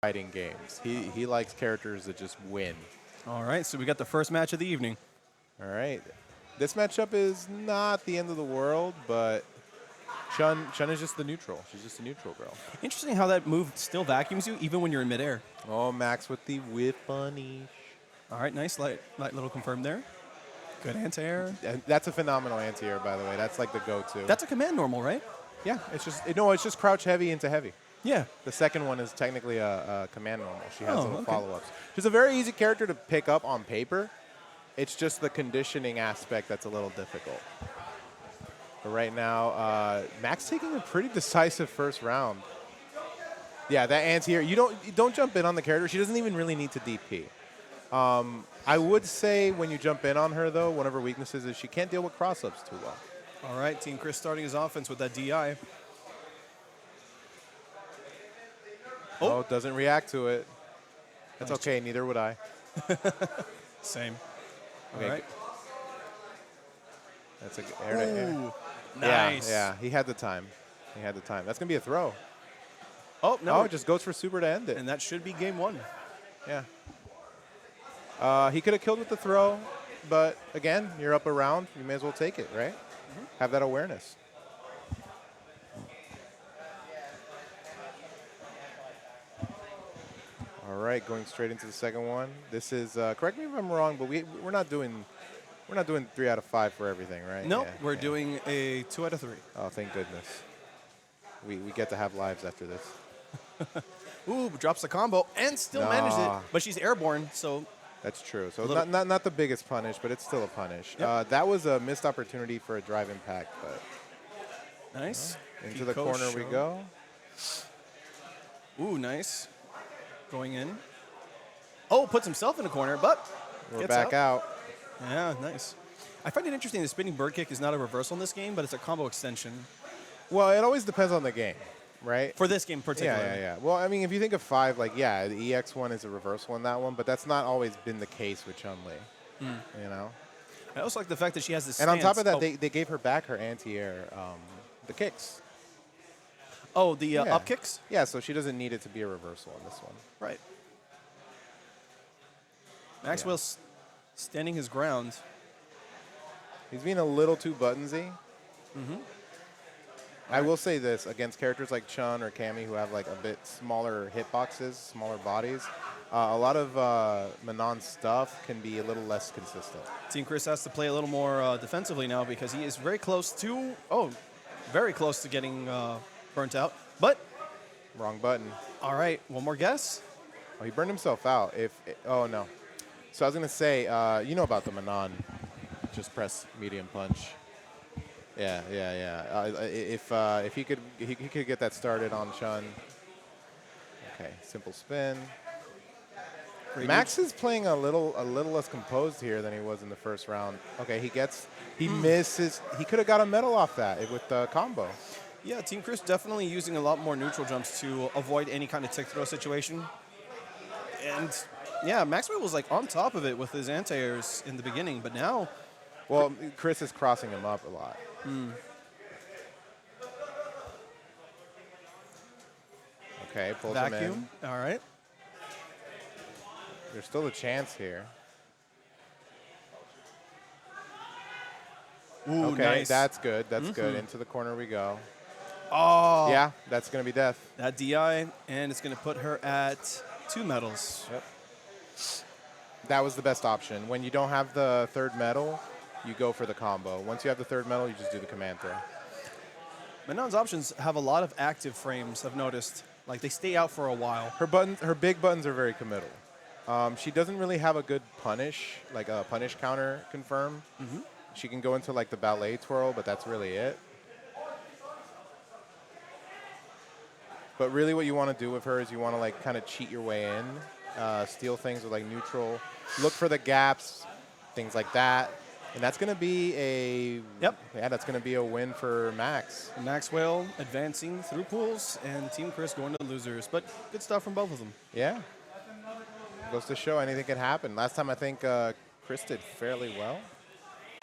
fighting games. He likes characters that just win. All right, so we got the first match of the evening. All right. This matchup is not the end of the world, but Chun is just the neutral. She's just a neutral girl. Interesting how that move still vacuums you even when you're in midair. Oh, Max with the whip punish. All right, nice light little confirm there. Good anti-air. That's a phenomenal anti-air, by the way. That's like the go-to. That's a command normal, right? Yeah, it's just it's just crouch heavy into heavy. Yeah. The second one is technically a command normal. She has little okay. follow-ups. She's a very easy character to pick up on paper. It's just the conditioning aspect that's a little difficult. But right now, Max taking a pretty decisive first round. Yeah, that anti-air. You don't jump in on the character. She doesn't even really need to DP. I would say when you jump in on her, though, one of her weaknesses is she can't deal with cross-ups too well. All right, Team Chris starting his offense with that DI. Oh, doesn't react to it. That's Nice. okay. Neither would I. Same. Okay. All right. That's a air to air. Ooh, nice. Yeah, he had the time. He had the time. That's going to be a throw. Oh, no. Oh, it just goes for super to end it. And that should be game one. Yeah. He could have killed with the throw, but again, you're up a round. You may as well take it, right? Have that awareness. All right, going straight into the second one. This is correct me if I'm wrong, but we're not doing 3 out of 5 for everything, right? No, Yeah, we're yeah. doing a 2 out of 3. Oh, thank goodness. We get to have lives after this. Ooh, drops the combo and still managed it. Nah. But she's airborne, so That's true. So Little- not the biggest punish, but it's still a punish. Yep. That was a missed opportunity for a drive impact, but nice. into the Pico corner we show. go. Ooh, nice. Going in. Oh, puts himself in the corner, but We're gets back out. Yeah, nice. I find it interesting the spinning bird kick is not a reversal in this game, but it's a combo extension. Well, it always depends on the game, right? For this game particularly. Yeah. Well, I mean, if you think of 5, like, yeah, the EX one is a reversal in that one, but that's not always been the case with Chun-Li, you know? I also like the fact that she has this And on top of that, stance. they gave her back her anti-air, the kicks. Oh, the Yeah. up kicks? Yeah, so she doesn't need it to be a reversal on this one. Right. Maxwell's standing his ground. He's being a little too buttonsy. I will say this, against characters like Chun or Cammy who have like a bit smaller hitboxes, smaller bodies, a lot of Manon's stuff can be a little less consistent. Team Chris has to play a little more defensively now because he is very close to, very close to getting burnt out. But, Wrong button. all right, one more guess. Oh, he burned himself out. Oh, no. So I was going to say, you know about the Manon. Just press medium punch. Yeah. If he could get that started on Chun. Okay, simple spin. Great Max is playing a little less composed here than he was in the first round. Okay, he misses. He could have got a medal off that with the combo. Yeah, Team Chris definitely using a lot more neutral jumps to avoid any kind of tick throw situation. And yeah, Maxwell was like on top of it with his anti-airs in the beginning, but now, Well, Chris is crossing him up a lot. Okay, pulls him in. vacuum. All right. There's still a chance here. Ooh, Okay, nice. that's good. That's good. Into the corner we go. Oh, Yeah, that's going to be death. that DI, and it's going to put her at 2 medals. Yep. That was the best option. When you don't have the third medal, you go for the combo. Once you have the third medal, you just do the command throw. Manon's options have a lot of active frames, I've noticed. Like, they stay out for a while. Her big buttons are very committal. She doesn't really have a good punish, like a punish counter confirm. She can go into like the ballet twirl, but that's really it. But really what you want to do with her is you want to like kind of cheat your way in, steal things with like neutral, look for the gaps, things like that. And that's going to be that's going to be a win for Max. Maxwell advancing through pools, and Team Chris going to losers. But good stuff from both of them. Yeah. Goes to show anything can happen. Last time I think Chris did fairly well.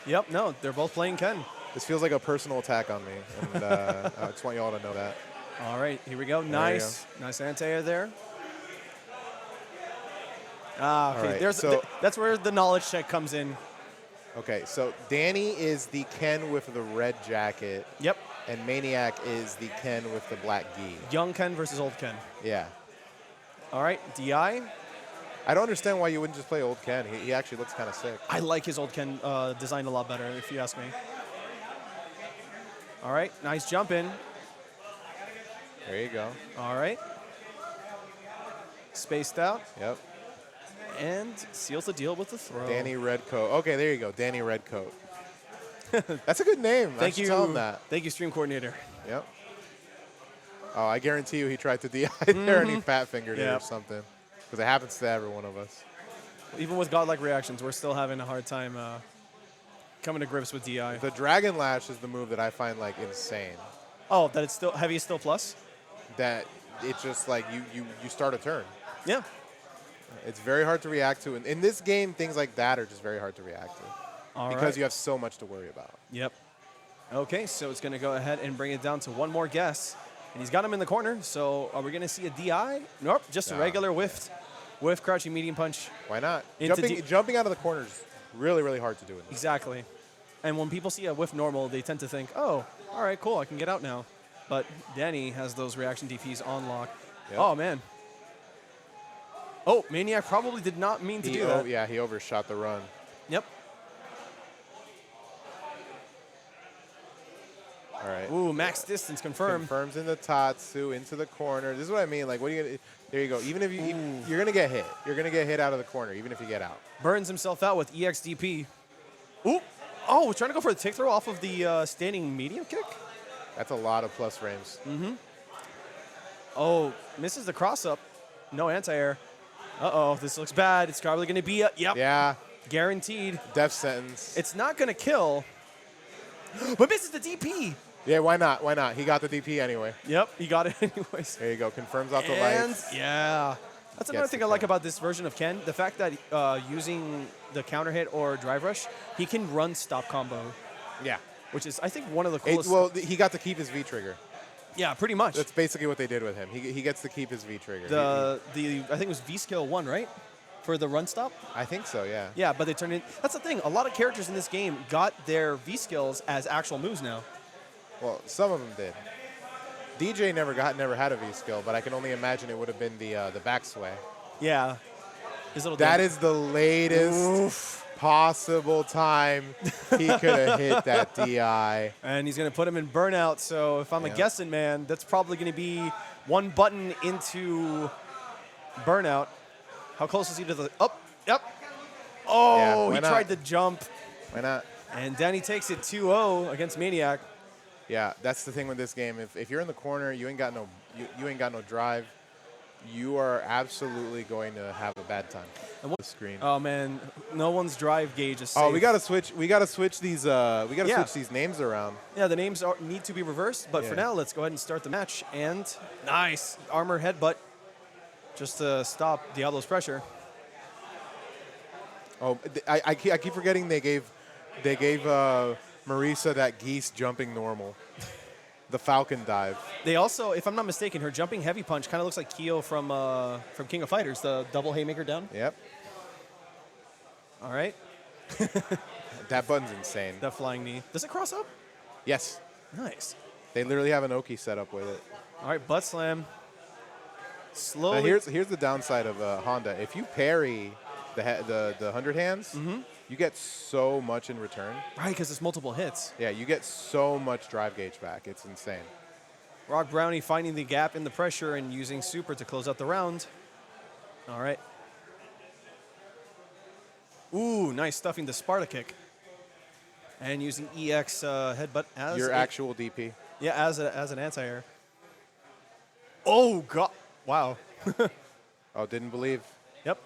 Yep, no, they're both playing Ken. This feels like a personal attack on me, and I just want you all to know that. All right, here we go. Nice. Nice anti-air there. Ah, okay. All right, There's so- that's where the knowledge check comes in. Okay, so Danny is the Ken with the red jacket, Yep. and Maniac is the Ken with the black gi. Young Ken versus old Ken. Yeah. All right, DI. I don't understand why you wouldn't just play old Ken. He actually looks kind of sick. I like his old Ken design a lot better, if you ask me. All right, nice jump in. There you go. All right. Spaced out Yep. and seals the deal with the throw. Danny Redcoat. Okay, there you go. Danny Redcoat. That's a good name. I Thank should you. tell him that. Thank you, stream coordinator. Yep. Oh, I guarantee you he tried to DI there and he fat fingered it or Yep. something. Because it happens to every one of us. Even with godlike reactions, we're still having a hard time coming to grips with DI. The Dragon Lash is the move that I find like insane. Oh, that it's still heavy is still plus? That it's just like you start a turn. Yeah. It's very hard to react to. And in this game, things like that are just very hard to react to. All because right. you have so much to worry about. Yep. Okay, so it's going to go ahead and bring it down to one more guess. And he's got him in the corner, so are we going to see a DI? Nope, just a Nah. regular whiff crouching medium punch. Why not? Into Jumping out of the corner is really, really hard to do in this. Exactly. And when people see a whiff normal, they tend to think, oh, all right, cool, I can get out now. But Danny has those reaction DPs on lock. Yep. Oh, man. Oh, Maniac probably did not mean to do that. Yeah, he overshot the run. Yep. All right. Ooh, max distance confirmed. Confirms in the Tatsu into the corner. This is what I mean. Like, what are you gonna? There you go. Even if you're gonna get hit, you're gonna get hit out of the corner, even if you get out. Burns himself out with EXDP. Ooh. Oh, trying to go for a tick throw off of the standing medium kick. That's a lot of plus frames. Oh, misses the cross up. No anti-air. Uh-oh, this looks bad. It's probably going to be a, yep, Yeah, guaranteed. death sentence. It's not going to kill, but misses the DP. Yeah, why not? Why not? He got the DP anyway. Yep, he got it anyways. There you go. Confirms off the And, lights. yeah. That's another Gets thing the I like kill. about this version of Ken. The fact that using the counter hit or drive rush, he can run stop combo, Yeah. which is, I think, one of the coolest. Well, he got to keep his V trigger. yeah, pretty much. That's basically what they did with him. He gets to keep his V trigger. I think it was V skill 1, right? For the run stop? I think so. Yeah. Yeah, but they turned it. That's the thing. A lot of characters in this game got their V skills as actual moves now. Well, some of them did. DJ never had a V skill, but I can only imagine it would have been the back sway. Yeah. His little That dance. is the latest possible time he could have hit that DI. And he's going to put him in burnout. So if I'm a Yeah. guessing man, that's probably going to be one button into burnout. How close is he to the up? Yep. Oh, Yeah, why he not? tried to jump. Why not? And Danny takes it 2-0 against Maniac. Yeah, that's the thing with this game. If you're in the corner, you ain't got no drive. You are absolutely going to have a bad time. And what, The screen. oh man, no one's drive gauge is safe. Oh, we gotta switch. We gotta switch these. Yeah. Switch these names around. Yeah, the names need to be reversed, but for Yeah. now, let's go ahead and start the match. And nice armor headbutt, just to stop Diablo's pressure. Oh, I keep forgetting they gave Marisa that geese jumping normal, the Falcon dive. They also, if I'm not mistaken, her jumping heavy punch kind of looks like Kyo from King of Fighters, the double haymaker down. Yep, All right, that button's insane. that flying knee. Does it cross up? Yes, Nice. they literally have an Oki set up with it. All right, butt slam. Now Slowly. here's the downside of Honda. If you parry the 100 hands, you get so much in return. Right, because it's multiple hits. Yeah, you get so much drive gauge back. It's insane. Rock Brownie finding the gap in the pressure and using super to close out the round. All right. Ooh, nice stuffing the Sparta kick. And using EX headbutt as Your a- actual DP. Yeah, as an anti-air. Oh, God. Wow. Oh, didn't believe. Yep.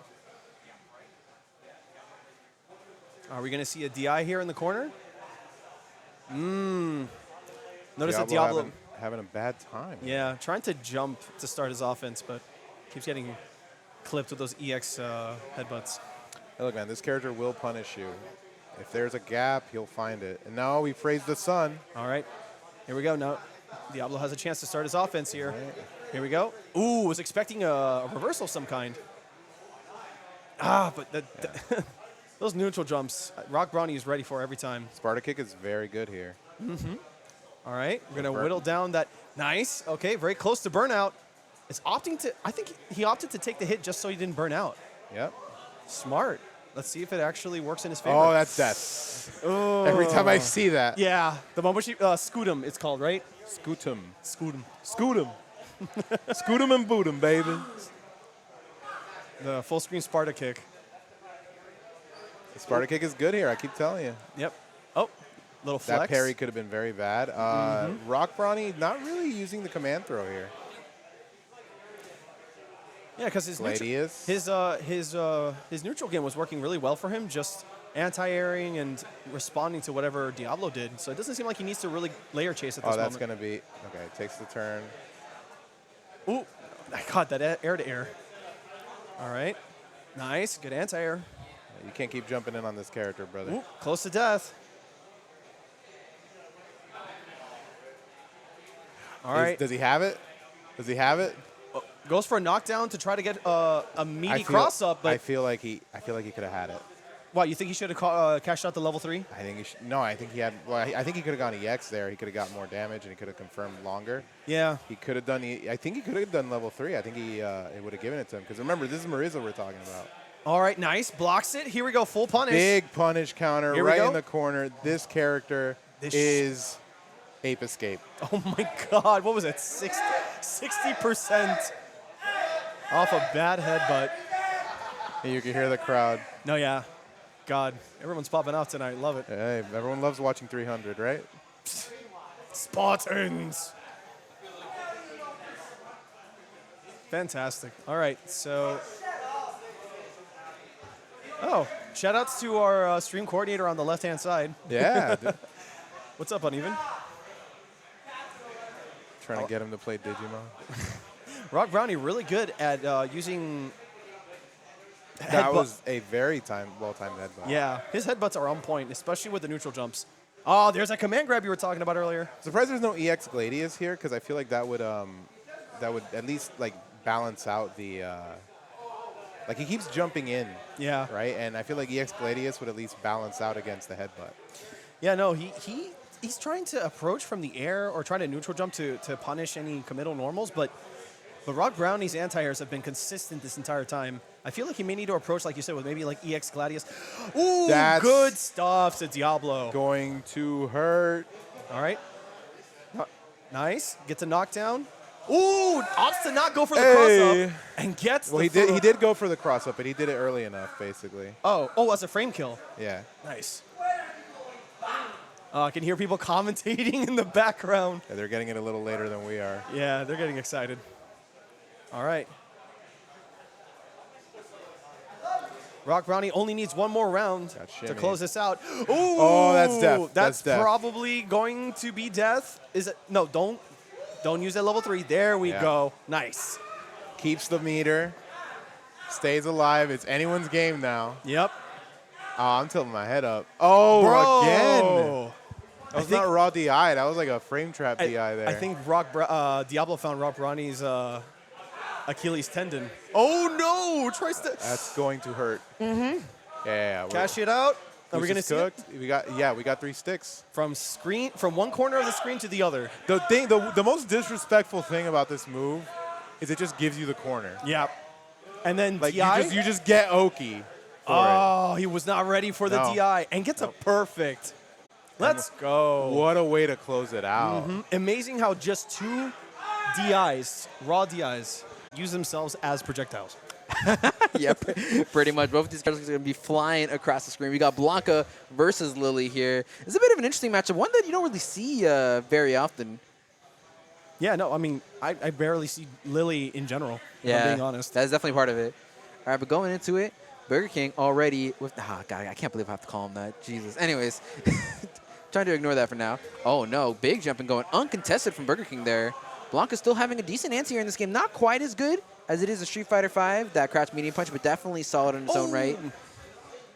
Are we going to see a DI here in the corner? Notice that Diablo. having a bad time. Yeah, trying to jump to start his offense, but keeps getting clipped with those EX headbutts. Hey, look, man, this character will punish you. If there's a gap, he'll find it. And now we praise the sun. All right. Here we go. Now, Diablo has a chance to start his offense here. Right. Here we go. Ooh, was expecting a reversal of some kind. But those neutral jumps, Rock Brownie is ready for every time. Sparta kick is very good here. All right, we're going to whittle down that. Nice. Okay, very close to burnout. It's opting to, I think he opted to take the hit just so he didn't burn out. Yep. Smart. Let's see if it actually works in his favor. Oh, that's death. Oh. Every time I see that. Yeah, the moment she, Scootum, it's called, right? Scootum. Scootum. Scootum. Scootum and bootum, baby. The full screen Sparta kick. The Sparta kick is good here, I keep telling you. Yep. Oh, little flex. That parry could have been very bad. Rock Brownie not really using the command throw here. Yeah, because his neutral game was working really well for him, just anti-airing and responding to whatever Diablo did. So it doesn't seem like he needs to really layer chase at this moment. Oh, that's going to be, okay, takes the turn. Ooh, I caught that air-to-air. All right, nice, good anti-air. You can't keep jumping in on this character, brother. Ooh, close to death. All right. Does he have it? Does he have it? Goes for a knockdown to try to get a meaty cross up, but I feel like he could have had it. What, you think he should have cashed out the level 3? I think he should. No, I think he had. Well, I think he could have gone EX there. He could have got more damage and he could have confirmed longer. Yeah. He could have done. I think he could have done level 3. I think he would have given it to him because remember this is MARISA we're talking about. All right, nice, blocks it. Here we go, full punish. Big punish counter Here right in the corner. This character is Ape Escape. Oh my God, what was it? 60% off a bad headbutt. And you can hear the crowd. No, yeah. God, everyone's popping out tonight. Love it. Hey, everyone loves watching 300, right? Spartans. Fantastic. All right, so. Oh, shout outs to our stream coordinator on the left-hand side. Yeah. What's up, Uneven? Trying to get him to play Digimon. Rock Brownie really good at using That was a very well-timed headbutt. Yeah, his headbutts are on point, especially with the neutral jumps. Oh, there's that command grab you were talking about earlier. Surprised there's no EX Gladius here because I feel like that would at least like balance out the like he keeps jumping in. Yeah. Right, and I feel like EX Gladius would at least balance out against the headbutt. Yeah, no, he's trying to approach from the air or trying to neutral jump to punish any committal normals, but Rock Brownie's anti-airs have been consistent this entire time. I feel like he may need to approach, like you said, with maybe like EX Gladius. Ooh, that's good stuff to Diablo. Going to hurt. All right. Nice. Gets a knockdown. Ooh, opts to not go for the cross-up and gets well, he did go for the cross-up, but he did it early enough, basically. Oh, that's a frame kill. Yeah. Nice. I can hear people commentating in the background. Yeah, they're getting it a little later than we are. Yeah, they're getting excited. All right. Rock Brownie only needs one more round to close this out. Ooh, oh, that's death. That's death. probably going to be death. Is it? No, don't use that level 3. There we go. Nice. Keeps the meter. Stays alive. It's anyone's game now. Yep. Oh, I'm tilting my head up. Oh, bro. Again. That was not raw DI. That was like a frame trap DI there. I think Diablo found Rock Brownie's Achilles tendon. Oh no! Tries to. That's going to hurt. Mm-hmm. Yeah. Cash it out. Are we gonna see it? We got 3 sticks from one corner of the screen to the other. The most disrespectful thing about this move is it just gives you the corner. Yeah. And then like DI? you just get Oki. Oh, he was not ready for the DI and gets a perfect. Let's go. What a way to close it out. Mm-hmm. Amazing how just 2 DIs, raw DIs, use themselves as projectiles. Yep, pretty much. Both of these characters are going to be flying across the screen. We got Blanka versus Lili here. It's a bit of an interesting matchup, one that you don't really see very often. Yeah, no, I mean, I barely see Lili in general, if I'm being honest. That's definitely part of it. All right, but going into it, Burger King already with, God, I can't believe I have to call him that. Jesus. Anyways, trying to ignore that for now. Oh, no, big jump and going uncontested from Burger King there. Blanka still having a decent anti-air in this game. Not quite as good as it is in Street Fighter V, that crouch medium punch, but definitely solid in its own right.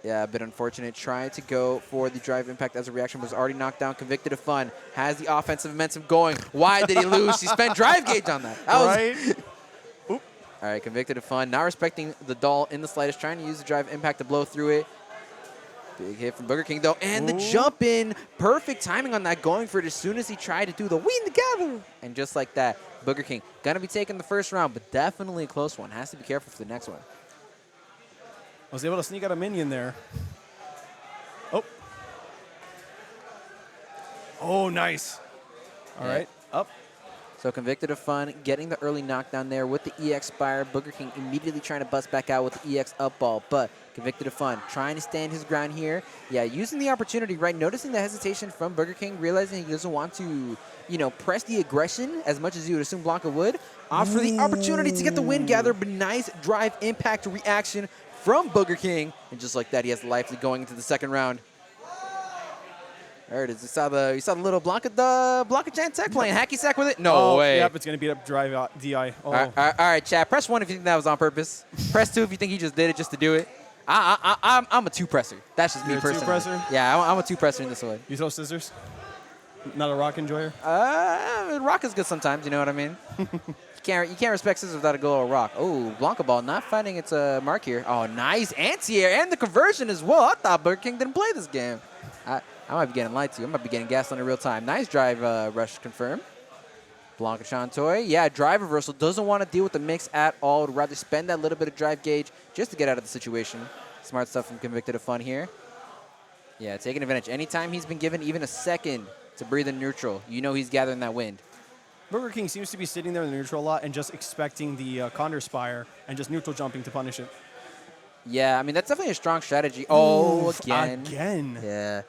Yeah, a bit unfortunate. Trying to go for the drive impact as a reaction, was already knocked down. Convicted of Fun. Has the offensive momentum going. Why did he lose? He spent drive gauge on that. Right? All All right, Convicted of Fun, not respecting the doll in the slightest, trying to use the drive impact to blow through it. Big hit from Burger King, though, and the jump in. Perfect timing on that, going for it as soon as he tried to do the win together. And just like that, Burger King going to be taking the first round, but definitely a close one. Has to be careful for the next one. Was able to sneak out a minion there. Oh. Oh, nice. All right, up. So Convicted of Fun getting the early knockdown there with the EX Spire. Burger King immediately trying to bust back out with the EX up ball, but Convicted of Fun trying to stand his ground here. Yeah, using the opportunity, right? Noticing the hesitation from Burger King, realizing he doesn't want to, you know, press the aggression as much as you would assume Blanka would. Opts for the opportunity to get the win gather, but nice drive impact reaction from Burger King. And just like that, he has Lively going into the second round. There it is. You saw the little Blanka Chan tech playing hacky sack with it. No way. Yep, it's gonna beat up drive DI. Oh. All right, chat. Press 1 if you think that was on purpose. Press 2 if you think he just did it just to do it. I'm a 2-presser. That's just me You're a personally. 2-presser? Yeah, I'm a 2-presser in this one. You throw scissors? Not a rock enjoyer? Rock is good sometimes. You know what I mean? you can't respect scissors without a good old rock. Oh, Blanka ball not finding its mark here. Oh, nice anti-air and the conversion as well. I thought Burger King didn't play this game. I might be getting lied to. I might be getting gassed on in real time. Nice drive rush confirmed. Blanka Chantoy. Yeah, drive reversal. Doesn't want to deal with the mix at all. Would rather spend that little bit of drive gauge just to get out of the situation. Smart stuff from Convicted of Fun here. Yeah, taking advantage. Anytime he's been given even a second to breathe in neutral, you know he's gathering that wind. Burger King seems to be sitting there in the neutral a lot and just expecting the Condor Spire and just neutral jumping to punish it. Yeah, I mean, that's definitely a strong strategy. Oh, again. Again. Yeah.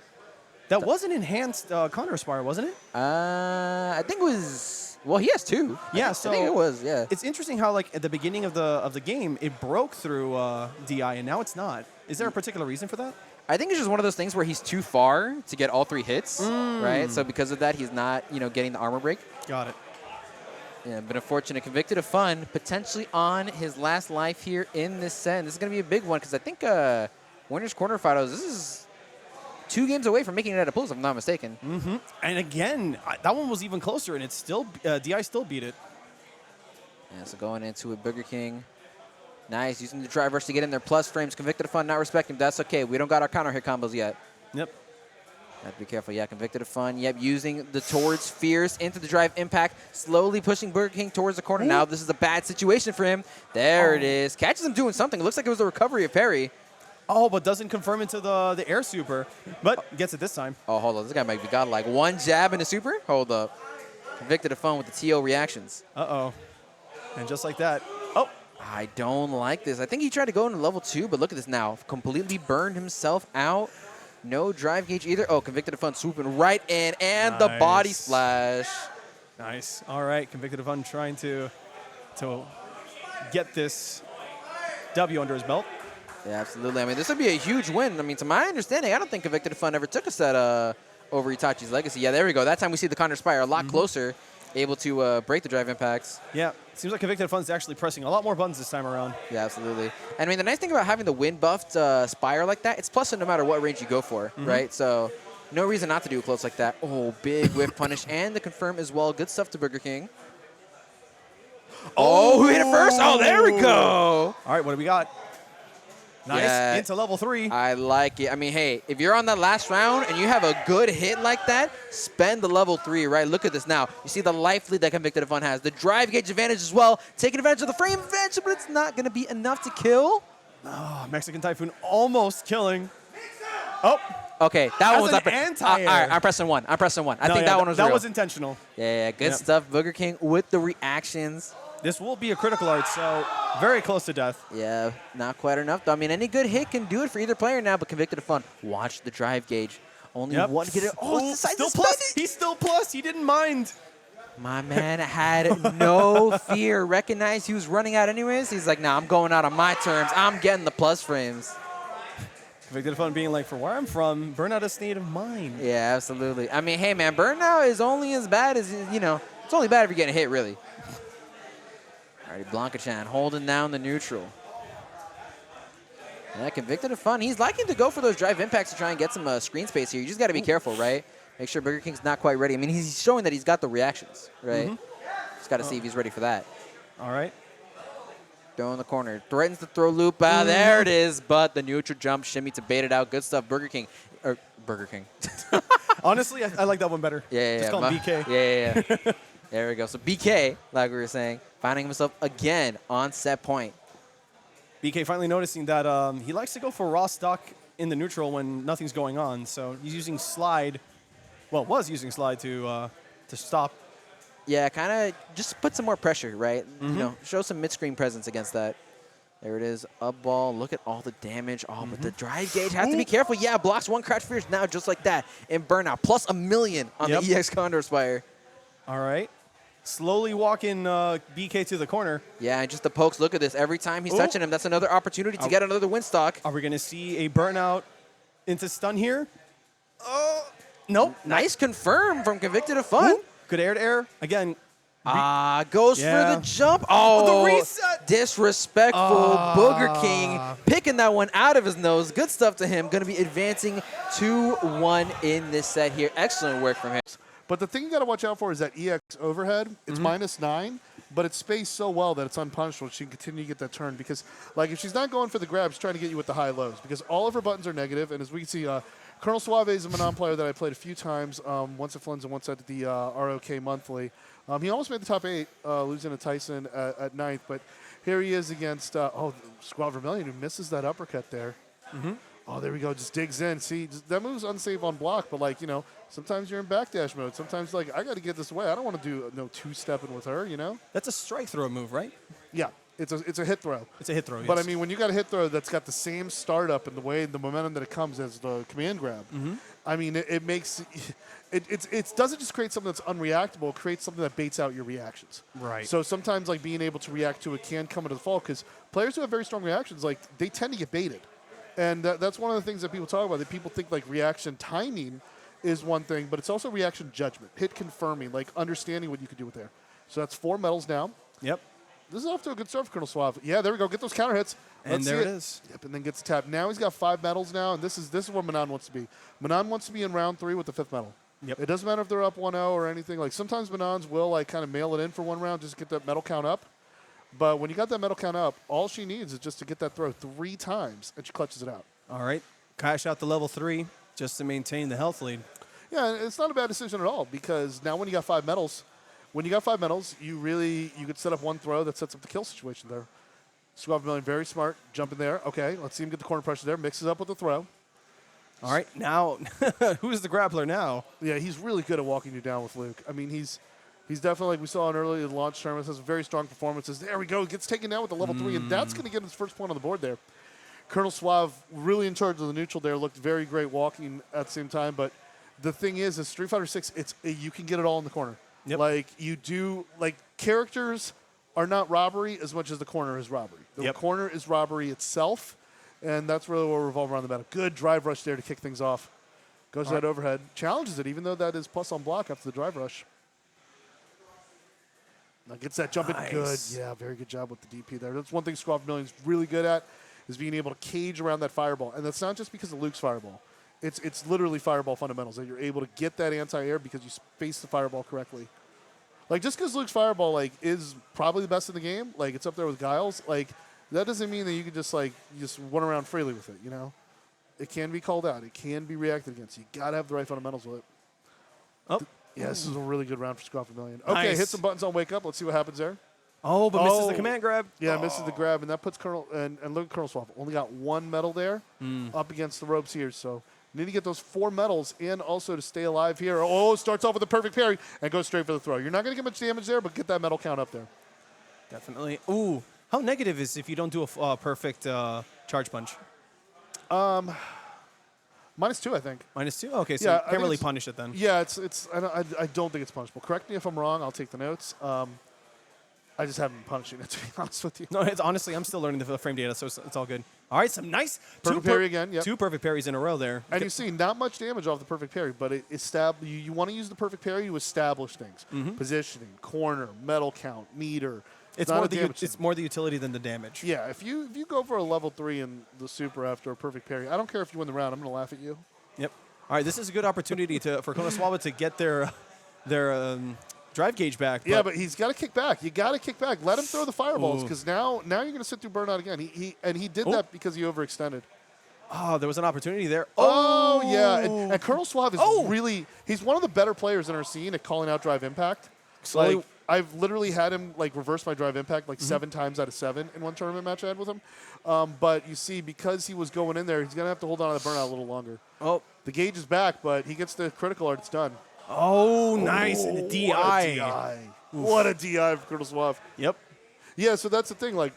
That was an enhanced Condor Spire, wasn't it? I think it was. Well, he has 2. Yeah, I think it was. Yeah. It's interesting how, like, at the beginning of the game, it broke through DI, and now it's not. Is there a particular reason for that? I think it's just one of those things where he's too far to get all 3 hits, right? So because of that, he's not, you know, getting the armor break. Got it. Yeah, but unfortunate. Convicted of Fun, potentially on his last life here in this set. And this is going to be a big one because I think Winners Quarterfinals, this is 2 games away from making it at a pulse, if I'm not mistaken. Mm-hmm. And again, that one was even closer, and it's still DI still beat it. Yeah, so going into it, Burger King. Nice, using the drive rush to get in there. Plus frames. Convicted of Fun, not respecting. That's okay. We don't got our counter hit combos yet. Yep. Have to be careful. Yeah, Convicted of Fun. Yep, using the towards Fierce into the drive impact, slowly pushing Burger King towards the corner. Now this is a bad situation for him. There it is. Catches him doing something. It looks like it was a recovery of parry. Oh, but doesn't confirm into the air super, but gets it this time. Oh, hold on. This guy might be godlike. 1 jab and a super? Hold up. Convicted of Fun with the TO reactions. Uh-oh. And just like that. Oh. I don't like this. I think he tried to go into level 2, but look at this now. Completely burned himself out. No drive gauge either. Oh, Convicted of Fun swooping right in, and the body splash. Nice. All right, Convicted of Fun trying to get this W under his belt. Yeah, absolutely. I mean, this would be a huge win. I mean, to my understanding, I don't think Convicted of Fun ever took a set over Itachi's Legacy. Yeah, there we go. That time we see the Condor Spire a lot closer, able to break the drive impacts. Yeah, seems like Convicted of Fun's actually pressing a lot more buttons this time around. Yeah, absolutely. And I mean, the nice thing about having the wind buffed Spire like that, it's plus no matter what range you go for, right? So no reason not to do it close like that. Oh, big whiff punish and the confirm as well. Good stuff to Burger King. Oh, who hit it first? Oh, there we go. All right, what do we got? Nice, yeah, into level 3. I like it. I mean, hey, if you're on that last round and you have a good hit like that, spend the level 3, right? Look at this now. You see the life lead that Convicted of Fun has. The drive gauge advantage as well. Taking advantage of the frame advantage, but it's not going to be enough to kill. Oh, Mexican Typhoon almost killing. Oh. Okay, that one was an anti-air. All right, I'm pressing 1. I think that one was real. That was intentional. Yeah, good stuff. Burger King with the reactions. This will be a critical art, so very close to death. Yeah, not quite enough, though. I mean, any good hit can do it for either player now, but Convicted of Fun. Watch the drive gauge. Only one hit. Oh, still plus. He's still plus. He didn't mind. My man had no fear. Recognized he was running out anyways. He's like, nah, I'm going out on my terms. I'm getting the plus frames. Convicted of Fun being like, for where I'm from, burnout is a state of mind. Yeah, absolutely. I mean, hey, man, burnout is only as bad as, you know, it's only bad if you're getting hit, really. All right, Blanka Chan holding down the neutral. Yeah, Convicted of Fun. He's liking to go for those drive impacts to try and get some screen space here. You just got to be careful, right? Make sure Burger King's not quite ready. I mean, he's showing that he's got the reactions, right? Just got to see if he's ready for that. All right. Throw in the corner. Threatens to throw loop. Ah, there it is. But the neutral jump shimmy to bait it out. Good stuff. Burger King. Honestly, I like that one better. Yeah. Just call him BK. Yeah. There we go. So BK, like we were saying, finding himself again on set point. BK finally noticing that he likes to go for raw stock in the neutral when nothing's going on. So he's using slide. Well, was using slide to stop. Yeah, kind of just put some more pressure, right? You know, show some mid-screen presence against that. There it is, up ball. Look at all the damage. Oh, but the drive gauge, have to be careful. Yeah, blocks one crouch fierce now just like that. And burnout, plus +1 million on the EX Condor Spire. All right. Slowly walking BK to the corner. Yeah, and just the pokes. Look at this. Every time he's touching him, that's another opportunity to get another win stock. Are we going to see a burnout into stun here? Oh, nope. Nice confirm from Convicted of Fun. Good air to air. Again. Goes for the jump. Oh, the reset. Disrespectful. Booger King picking that one out of his nose. Good stuff to him. Going to be advancing 2-1 in this set here. Excellent work from him. But the thing you got to watch out for is that EX overhead. It's -9, but it's spaced so well that it's unpunishable. She can continue to get that turn because, like, if she's not going for the grab, she's trying to get you with the high lows because all of her buttons are negative. And as we can see, Colonel Suave is a Manon player that I played a few times, once at Flynn's and once at the ROK monthly. He almost made the top 8, losing to Tyson at 9th. But here he is against SCRAWTVERMILLION, who misses that uppercut there. Oh, there we go. Just digs in. See, that move's unsafe on block, but, like, you know, sometimes you're in backdash mode. Sometimes, like, I got to get this away. I don't want to do no two-stepping with her, you know? That's a strike throw move, right? Yeah. It's a hit throw. It's a hit throw, yes. But, I mean, when you got a hit throw that's got the same startup and the way, the momentum that it comes as the command grab, I mean, it makes it doesn't just create something that's unreactable. It creates something that baits out your reactions. Right. So sometimes, like, being able to react to it can come into the fall because players who have very strong reactions, like, they tend to get baited. And that's one of the things that people talk about, that people think, like, reaction timing is one thing, but it's also reaction judgment, hit confirming, like, understanding what you can do with there. So that's 4 medals now. Yep. This is off to a good start for Colonel Suave. Yeah, there we go. Get those counter hits. And there it is. Yep, and then gets tapped. Now he's got 5 medals now, and this is where Manon wants to be. Manon wants to be in round 3 with the 5th medal. Yep. It doesn't matter if they're up 1-0 or anything. Like, sometimes Manons will, like, kind of mail it in for 1 round just to get that medal count up. But when you got that medal count up, all she needs is just to get that throw 3 times, and she clutches it out. All right. Cash out the level 3 just to maintain the health lead. Yeah, and it's not a bad decision at all because now when you got 5 medals, you could set up 1 throw that sets up the kill situation there. SUAVE very smart, jump in there. Okay, let's see him get the corner pressure there. Mixes up with the throw. All right, now who's the grappler now? Yeah, he's really good at walking you down with Luke. I mean, he's definitely, like we saw in early launch tournaments, has very strong performances. There we go, gets taken down with the level 3, and that's going to get his first point on the board there. Colonel Suave, really in charge of the neutral there, looked very great walking at the same time. But the thing is Street Fighter 6, you can get it all in the corner. Yep. Like, you do, like, characters are not robbery as much as the corner is robbery. The corner is robbery itself, and that's really what we're revolving around the battle. Good drive rush there to kick things off. Goes to that overhead. Challenges it, even though that is plus on block after the drive rush. Now gets that jump in. Good. Yeah, very good job with the DP there. That's one thing SCRAWTVERMILLION's really good at, is being able to cage around that fireball. And that's not just because of Luke's fireball. It's literally fireball fundamentals, that you're able to get that anti-air because you space the fireball correctly. Like, just because Luke's fireball, like, is probably the best in the game, like, it's up there with Guile's, like, that doesn't mean that you can just, like, just run around freely with it, you know? It can be called out. It can be reacted against. You got to have the right fundamentals with it. Oh. Yeah, this is a really good round for SCRAWTVERMILLION. Okay, hit some buttons on Wake Up. Let's see what happens there. Oh, but misses the command grab. Yeah, misses the grab, and that puts Colonel, and look at Colonel Suave. Only got 1 medal there up against the ropes here, so need to get those 4 medals and also to stay alive here. Oh, starts off with a perfect parry and goes straight for the throw. You're not going to get much damage there, but get that medal count up there. Definitely. Ooh, how negative is if you don't do a perfect charge punch? -2, I think. -2? Okay, so Yeah, you can't really punish it then. Yeah, I don't think it's punishable. Correct me if I'm wrong. I'll take the notes. I just haven't been punishing it, to be honest with you. No, it's honestly, I'm still learning the frame data, so it's all good. All right, some nice perfect parry again. Yep. 2 perfect parries in a row there. And you see not much damage off the perfect parry, but you want to use the perfect parry to establish things. Positioning, corner, medal count, meter. It's more the utility than the damage. Yeah, if you go for a level 3 in the super after a perfect parry, I don't care if you win the round. I'm going to laugh at you. Yep. All right, this is a good opportunity for Colonel Suave to get their drive gauge back. Yeah, but he's got to kick back. You got to kick back. Let him throw the fireballs Ooh. because now you're going to sit through burnout again. He did that because he overextended. Oh, there was an opportunity there. Oh, yeah. And Colonel Suave is Oh. really, he's one of the better players in our scene at calling out drive impact. Slowly- Like, I've literally had him like reverse my drive impact like 7 times out of 7 in one tournament match I had with him. But you see, because he was going in there, he's going to have to hold on to the burnout a little longer. Oh, The gauge is back, but he gets the critical art. It's done. oh, nice. And the What a DI. DI. What a DI for Colonel Suave. Yep. Yeah, so that's the thing. Like,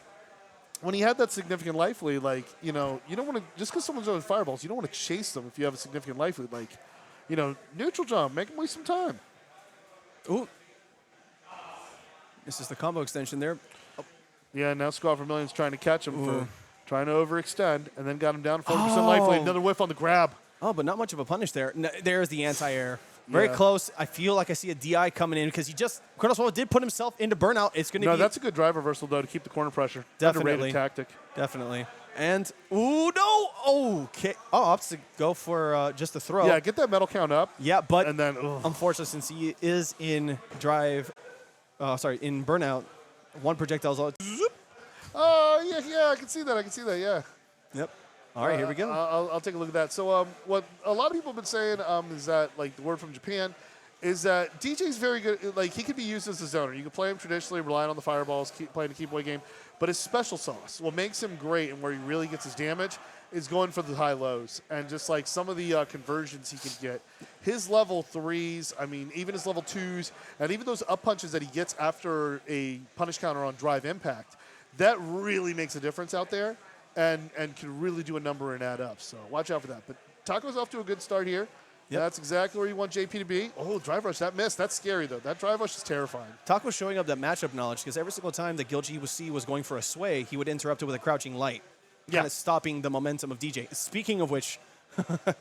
when he had that significant life lead, like, you know, you don't want to, just because someone's throwing fireballs, you don't want to chase them if you have a significant life lead. Like, you know, neutral jump, make him waste some time. Ooh. This is the combo extension there. Yeah, now SCRAWTVERMILLION's trying to catch him for trying to overextend, and then got him down 40% life lead. Another whiff on the grab. Oh, but not much of a punish there. No, there's the anti-air. Very Yeah. close. I feel like I see a DI coming in because he just, Colonel Suave did put himself into burnout. It's going to No, be. that's a good drive reversal, though, to keep the corner pressure. Definitely. Underrated tactic. Definitely. And, ooh, no. Okay. Oh, opts to go for just the throw. Yeah, get that metal count up. Yeah, but And then, ugh. unfortunately, since he is in drive, in burnout, one projectile's all. Oh, yeah, I can see that, yeah. Yep. All right, here we go. I'll take a look at that. So what a lot of people have been saying is that, like, the word from Japan is that DJ's very good. Like, he could be used as a zoner. You can play him traditionally, relying on the fireballs, playing a keep away game. But his special sauce, what makes him great and where he really gets his damage, is going for the high lows. And just like some of the conversions he can get. His level 3s, I mean, even his level 2s, and even those up punches that he gets after a punish counter on drive impact, that really makes a difference out there. And can really do a number and add up. So watch out for that. But Taco's off to a good start here. Yep. That's exactly where you want JP to be. Oh, drive rush, that missed. That's scary, though. That drive rush is terrifying. Taco's showing up that matchup knowledge because every single time that GILGC was going for a sway, he would interrupt it with a crouching light, kind of stopping the momentum of DJ. Speaking of which,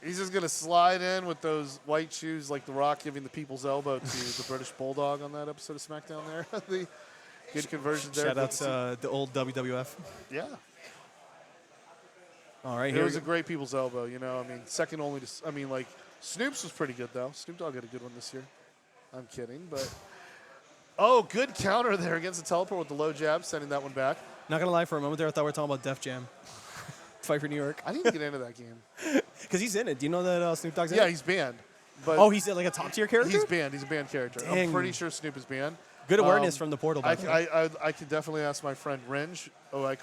He's just going to slide in with those white shoes like The Rock giving the people's elbow to the British Bulldog on that episode of SmackDown there. The good conversions there. shout out to the old WWF. Yeah. All right, It here was we a go. great people's elbow, you know. I mean, second only to, I mean, like, Snoop's was pretty good, though. Snoop Dogg had a good one this year. I'm kidding, but. Oh, good counter there against the teleport with the low jab, sending that one back. Not going to lie, for a moment there, I thought we were talking about Def Jam. Fight for New York. I need to get into that game. Because he's in it. Do you know that Snoop Dogg's in Yeah, it? he's banned. But Oh, he's like a top tier character? he's banned. He's a banned character. Dang. I'm pretty sure Snoop is banned. Good awareness from the portal. by the way. I could definitely ask my friend Ringe. Oh, I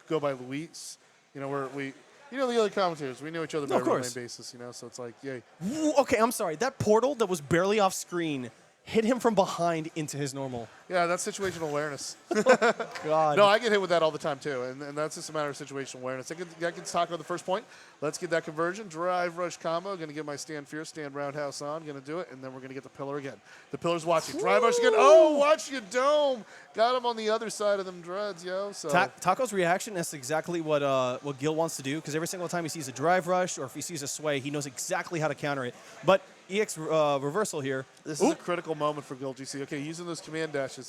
go by Luis. You know, you know, the other commentators. We know each other No, by of a real course. name basis, you know, so it's like, yay. Ooh, okay, I'm sorry. That portal that was barely off screen hit him from behind into his normal. Yeah, that's situational awareness. God. No, I get hit with that all the time, too, and that's just a matter of situational awareness. That gets Taco the first point. Let's get that conversion. Drive rush combo. Going to get my stand fierce, stand roundhouse on. Going to do it, and then we're going to get the pillar again. The pillar's watching. Drive rush again. Oh, watch you dome. Got him on the other side of them dreads, yo. So Taco's reaction is exactly what Gil wants to do, because every single time he sees a drive rush or if he sees a sway, he knows exactly how to counter it. But EX reversal here. this is a critical moment for GILGC. Okay, using those command dashes.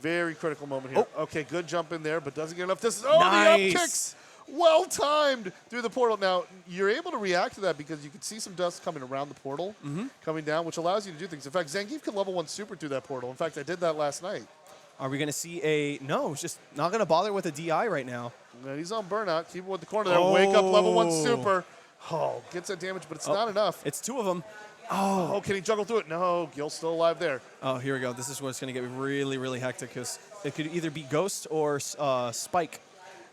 Very critical moment here. Okay, good jump in there, but doesn't get enough distance. Oh, Nice. the up kicks. Well timed through the portal. Now, you're able to react to that because you can see some dust coming around the portal, coming down, which allows you to do things. In fact, Zangief can level 1 super through that portal. In fact, I did that last night. Are we going to see a... No, it's just not going to bother with a DI right now. And he's on burnout. Keep him with the corner there. Wake up level 1 super. Oh, gets that damage, but it's not enough. It's two of them. Oh, can he juggle through it? No, Gil's still alive there. Oh, here we go. This is what's going to get really, really hectic, because it could either be Ghost or Spike.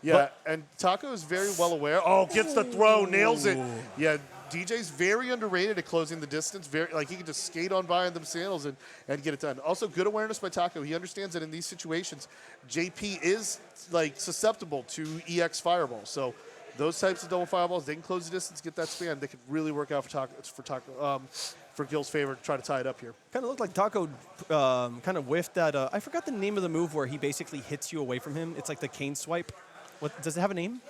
Yeah, and Taco is very well aware. Oh, gets the throw, nails it. Yeah, DJ's very underrated at closing the distance. Very, like, he can just skate on by in them sandals and get it done. Also, good awareness by Taco. He understands that in these situations, JP is, like, susceptible to EX fireballs. So those types of double fireballs, they can close the distance, get that span. They could really work out for Gil's favor to try to tie it up here. Kind of looked like Taco kind of whiffed that. I forgot the name of the move where he basically hits you away from him. It's like the cane swipe. What does it have a name?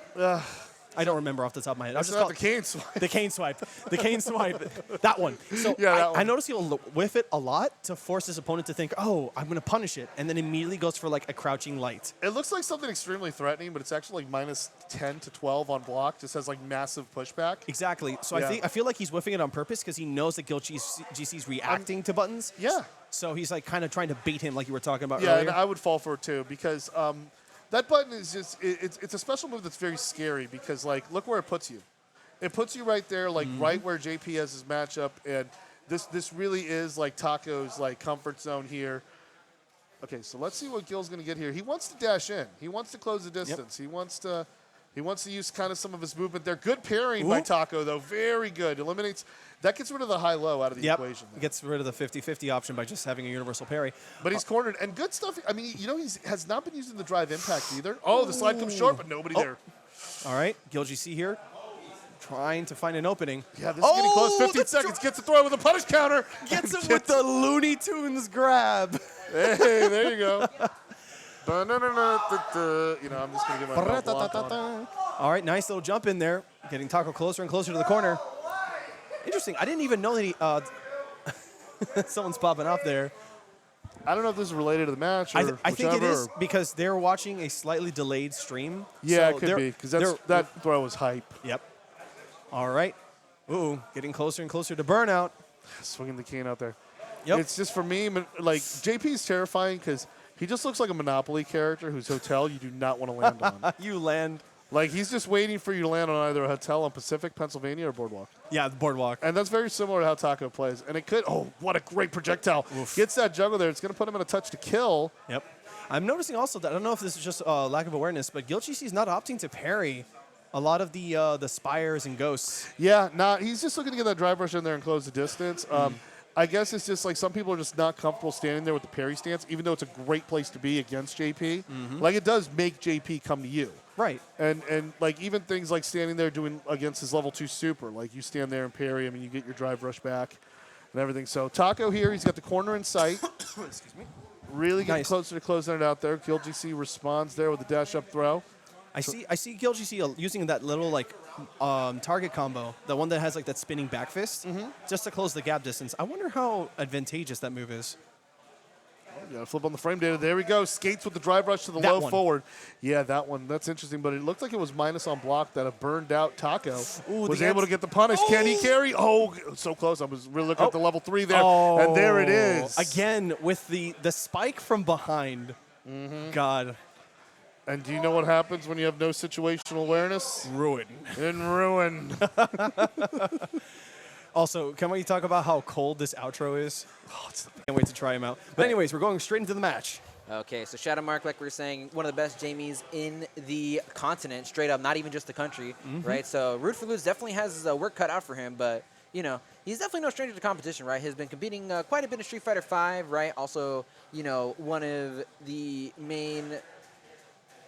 I don't remember off the top of my head. That's not the cane swipe. The cane swipe. The cane swipe. That one. So Yeah, that one. I noticed he'll whiff it a lot to force his opponent to think, oh, I'm going to punish it. And then immediately goes for like a crouching light. It looks like something extremely threatening, but it's actually like minus 10 to 12 on block. Just has like massive pushback. Exactly. So Yeah. I feel like he's whiffing it on purpose because he knows that GilGC's reacting to buttons. Yeah. So he's like kind of trying to bait him like you were talking about Yeah, earlier. and I would fall for it too because that button is just, it's a special move that's very scary because, like, look where it puts you. It puts you right there, like, right where JP has his matchup, and this really is, like, Taco's, like, comfort zone here. Okay, so let's see what Gil's going to get here. He wants to dash in. He wants to close the distance. He wants to use kind of some of his movement there. Good parrying by Taco, though. Very good. Eliminates. That gets rid of the high-low out of the equation. Gets rid of the 50-50 option by just having a universal parry. But he's cornered. And good stuff. I mean, you know, he has not been using the drive impact either. Oh, the slide comes short, but nobody there. All right, GILGC here. Trying to find an opening. Yeah, this is getting close. 15 seconds. Gets a throw with a punish counter. Gets him with the Looney Tunes grab. Hey, there you go. You know, I'm just going to get my block on. All right, nice little jump in there. Getting Taco closer and closer to the corner. Interesting. I didn't even know that he... someone's popping off there. I don't know if this is related to the match or I think it whichever, is because they're watching a slightly delayed stream. Yeah, so it could be because that throw was hype. Yep. All right. Ooh, getting closer and closer to burnout. Swinging the cane out there. Yep. It's just for me, like, JP is terrifying because he just looks like a Monopoly character whose hotel you do not want to land on. You land. Like, he's just waiting for you to land on either a hotel on Pacific, Pennsylvania, or Boardwalk. Yeah, the boardwalk. And that's very similar to how Taco plays. And it could, oh, what a great projectile. Oof. Gets that juggle there. It's going to put him in a touch to kill. Yep. I'm noticing also that, I don't know if this is just lack of awareness, but GILGC is not opting to parry a lot of the spires and ghosts. Yeah, he's just looking to get that drive rush in there and close the distance. I guess it's just like some people are just not comfortable standing there with the parry stance, even though it's a great place to be against JP. Like, it does make JP come to you. Right. And like even things like standing there doing against his level 2 super, like you stand there and parry him and you get your drive rush back and everything. So Taco here, he's got the corner in sight. Excuse me. Really getting Nice. closer to closing it out there. GILGC responds there with a dash up throw. I see GILGC using that little like target combo, the one that has like that spinning back fist, just to close the gap distance. I wonder how advantageous that move is. Yeah, flip on the frame data. There we go. Skates with the drive rush to the That low one. forward. Yeah, that one. That's interesting. But it looked like it was minus on block that a burned out Taco was able to get the punish. Can he carry? Oh, so close. I was really looking at the level 3 there. And there it is. Again with the spike from behind. God. And do you know what happens when you have no situational awareness? Ruin. In ruin. Also, can we talk about how cold this outro is? Oh, can't wait to try him out. But anyways, we're going straight into the match. Okay, so SHADOWMARK, like we were saying, one of the best Jamies in the continent, straight up, not even just the country, right? So Root for Lose definitely has his work cut out for him, but, you know, he's definitely no stranger to competition, right? He's been competing quite a bit in Street Fighter V, right? Also, you know, one of the main,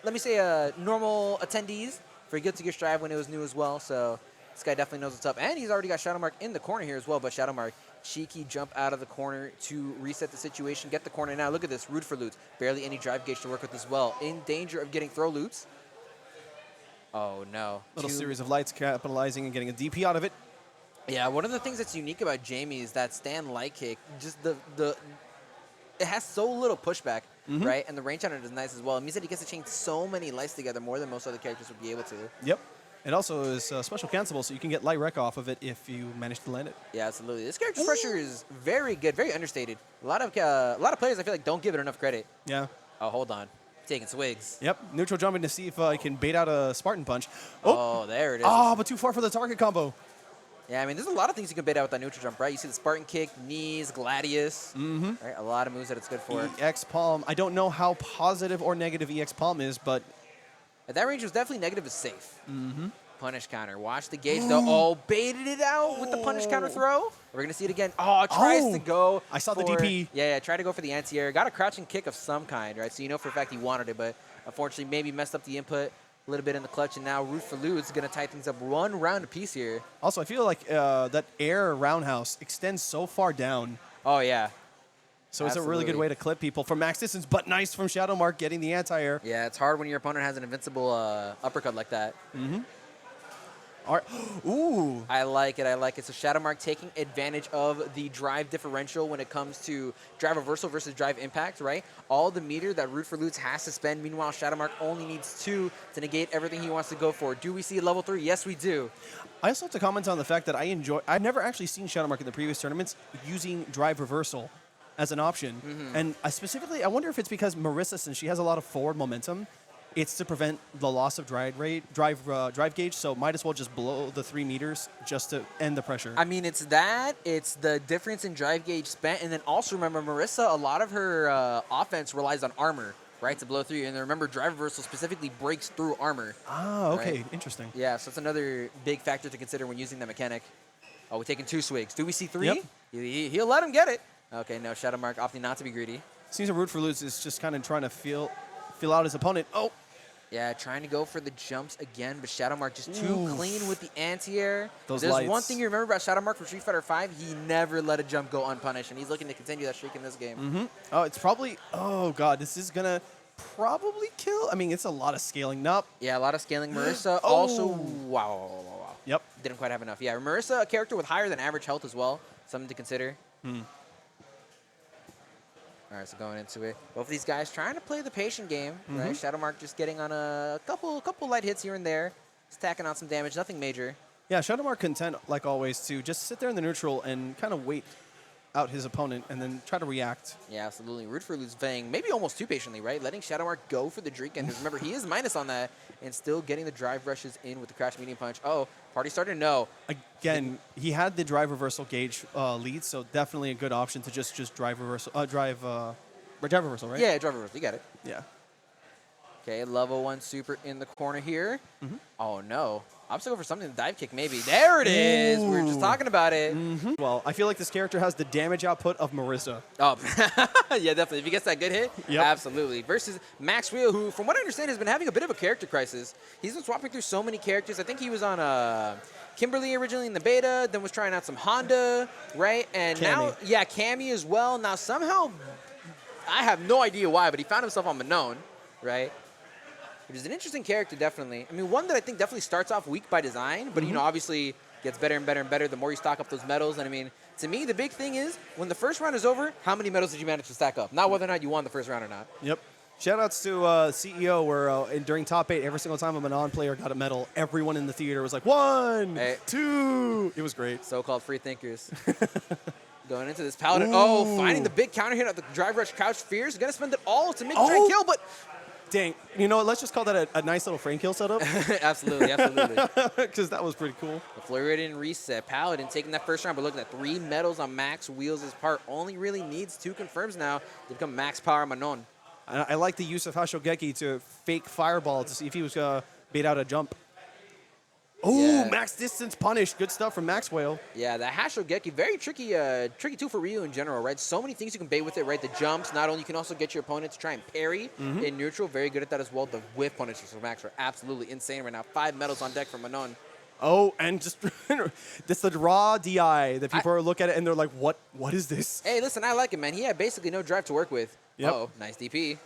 let me say, normal attendees for Guilty Gear Strive when it was new as well, so this guy definitely knows what's up. And he's already got SHADOWMARK in the corner here as well, but SHADOWMARK, cheeky jump out of the corner to reset the situation, get the corner. Now look at this, Root for Loot. Barely any drive gauge to work with as well. In danger of getting throw loots. Oh, no. Little series of lights capitalizing and getting a DP out of it. Yeah, one of the things that's unique about Jamie is that stand light kick, just it has so little pushback, right? And the range on it is nice as well. It means that he gets to chain so many lights together, more than most other characters would be able to. Yep. It also is special cancelable, so you can get light wreck off of it if you manage to land it. Yeah, absolutely. This character's pressure is very good, very understated. A lot of players, I feel like, don't give it enough credit. Yeah. Oh, hold on. Taking swigs. Yep. Neutral jumping to see if I can bait out a Spartan punch. Oh, there it is. Oh, but too far for the target combo. Yeah, I mean, there's a lot of things you can bait out with that neutral jump, right? You see the Spartan kick, knees, gladius. Right? A lot of moves that it's good for. EX Palm. I don't know how positive or negative EX Palm is, but At that range, it was definitely negative is safe. Punish counter. Watch the gauge, though. Oh, baited it out with the punish counter throw. We're going to see it again. Oh, tries to go. I saw the for- DP. Yeah, tried to go for the anti-air. Got a crouching kick of some kind, right? So you know for a fact he wanted it, but unfortunately maybe messed up the input a little bit in the clutch, and now Root for Lose is going to tie things up one round apiece here. also I feel like that air roundhouse extends so far down. Oh, yeah. So it's a really good Absolutely. way to clip people from max distance, but nice from SHADOWMARK getting the anti-air. Yeah, it's hard when your opponent has an invincible uppercut like that. All right. Ooh. I like it. I like it. So SHADOWMARK taking advantage of the drive differential when it comes to drive reversal versus drive impact, right? All the meter that Root for Loots has to spend. Meanwhile, SHADOWMARK only needs 2 to negate everything he wants to go for. Do we see level 3? Yes, we do. I also have to comment on the fact that I've never actually seen SHADOWMARK in the previous tournaments using drive reversal as an option. And I wonder if it's because Marisa, since she has a lot of forward momentum, it's to prevent the loss of drive gauge, so might as well just blow the 3 meters just to end the pressure. I mean, it's that. It's the difference in drive gauge spent. And then also remember, Marisa, a lot of her offense relies on armor, right, to blow through. And then remember, drive reversal specifically breaks through armor. Ah, okay. Right? Interesting. Yeah, so that's another big factor to consider when using that mechanic. Oh, we're taking 2 swigs. Do we see 3? Yep. He'll let him get it. Okay, no, SHADOWMARK opting not to be greedy. Seems a Root for Loots is just kind of trying to feel out his opponent. Oh. Yeah, trying to go for the jumps again, but SHADOWMARK just too clean with the anti-air. Those There's lights. one thing you remember about SHADOWMARK from Street Fighter V, he never let a jump go unpunished, and he's looking to continue that streak in this game. Oh, it's probably, oh God, this is going to probably kill. I mean, it's a lot of scaling. Nope. Yeah, a lot of scaling. Marisa Oh. also, wow. Yep. Didn't quite have enough. Yeah, Marisa, a character with higher than average health as well, something to consider. All right, so going into it, both of these guys trying to play the patient game, right? SHADOWMARK just getting on a couple light hits here and there, stacking on some damage, nothing major. Yeah, SHADOWMARK content, like always, to just sit there in the neutral and kind of wait out his opponent and then try to react. Yeah, absolutely. Root for Loots playing maybe almost too patiently, right? Letting SHADOWMARK go for the drink, and remember, he is minus on that, and still getting the drive rushes in with the crash medium punch. Oh, party starter, no. Again, he had the drive reversal gauge lead, so definitely a good option to just drive reversal, drive reversal, right? Yeah, drive reversal, you got it. Yeah. Okay, level 1 super in the corner here. Oh, no. Obstacle for something to dive kick, maybe. There it is. We were just talking about it. Well, I feel like this character has the damage output of Marisa. Oh, yeah, definitely. If he gets that good hit, Yep. absolutely. Versus MAXWEIHL, who, from what I understand, has been having a bit of a character crisis. He's been swapping through so many characters. I think he was on Kimberly originally in the beta, then was trying out some Honda, right? And now, yeah, Cammy as well. Now, somehow, I have no idea why, but he found himself on MANON, right? Which is an interesting character, definitely. I mean, one that I think definitely starts off weak by design, but, you know, obviously gets better and better and better the more you stock up those medals. And, I mean, to me, the big thing is when the first round is over, how many medals did you manage to stack up? Not whether or not you won the first round or not. Yep. Shoutouts to CEO, where during top 8, every single time a Manon player got a medal, everyone in the theater was like, 1, 2. It was great. So-called free thinkers. Going into this Paladin. Oh, finding the big counter hit at the drive rush crouch fears. Going to spend it all to make the train kill, but... Dang. You know what? Let's just call that a nice little frame kill setup. Absolutely, absolutely. Because that was pretty cool. The Floridian reset. Paladin taking that first round, but looking at 3 medals on MAXWEIHL's part. Only really needs 2 confirms now to become max power Manon. I like the use of Hashogeki to fake fireball to see if he was going to bait out a jump. Oh, Yeah. max distance punish. Good stuff from MAXWEIHL. Yeah, the Hashogeki, very tricky tool for Ryu in general, right? So many things you can bait with it, right? The jumps, not only you can also get your opponent to try and parry in neutral, very good at that as well. The whiff punishes for Max are absolutely insane right now. 5 medals on deck for Manon. Oh, and just this the raw DI that people look at it and they're like, what is this? Hey, listen, I like it, man. He had basically no drive to work with. Yep. Uh-oh, nice DP.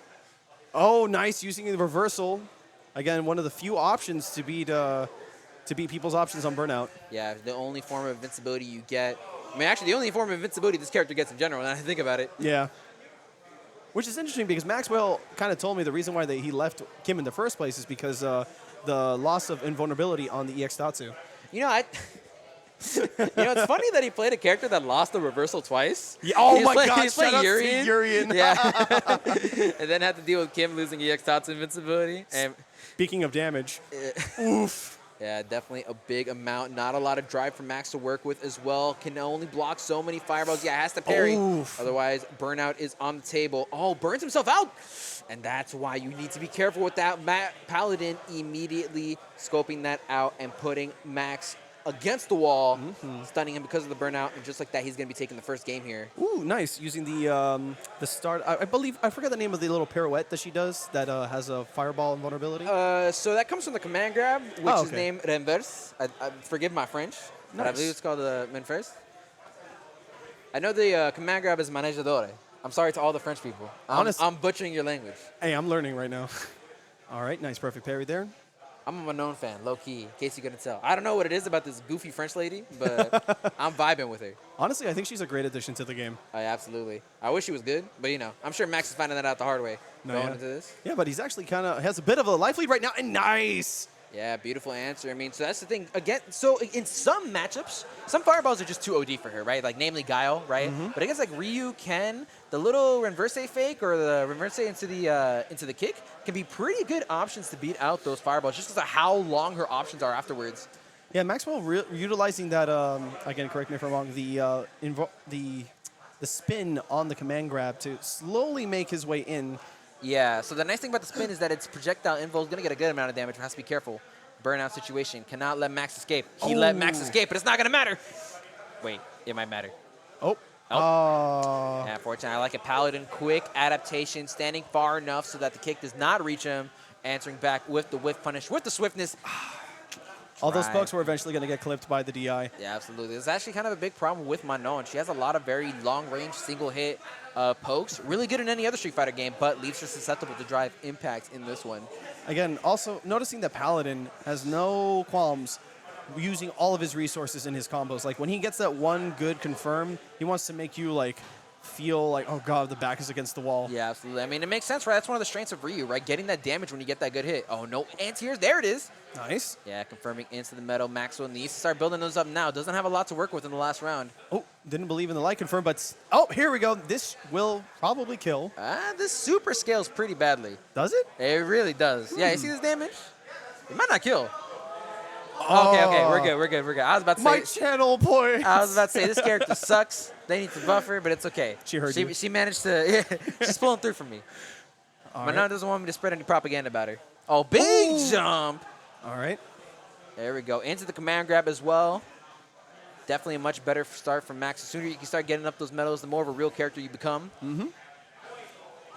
Oh, nice, using the reversal. Again, one of the few options to beat people's options on Burnout. Yeah, the only form of invincibility you get. I mean, actually, the only form of invincibility this character gets in general, now that I think about it. Yeah. Which is interesting because MAXWEIHL kind of told me the reason why he left Kim in the first place is because the loss of invulnerability on the EX Tatsu. You know, it's funny that he played a character that lost the reversal twice. Yeah, oh He's my played- God, he's played shout out to Urian. Urian. Yeah. And then had to deal with Kim losing EX Tatsu invincibility. And Speaking of damage, oof. yeah, definitely a big amount. Not a lot of drive for Max to work with as well. Can only block so many fireballs. Yeah, has to parry. Oof. Otherwise, Burnout is on the table. Oh, burns himself out. And that's why you need to be careful with that. Paladin immediately scoping that out and putting Max against the wall, stunning him because of the Burnout. And just like that, he's going to be taking the first game here. Ooh, nice. Using the start. I believe, I forgot the name of the little pirouette that she does that has a fireball invulnerability. So that comes from the command grab, which is named Renverse. Forgive my French, but I Nice. believe it's called Renverse. I know the command grab is manejadore. I'm sorry to all the French people. I'm butchering your language. Hey, I'm learning right now. All right, nice, perfect parry there. I'm a Manon fan, low-key, in case you couldn't tell. I don't know what it is about this goofy French lady, but I'm vibing with her. Honestly, I think she's a great addition to the game. Absolutely. I wish she was good, but, you know, I'm sure Max is finding that out the hard way going yeah. into this. Yeah, but he's actually kind of has a bit of a life lead right now, and nice. Yeah, beautiful answer. I mean, so that's the thing. Again, so in some matchups, some fireballs are just too OD for her, right? Like, namely Guile, right? But I guess, like, Ryu, Ken, the little reverse fake or the reverse into the kick can be pretty good options to beat out those fireballs just because of how long her options are afterwards. Yeah, Maxwell utilizing that, again, correct me if I'm wrong, the spin on the command grab to slowly make his way in. Yeah, so the nice thing about the spin is that its projectile invo is going to get a good amount of damage, but has to be careful. Burnout situation. Cannot let Max escape. He let Max escape, but it's not going to matter. Wait, it might matter. Oh. Yeah, unfortunately, I like a Paladin. Quick adaptation, standing far enough so that the kick does not reach him. Answering back with the whiff punish, with the swiftness. All those pokes were eventually going to get clipped by the DI. Yeah, absolutely. It's actually kind of a big problem with Manon. She has a lot of very long-range, single-hit pokes. Really good in any other Street Fighter game, but leaves her susceptible to drive impact in this one. Again, also noticing that Paladin has no qualms using all of his resources in his combos. Like, when he gets that one good confirm, he wants to make you, like, feel like, oh, God, the back is against the wall. Yeah, absolutely. I mean, it makes sense, right? That's one of the strengths of Ryu, right? Getting that damage when you get that good hit. Oh, no anti-airs. There it is. Nice. Yeah, confirming into the metal. Maxwell needs to start building those up now. Doesn't have a lot to work with in the last round. Oh, didn't believe in the light confirm, but oh, here we go. This will probably kill. This super scales pretty badly. Does it? It really does. Yeah, you see this damage? It might not kill. Okay, we're good. I was about to say. My channel point. I was about to say, this character sucks. They need to buffer, but it's okay. She heard you. She managed to, she's pulling through for me. Manon doesn't want me to spread any propaganda about her. Oh, big jump. All right. There we go. Into the command grab as well. Definitely a much better start from Max. The sooner you can start getting up those medals, the more of a real character you become.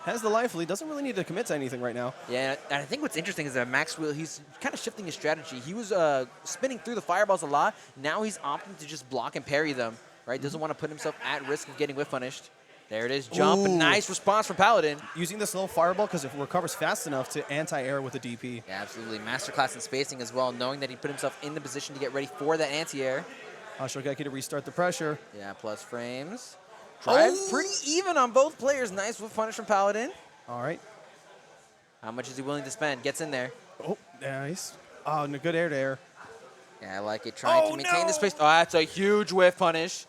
Has the life lead. Doesn't really need to commit to anything right now. Yeah, and I think what's interesting is that MAXWEIHL, he's kind of shifting his strategy. He was spinning through the fireballs a lot. Now he's opting to just block and parry them, right? Doesn't want to put himself at risk of getting whiff punished. There it is. Jump. Ooh. Nice response from Paladin. Using this little fireball because it recovers fast enough to anti-air with a DP. Yeah, absolutely. Masterclass in spacing as well, knowing that he put himself in the position to get ready for that anti-air. Shogeki to restart the pressure. Yeah, plus frames. Drive pretty even on both players. Nice whiff punish from Paladin. All right. How much is he willing to spend? Gets in there. Oh, nice. Oh, no, good air to air. Yeah, I like it. Trying to maintain the space. Oh, that's a huge whiff punish.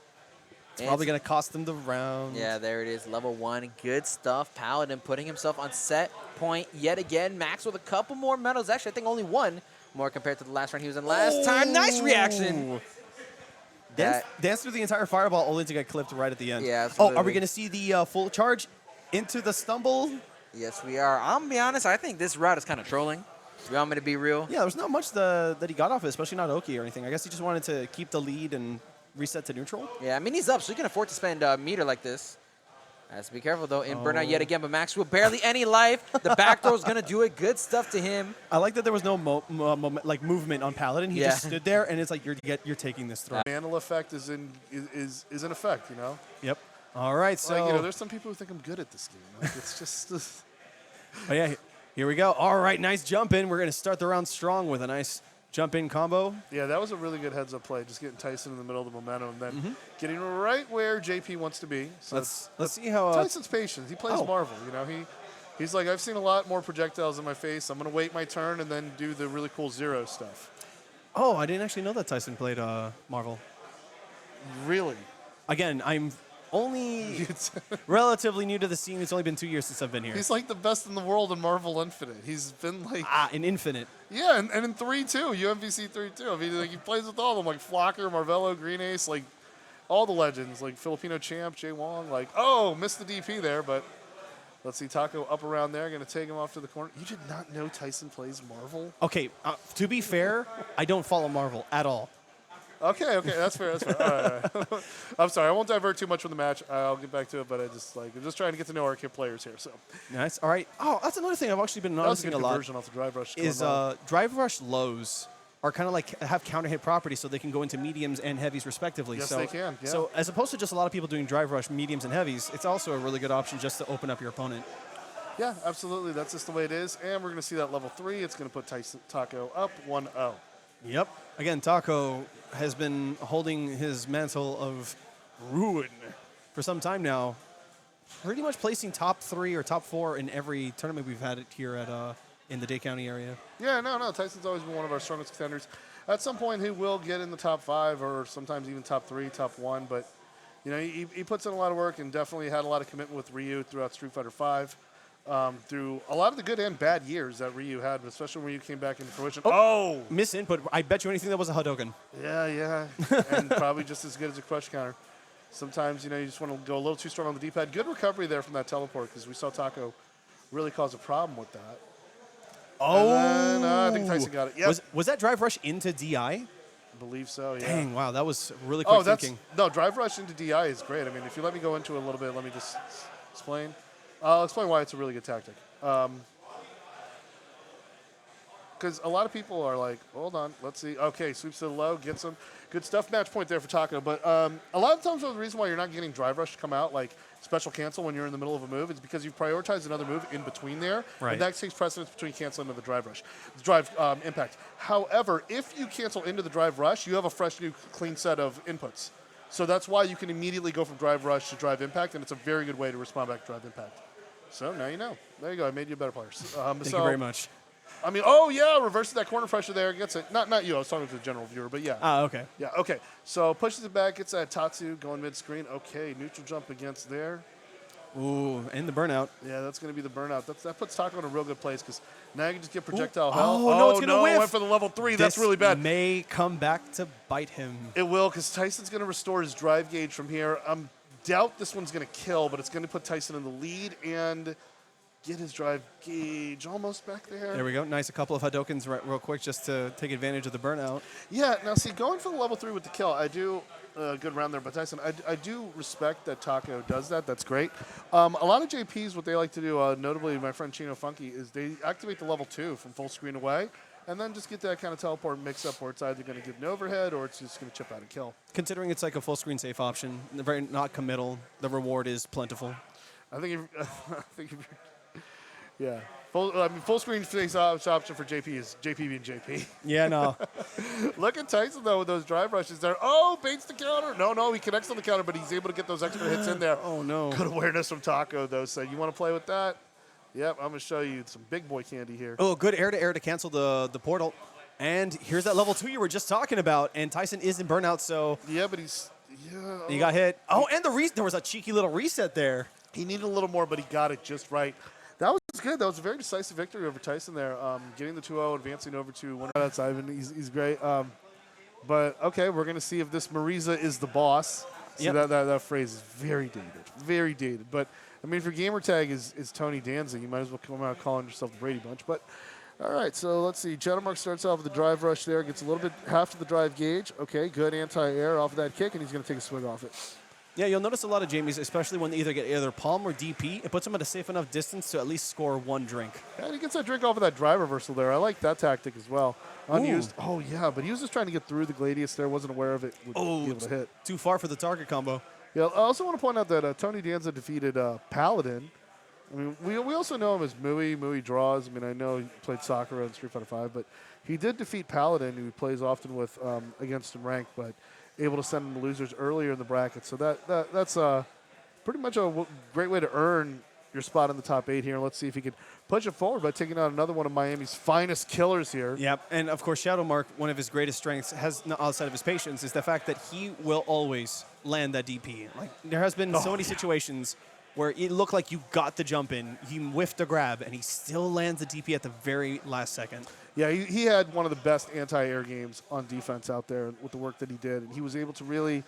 It's probably going to cost them the round. Yeah, there it is. Level 1. Good stuff. Paladin putting himself on set point yet again. Max with a couple more medals. Actually, I think only one more compared to the last round he was in last time. Nice reaction. Dance through the entire fireball only to get clipped right at the end. Yeah, absolutely. Oh, are we going to see the full charge into the stumble? Yes, we are. I'm going to be honest. I think this route is kind of trolling. Do you want me to be real? Yeah, there's not much that he got off it, especially not Oki or anything. I guess he just wanted to keep the lead and reset to neutral. Yeah, I mean, he's up, so he can afford to spend a meter like this. Has to be careful, though. In burnout yet again, but MAXWEIHL barely any life. The back throw is going to do it. Good stuff to him. I like that there was no movement on Paladin. He just stood there, and it's like, you're taking this throw. Mantle effect is in effect, you know? Yep. All right, so... Like, you know, there's some people who think I'm good at this game. Like, it's just... Oh, yeah, here we go. All right, nice jump in. We're going to start the round strong with a nice jump-in combo. Yeah, that was a really good heads-up play, just getting Tyson in the middle of the momentum and then getting right where JP wants to be. So let's see how... Tyson's patient. He plays Marvel, you know. He's like, I've seen a lot more projectiles in my face. I'm going to wait my turn and then do the really cool zero stuff. Oh, I didn't actually know that Tyson played Marvel. Really? Again, I'm only relatively new to the scene. It's only been 2 years since I've been here. He's like the best in the world in Marvel Infinite. He's been like... in Infinite. Yeah, and in 3 too. UMVC 3 too. I mean, like, he plays with all of them, like Flocker, Marvello, Green Ace, like all the legends, like Filipino Champ, Jay Wong. Like, oh, missed the DP there, but let's see. Taco up around there, going to take him off to the corner. You did not know Tyson plays Marvel? Okay, to be fair, I don't follow Marvel at all. Okay, that's fair. All right. I'm sorry, I won't divert too much from the match. I'll get back to it, but I'm just trying to get to know our kid players here. So nice. All right. Oh, that's another thing I've actually been noticing a lot. Conversion off the drive rush is drive rush lows are kind of like have counter hit properties, so they can go into mediums and heavies respectively. Yes, so they can. Yeah. So as opposed to just a lot of people doing drive rush mediums and heavies, it's also a really good option just to open up your opponent. Yeah, absolutely. That's just the way it is. And we're going to see that level 3. It's going to put Taco up 1-0. Yep. Again, Taco has been holding his mantle of ruin for some time now. Pretty much placing top 3 or top 4 in every tournament we've had it here at in the Dade County area. Yeah, no. Tyson's always been one of our strongest contenders. At some point, he will get in the top 5 or sometimes even top 3, top 1. But, you know, he puts in a lot of work and definitely had a lot of commitment with Ryu throughout Street Fighter V. Through a lot of the good and bad years that Ryu had, especially when Ryu came back into fruition. Oh! Miss input. I bet you anything that was a Hadouken. Yeah. And probably just as good as a crush counter. Sometimes, you know, you just want to go a little too strong on the D-pad. Good recovery there from that teleport because we saw Taco really cause a problem with that. Oh! And then, I think Tyson got it. Yep. Was that drive rush into DI? I believe so, yeah. Dang, wow, that was really quick thinking. No, drive rush into DI is great. I mean, if you let me go into it a little bit, let me just explain. I'll explain why it's a really good tactic. Because a lot of people are like, hold on, let's see. Okay, sweeps to the low, gets him. Good stuff. Match point there for Taco. But a lot of times the reason why you're not getting drive rush to come out, like special cancel when you're in the middle of a move, is because you've prioritized another move in between there. Right. And that takes precedence between canceling and the drive rush. Drive impact. However, if you cancel into the drive rush, you have a fresh new clean set of inputs. So that's why you can immediately go from drive rush to drive impact, and it's a very good way to respond back to drive impact. So now you know. There you go. I made you a better player. Thank you very much. I mean, oh, yeah, reverses that corner pressure there. Gets it. Not you. I was talking to the general viewer, but yeah. Ah, okay. Yeah, okay. So pushes it back, gets that Tatsu going mid-screen. Okay, neutral jump against there. Ooh, and the burnout. Yeah, that's going to be the burnout. That puts Taco in a real good place because now you can just get projectile Ooh. hell. Oh, no, it's going to whiff. Went for the level 3. That's really bad. May come back to bite him. It will because Tyson's going to restore his drive gauge from here. Doubt this one's going to kill, but it's going to put Tyson in the lead and get his drive gauge almost back there. There we go. Nice. A couple of Hadoukens real quick just to take advantage of the burnout. Yeah, now see, going for the level 3 with the kill, I do a good round there. But Tyson, I do respect that Taco does that. That's great. A lot of JPs, what they like to do, notably my friend Chino Funky, is they activate the level 2 from full screen away and then just get that kind of teleport mix up where it's either going to get an overhead or it's just going to chip out and kill. Considering it's like a full screen safe option, very not committal, the reward is plentiful. I think if you're yeah. Full screen face option for JP is JP being JP. Yeah, no. Look at Tyson, though, with those drive rushes there. Oh, baits the counter. No, he connects on the counter, but he's able to get those extra hits in there. Oh, no. Good awareness from Taco, though. So you want to play with that? Yep, I'm going to show you some big boy candy here. Oh, good air-to-air to cancel the portal. And here's that level 2 you were just talking about. And Tyson is in burnout, so... Yeah, but he's... Yeah. He got hit. Oh, and there was a cheeky little reset there. He needed a little more, but he got it just right. That was good. That was a very decisive victory over Tyson there. Getting the 2-0, advancing over to 1. That's Ivan. He's great. But, okay, we're going to see if this Marisa is the boss. See, yep. that phrase is very dated. Very dated. But, I mean, if your gamer tag is Tony Danza, you might as well come out calling yourself the Brady Bunch. But, all right, so let's see. SHADOWMARK starts off with the drive rush there. Gets a little bit, half of the drive gauge. Okay, good anti-air off of that kick, and he's going to take a swing off it. Yeah, you'll notice a lot of Jamies, especially when they either get either palm or DP, it puts them at a safe enough distance to at least score 1 drink. And he gets that drink off of that drive reversal there. I like that tactic as well. Unused. Ooh. Oh, yeah, but he was just trying to get through the Gladius there. Wasn't aware of it. Would be able to hit. Too far for the target combo. Yeah, I also want to point out that Tony Danza defeated Paladin. I mean, we also know him as Mui. Mui draws. I mean, I know he played Sakura in Street Fighter V, but he did defeat Paladin, who he plays often with against him ranked, but able to send him to losers earlier in the bracket. So that's pretty much a great way to earn your spot in the top 8 here. Let's see if he can push it forward by taking out another one of Miami's finest killers here. Yep, and of course, SHADOWMARK, one of his greatest strengths, outside of his patience, is the fact that he will always land that DP. Like, there has been so many situations where it looked like you got the jump in, he whiffed a grab, and he still lands the DP at the very last second. Yeah, he had one of the best anti-air games on defense out there with the work that he did, and he was able to really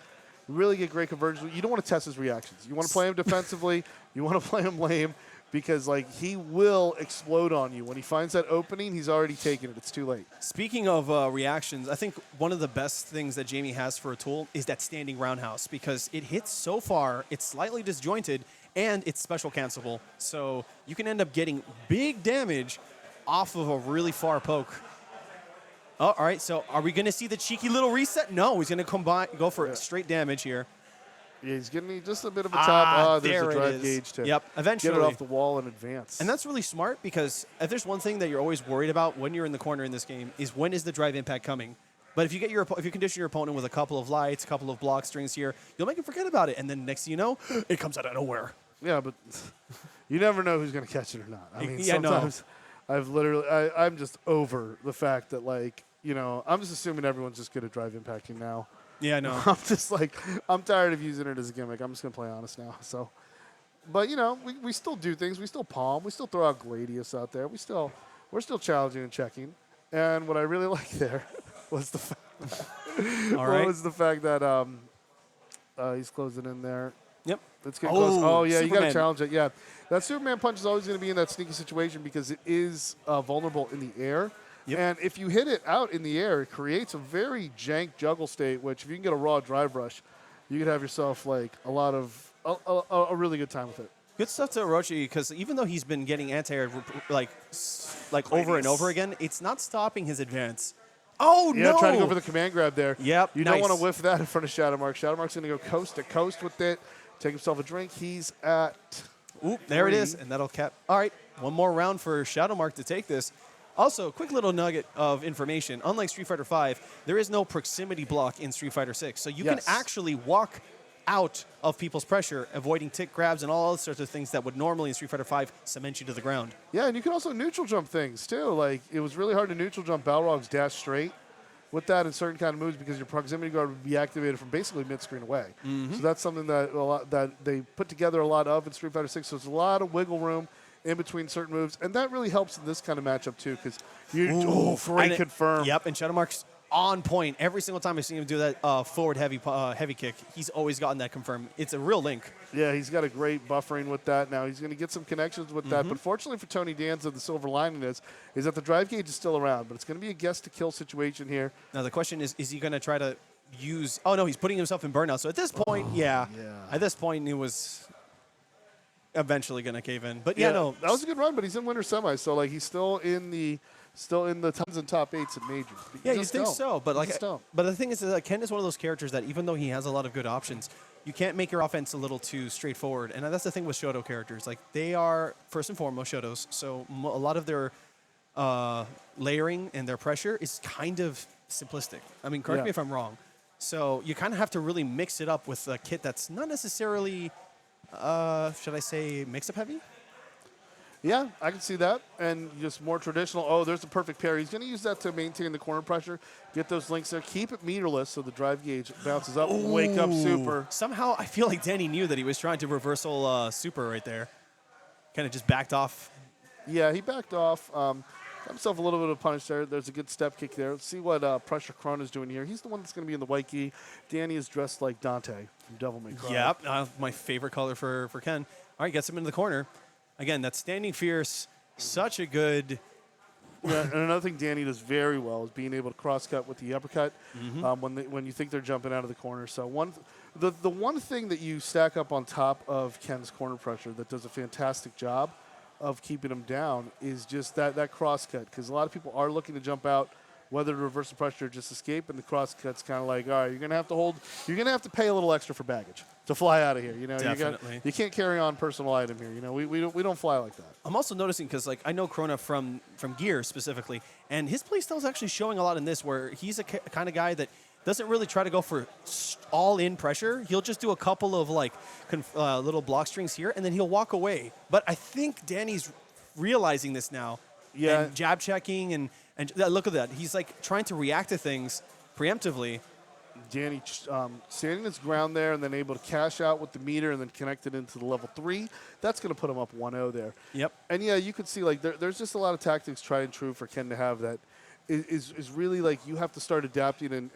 get great conversions. You don't want to test his reactions. You want to play him defensively. You want to play him lame because, like, he will explode on you. When he finds that opening, he's already taken it. It's too late. Speaking of reactions, I think one of the best things that Jamie has for a tool is that standing roundhouse because it hits so far, it's slightly disjointed, and it's special cancelable. So you can end up getting big damage off of a really far poke. Oh, all right, so are we going to see the cheeky little reset? No, he's going to go for straight damage here. Yeah, he's getting just a bit of a top. There's there a it drive is. gauge to Yep, eventually. get it off the wall in advance. And that's really smart because if there's one thing that you're always worried about when you're in the corner in this game is when is the drive impact coming. But if you get if you condition your opponent with a couple of lights, a couple of block strings here, you'll make him forget about it. And then next thing you know, it comes out of nowhere. Yeah, but you never know who's going to catch it or not. I mean, Yeah, no. sometimes I'm just over the fact that, like, you know, I'm just assuming everyone's just good at drive impacting now. Yeah, no. I'm just like, I'm tired of using it as a gimmick. I'm just going to play honest now. So, but, you know, we still do things. We still palm. We still throw out Gladius out there. We're still challenging and checking. And what I really like there was the fact that he's closing in there. Yep. Let's get close. Oh, yeah, you got to Superman. challenge it. Yeah. That Superman punch is always going to be in that sneaky situation because it is vulnerable in the air. Yep. And if you hit it out in the air, it creates a very jank juggle state, which if you can get a raw drive rush, you could have yourself like a really good time with it. Good stuff to Orochi because even though he's been getting anti-air like over and over again, it's not stopping his advance. Oh, Yeah, no. trying to go for the command grab there. Yep, You don't want to nice. whiff that in front of SHADOWMARK. SHADOWMARK's going to go coast to coast with it, take himself a drink. He's at Oop, there it is, 3. and that'll cap. All right, one more round for SHADOWMARK to take this. Also, quick little nugget of information. Unlike Street Fighter V, there is no proximity block in Street Fighter VI. So you Yes. can actually walk out of people's pressure, avoiding tick grabs and all other sorts of things that would normally in Street Fighter V cement you to the ground. Yeah, and you can also neutral jump things too. Like it was really hard to neutral jump Balrog's dash straight with that in certain kind of moves because your proximity guard would be activated from basically mid-screen away. So that's something that they put together a lot of in Street Fighter 6. So there's a lot of wiggle room in between certain moves, and that really helps in this kind of matchup too because you And it- confirm. Yep, and SHADOWMARK's on point. Every single time I've seen him do that forward heavy kick, he's always gotten that confirmed. It's a real link. Yeah, he's got a great buffering with that. Now he's going to get some connections with that. But fortunately for Tony Danza, the silver lining is that the drive gauge is still around, but it's going to be a guess to kill situation here. Now the question is he going to try to use? Oh no, he's putting himself in burnout. So at this point, yeah. At this point, he was eventually going to cave in. But yeah, no, that was a good run. But he's in winter semis, so like he's still in the tons and top 8s at majors. But yeah, you just think don't. so. But You like, just don't. but the thing is that Ken is one of those characters that even though he has a lot of good options, you can't make your offense a little too straightforward. And that's the thing with Shoto characters. Like they are first and foremost Shotos, so a lot of their layering and their pressure is kind of simplistic. I mean, correct Yeah. me if I'm wrong. So you kind of have to really mix it up with a kit that's not necessarily, should I say, mix-up heavy? Yeah, I can see that. And just more traditional. Oh, there's the perfect pair. He's going to use that to maintain the corner pressure, get those links there, keep it meterless so the drive gauge bounces up, wake up super. Somehow I feel like Danny knew that he was trying to reversal super right there. Kind of just backed off. Yeah, he backed off. Got himself a little bit of punish there. There's a good step kick there. Let's see what pressure CRONA is doing here. He's the one that's going to be in the white gi. Danny is dressed like Dante from Devil May Cry. Yep, my favorite color for Ken. All right, gets him into the corner. Again, that's standing fierce. Such a good. Yeah, and another thing Danny does very well is being able to cross cut with the uppercut when you think they're jumping out of the corner. So the one thing that you stack up on top of Ken's corner pressure that does a fantastic job of keeping him down is just that cross cut, because a lot of people are looking to jump out, whether to reverse the pressure or just escape, and the cross cut's kind of like, all right, you're gonna have to pay a little extra for baggage to fly out of here. You know, Definitely. you can't carry on personal item here. You know, we don't fly like that. I'm also noticing because like I know CRONA from Gear specifically, and his playstyle is actually showing a lot in this, where he's a kind of guy that doesn't really try to go for all-in pressure. He'll just do a couple of like little block strings here, and then he'll walk away. But I think Danny's realizing this now. Yeah. And jab checking and look at that. He's like trying to react to things preemptively. Danny standing his ground there and then able to cash out with the meter and then connect it into the level 3. That's going to put him up 1-0 there. Yep. And yeah, you could see like there's just a lot of tactics tried and true for Ken to have that is really like you have to start adapting and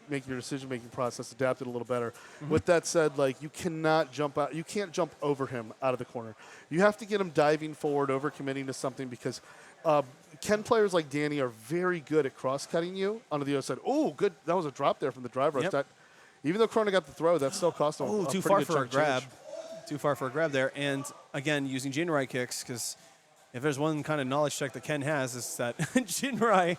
make your decision-making process adapted a little better. With that said, like you cannot jump out. You can't jump over him out of the corner. You have to get him diving forward, over committing to something, because Ken players like Danny are very good at cross-cutting you onto the other side. Oh, good. That was a drop there from the drive rush. Yep. That, even though CRONA got the throw, that still cost him Oh, a too pretty far good for a chunk grab. change. Too far for a grab there. And again, using Jinrai kicks, because if there's one kind of knowledge check that Ken has, is that Jinrai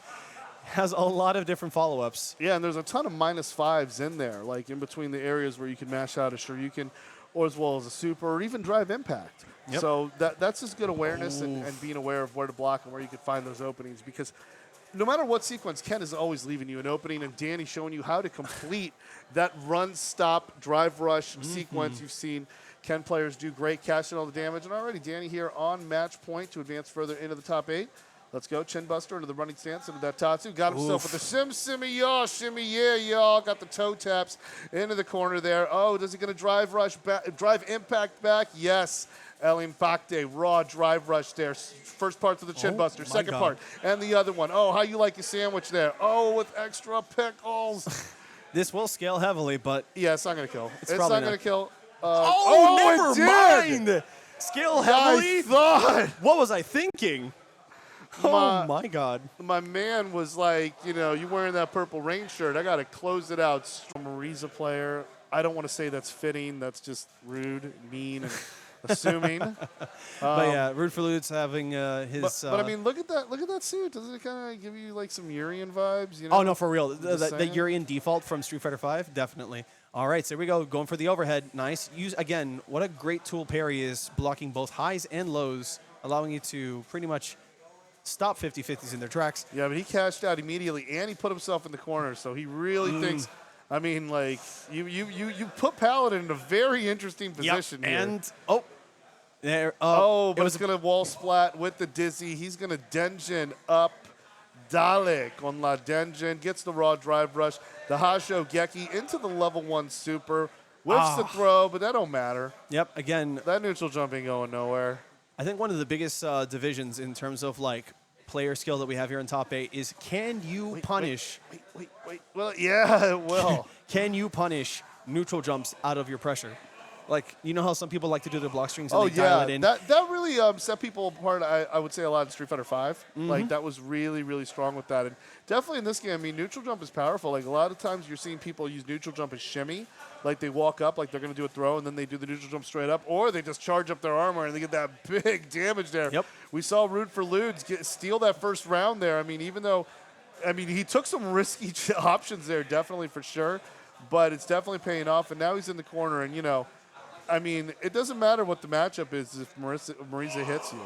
has a lot of different follow-ups. Yeah, and there's a ton of -5s in there, like in between the areas where you can mash out a Shoryuken, or as well as a super, or even drive impact. Yep. So that's just good awareness and being aware of where to block and where you can find those openings, because no matter what sequence, Ken is always leaving you an opening, and Danny showing you how to complete that run, stop, drive, rush sequence. You've seen Ken players do great, cashing all the damage, and already Danny here on match point to advance further into the top 8. Let's go. Chin buster into the running stance into that Tatsu. Got himself with the shimmy, y'all. Shimmy, yeah, y'all. Got the toe taps into the corner there. Oh, does he going to drive rush back, drive impact back? Yes. El Impacte, raw drive rush there. First part to the chin buster. Second part. And the other one. Oh, how you like your sandwich there? Oh, with extra pickles. This will scale heavily, but Yeah, it's not going to kill. It's probably not not. going to kill. never it did! mind. Scale I heavily. thought. What was I thinking? Oh my God. My man was like, you know, you wearing that purple rain shirt. I got to close it out. Marisa player. I don't want to say that's fitting. That's just rude, mean, and assuming. But yeah, Rude for Lutz having his. But I mean, look at that suit. Doesn't it kind of give you like some Urian vibes? You know? Oh no, for real. The saying. Urian default from Street Fighter V, definitely. All right, so here we go. Going for the overhead. Nice. Use again. What a great tool parry is, blocking both highs and lows, allowing you to pretty much stop 50-50s in their tracks. Yeah, but he cashed out immediately, and he put himself in the corner. So he really thinks. I mean, like you put Paladin in a very interesting position here. And there. But it's going to wall splat with the Dizzy. He's going to Denjin up Dalek on La Denjin. Gets the raw drive rush. The Hasho Geki into the level 1 super. Whips the throw, but that don't matter. Yep. Again, That neutral jump ain't going nowhere. I think one of the biggest divisions in terms of like player skill that we have here in top 8 is, can you punish? Wait. Well, yeah, it will. Can you punish neutral jumps out of your pressure? Like, you know how some people like to do their block strings and they dial it in? That really set people apart, I would say, a lot in Street Fighter V. Like, that was really, really strong with that. And definitely in this game, I mean, neutral jump is powerful. Like, a lot of times you're seeing people use neutral jump as shimmy. Like, they walk up like they're going to do a throw, and then they do the neutral jump straight up. Or they just charge up their armor, and they get that big damage there. Yep. We saw Rude for Ludes steal that first round there. I mean, even though, he took some risky options there, definitely, for sure. But it's definitely paying off. And now he's in the corner, and, you know, I mean, it doesn't matter what the matchup is if Marisa hits you.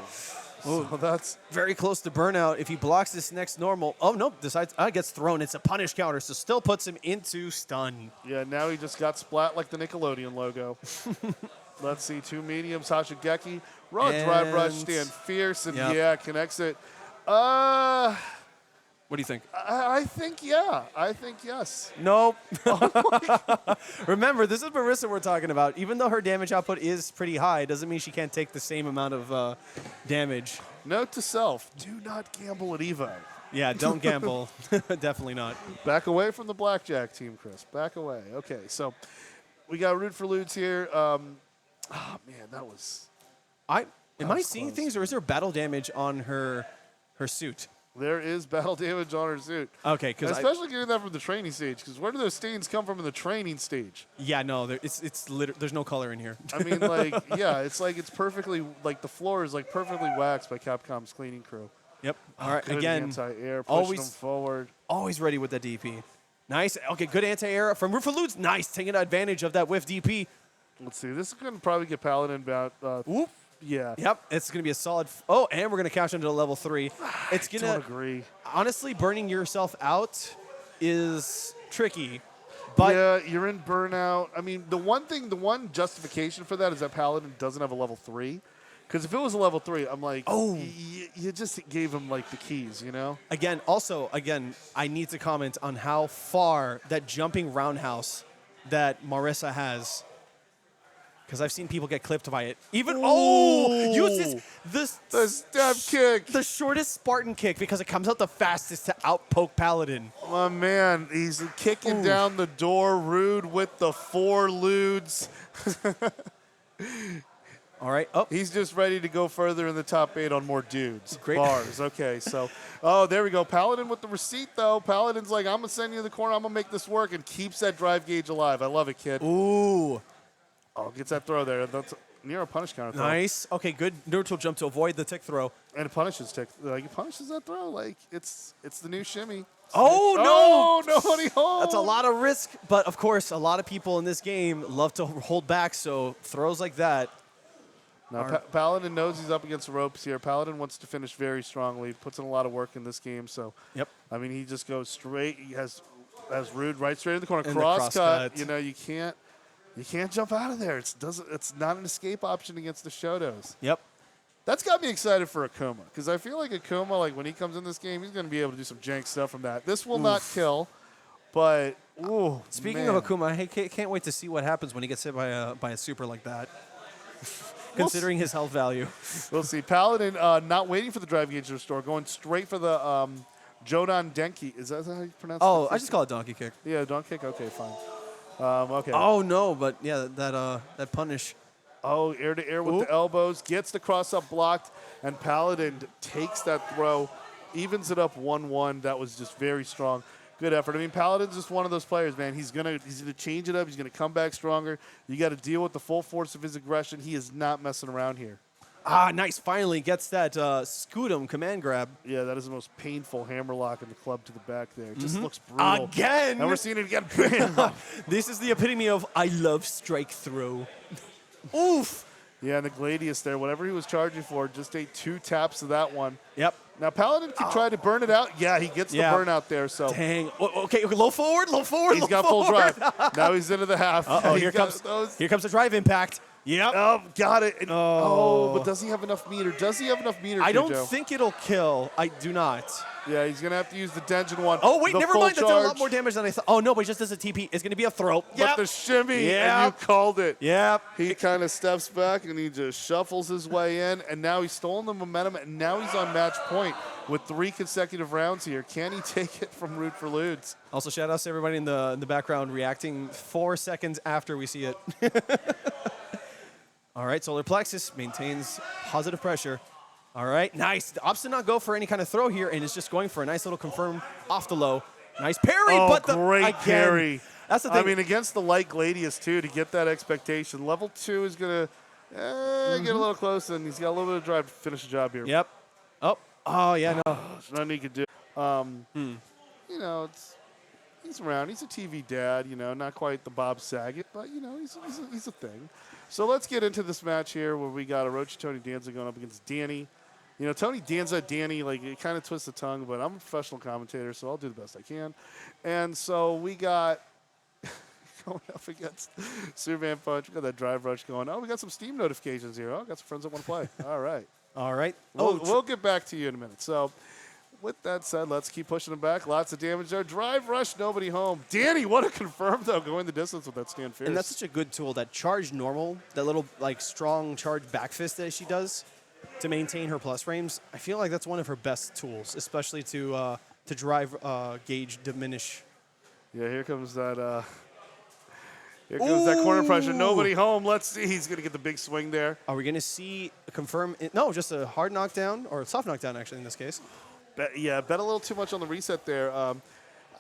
So that's very close to burnout. If he blocks this next normal, nope, decides gets thrown. It's a punish counter, so still puts him into stun. Yeah, now he just got splat like the Nickelodeon logo. Let's see, 2 mediums, Hashigeki. Raw drive rush, stand fierce, and connects it. What do you think? I think, yeah. I think yes. Nope. Remember, this is Marisa we're talking about. Even though her damage output is pretty high, doesn't mean she can't take the same amount of damage. Note to self, do not gamble at Evo. Yeah, don't gamble. Definitely not. Back away from the blackjack team, Chris. Back away. Okay, so we got Rude for Ludes here. Man, that was... Am I seeing things, or is there battle damage on her suit? There is battle damage on her suit. Okay, because especially getting that from the training stage. Because where do those stains come from in the training stage? Yeah, no, there's no color in here. I mean, like, yeah, it's like it's perfectly, like the floor is like perfectly waxed by Capcom's cleaning crew. Yep. All right. Good Again, anti-air, pushing them forward. Always ready with the DP. Nice. Okay, good anti-air from Rude for Ludes. Nice, taking advantage of that whiff DP. Let's see. This is going to probably get Paladin about. Whoop. Yeah. Yep, it's going to be a solid. And we're going to cash into level 3. It's going to. Don't agree. Honestly, burning yourself out is tricky. But yeah, you're in burnout. I mean, the one justification for that is that Paladin doesn't have a level 3. Because if it was a level 3, I'm like, you just gave him like the keys, you know? Again, I need to comment on how far that jumping roundhouse that Marisa has. Because I've seen people get clipped by it. Even uses the stab kick, the shortest Spartan kick, because it comes out the fastest to outpoke Paladin. My man, he's kicking down the door. Rude with the 4 Ludes. All right. He's just ready to go further in the top 8 on more dudes. Great. Bars. Okay, so, there we go. Paladin with the receipt, though. Paladin's like, I'm going to send you to the corner. I'm going to make this work, and keeps that drive gauge alive. I love it, kid. Ooh. Gets that throw there. That's near a punish counter throw. Nice. Okay, good neutral jump to avoid the tick throw. And it punishes tick. Like, it punishes that throw. Like, it's the new shimmy. Oh, no! nobody home. That's a lot of risk, but of course, a lot of people in this game love to hold back, so throws like that. Now, Paladin knows he's up against the ropes here. Paladin wants to finish very strongly, puts in a lot of work in this game. So, Yep. I mean, he just goes straight. He has Rude right straight in the corner. In the Cross cut. crosscut. You know, you can't jump out of there. It's not an escape option against the Shotos. Yep. That's got me excited for Akuma because I feel like Akuma, like when he comes in this game, he's going to be able to do some jank stuff from that. This will not kill, but ooh. Speaking man. of Akuma, I can't wait to see what happens when he gets hit by a super like that. Considering his health value. We'll see. Paladin not waiting for the drive gauge to restore, going straight for the Jodan Denki. Is that how you pronounce it? Oh, I just call it donkey kick. Yeah, donkey kick. Okay, fine. Okay. Oh no, but yeah, that punish. Oh, air to air with the elbows, gets the cross up blocked, and Paladin takes that throw, evens it up 1-1. That was just very strong. Good effort. I mean, Paladin's just one of those players, man. He's gonna change it up. He's gonna come back stronger. You got to deal with the full force of his aggression. He is not messing around here. Ah, nice. Finally gets that Scutum command grab. Yeah, that is the most painful hammerlock in the club to the back there. It just looks brutal. Again. And we're seeing it again. Bam. This is the epitome of I love strike throw. Oof. Yeah, and the Gladius there, whatever he was charging for, just ate 2 taps of that one. Yep. Now, Paladin can try to burn it out. Yeah, he gets the burnout there. So Dang. Okay, low forward. he's got full drive. Now he's into the half. Uh-oh, here comes the drive impact. Yep. Oh, got it. And, Oh. but does he have enough meter? Does he have enough meter, I don't Joe? think it'll kill. I do not. Yeah, he's going to have to use the Denjin one. Oh, wait, the never full mind. That did a lot charge. more damage than I thought. Oh, no, but he just does a TP. It's going to be a throw. But the shimmy, and Yep. you called it. Yep. He kind of steps back, and he just shuffles his way in, and now he's stolen the momentum, and now he's on match point with 3 consecutive rounds here. Can he take it from Rude for Ludes? Also, shout outs to everybody in the background reacting 4 seconds after we see it. All right, Solar Plexus maintains positive pressure. All right, nice. Opts did not go for any kind of throw here, and is just going for a nice little confirm off the low. Nice parry, Oh, but great parry. That's the thing. I mean, against the light Gladius, too, to get that expectation. Level 2 is going to get a little close, and he's got a little bit of drive to finish the job here. Yep. Oh, yeah, no. There's nothing he could do. You know, he's around. He's a TV dad, you know, not quite the Bob Saget, but, you know, he's a thing. So let's get into this match here where we got Orochi Tony Danza going up against Danny. You know, Tony Danza, Danny, like, it kind of twists the tongue, but I'm a professional commentator, so I'll do the best I can. And so we got going up against Superman Punch. We got that drive rush going. Oh, we got some Steam notifications here. Oh, got some friends that want to play. All right. All right. We'll get back to you in a minute. So with that said, let's keep pushing them back. Lots of damage there. Drive rush, nobody home. Danny, what a confirm, though, going the distance with that stand fierce. And that's such a good tool, that charge normal, that little, like, strong charge back fist that she does to maintain her plus frames. I feel like that's one of her best tools, especially to drive gauge diminish. Yeah, here comes that that corner pressure. Nobody home. Let's see. He's going to get the big swing there. Are we going to see confirm? No, just a hard knockdown, or a soft knockdown, actually, in this case. Bet a little too much on the reset there. I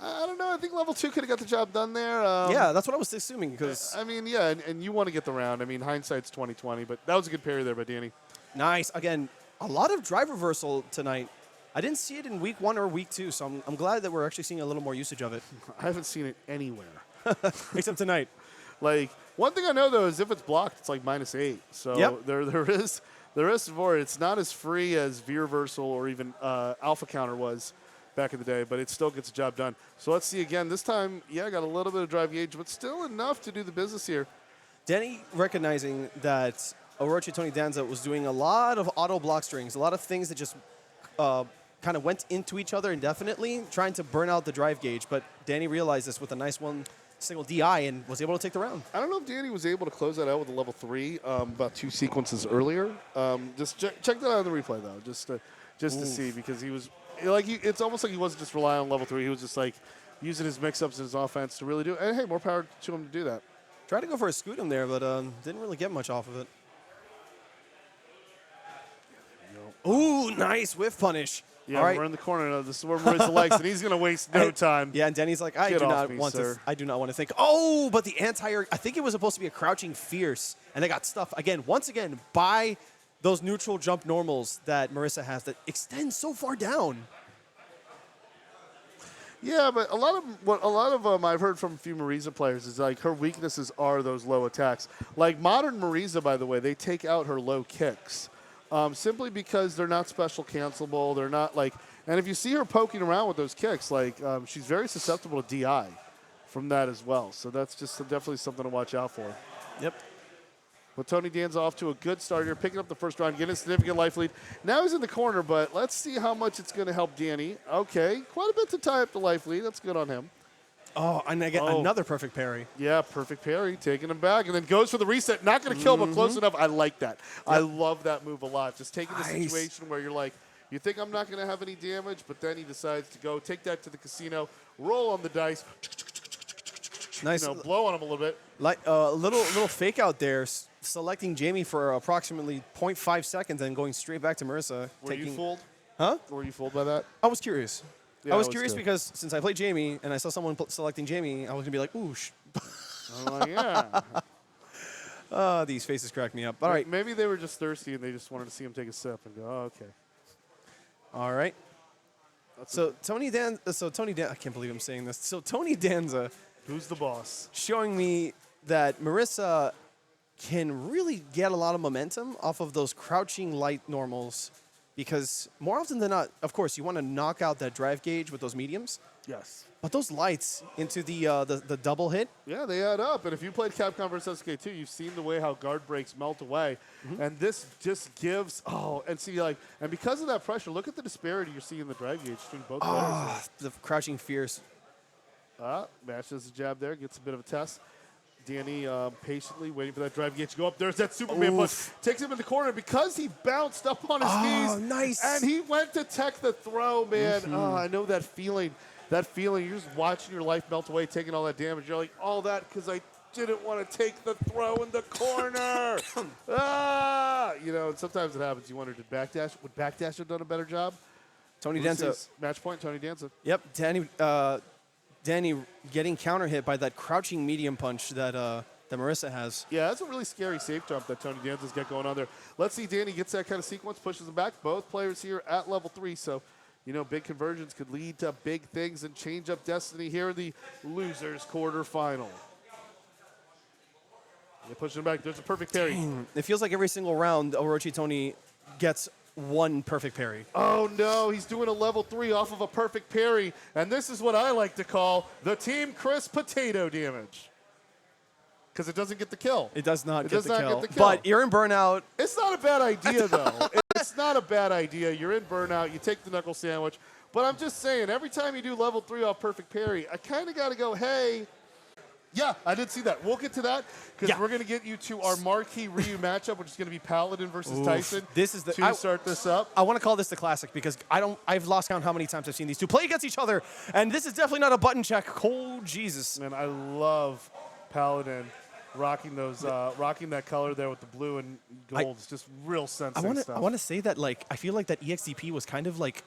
don't know. I think level 2 could have got the job done there. Yeah, that's what I was assuming. Because I mean, yeah, and you want to get the round. I mean, hindsight's 20/20, but that was a good parry there by Danny. Nice. Again, a lot of drive reversal tonight. I didn't see it in week 1 or week 2, so I'm glad that we're actually seeing a little more usage of it. I haven't seen it anywhere. Except tonight. Like, one thing I know, though, is if it's blocked, it's like -8. So Yep. there is support. It's not as free as V reversal or even Alpha Counter was back in the day, but it still gets the job done. So let's see again. This time, yeah, got a little bit of drive gauge, but still enough to do the business here. Denny recognizing that Orochi Tony Danza was doing a lot of auto block strings, a lot of things that just kind of went into each other indefinitely, trying to burn out the drive gauge. But Danny realized this with a nice single DI and was able to take the round. I don't know if Danny was able to close that out with a level 3 about 2 sequences earlier. Just check that out on the replay, though, just to see, because he was like, it's almost like he wasn't just relying on level 3. He was just like using his mix-ups in his offense to really do it. And hey, more power to him to do that. Tried to go for a Scutum there, but didn't really get much off of it. Ooh, nice whiff punish. Yeah, all right. we're in the corner now. This is where Marisa likes, and he's going to waste no time. Yeah, and Denny's like, I Get do off not me, want sir. to. I do not want to think. Oh, but the anti-air. I think it was supposed to be a crouching fierce, and they got stuffed again. Once again, by those neutral jump normals that Marisa has that extend so far down. Yeah, but a lot of them I've heard from a few Marisa players is like her weaknesses are those low attacks. Like modern Marisa, by the way, they take out her low kicks simply because they're not special cancelable. They're not like, and if you see her poking around with those kicks, like she's very susceptible to DI from that as well. So that's just definitely something to watch out for. Yep. But Tony Danza off to a good start here, picking up the first round, getting a significant life lead. Now he's in the corner, but let's see how much it's going to help Danny. Okay, quite a bit to tie up the life lead. That's good on him. Oh, and I get another perfect parry. Yeah, perfect parry, taking him back, and then goes for the reset. Not going to kill, but close enough. I like that. Yep. I love that move a lot. Just taking the situation where you're like, you think I'm not going to have any damage, but then he decides to go take that to the casino, roll on the dice. Nice. You know, blow on him a little bit. Like a little fake out there, selecting Jamie for approximately 0.5 seconds and going straight back to Marisa. Were you fooled? Huh? Were you fooled by that? I was curious. Yeah, I was curious because since I played Jamie and I saw someone selecting Jamie, I was going to be like, ooh. I'm like, yeah. These faces crack me up. All right. Maybe they were just thirsty and they just wanted to see him take a sip and go, oh, okay. All right. So Tony Danza, I can't believe I'm saying this. So Tony Danza. Who's the boss? Showing me that Marisa can really get a lot of momentum off of those crouching light normals because more often than not, of course, you want to knock out that drive gauge with those mediums. Yes. But those lights into the double hit. Yeah, they add up. And if you played Capcom vs. SK2, you've seen the way how guard breaks melt away. And this just gives, and see, like, and because of that pressure, look at the disparity you're seeing in the drive gauge between both players. The crouching fierce. Matches the jab there, gets a bit of a test. Danny patiently waiting for that drive gauge to go up. There's that Superman punch. Takes him in the corner because he bounced up on his knees. Nice. And he went to tech the throw, man. Oh, I know that feeling. That feeling, you're just watching your life melt away, taking all that damage. You're like, all that because I didn't want to take the throw in the corner. You know, and sometimes it happens. You wonder, would Backdash have done a better job? Tony Danza. Match point, Tony Danza. Yep, Danny getting counter hit by that crouching medium punch that Marisa has. Yeah, that's a really scary safe jump that Tony Danza's got going on there. Let's see Danny gets that kind of sequence, pushes him back. Both players here at level 3, so, you know, big conversions could lead to big things and change up destiny here in the losers quarterfinal. They push him back. There's a perfect parry. It feels like every single round, Orochi Tony gets one perfect parry. Oh, no. He's doing a level 3 off of a perfect parry. And this is what I like to call the TEAMKHRIS potato damage. Because it doesn't get the kill. It does not get the kill. Get the kill. But you're in burnout. It's not a bad idea, though. It's not a bad idea. You're in burnout. You take the knuckle sandwich. But I'm just saying, every time you do level 3 off perfect parry, I kind of got to go, hey. Yeah, I did see that. We'll get to that because we're going to get you to our marquee Ryu matchup, which is going to be Paladin versus Tyson. This is start this up. I want to call this the classic because I've lost count how many times I've seen these two play against each other, and this is definitely not a button check. Oh Jesus! Man, I love Paladin rocking those, rocking that color there with the blue and gold. It's just real sensei stuff. I want to say that I feel like that EXDP was kind of like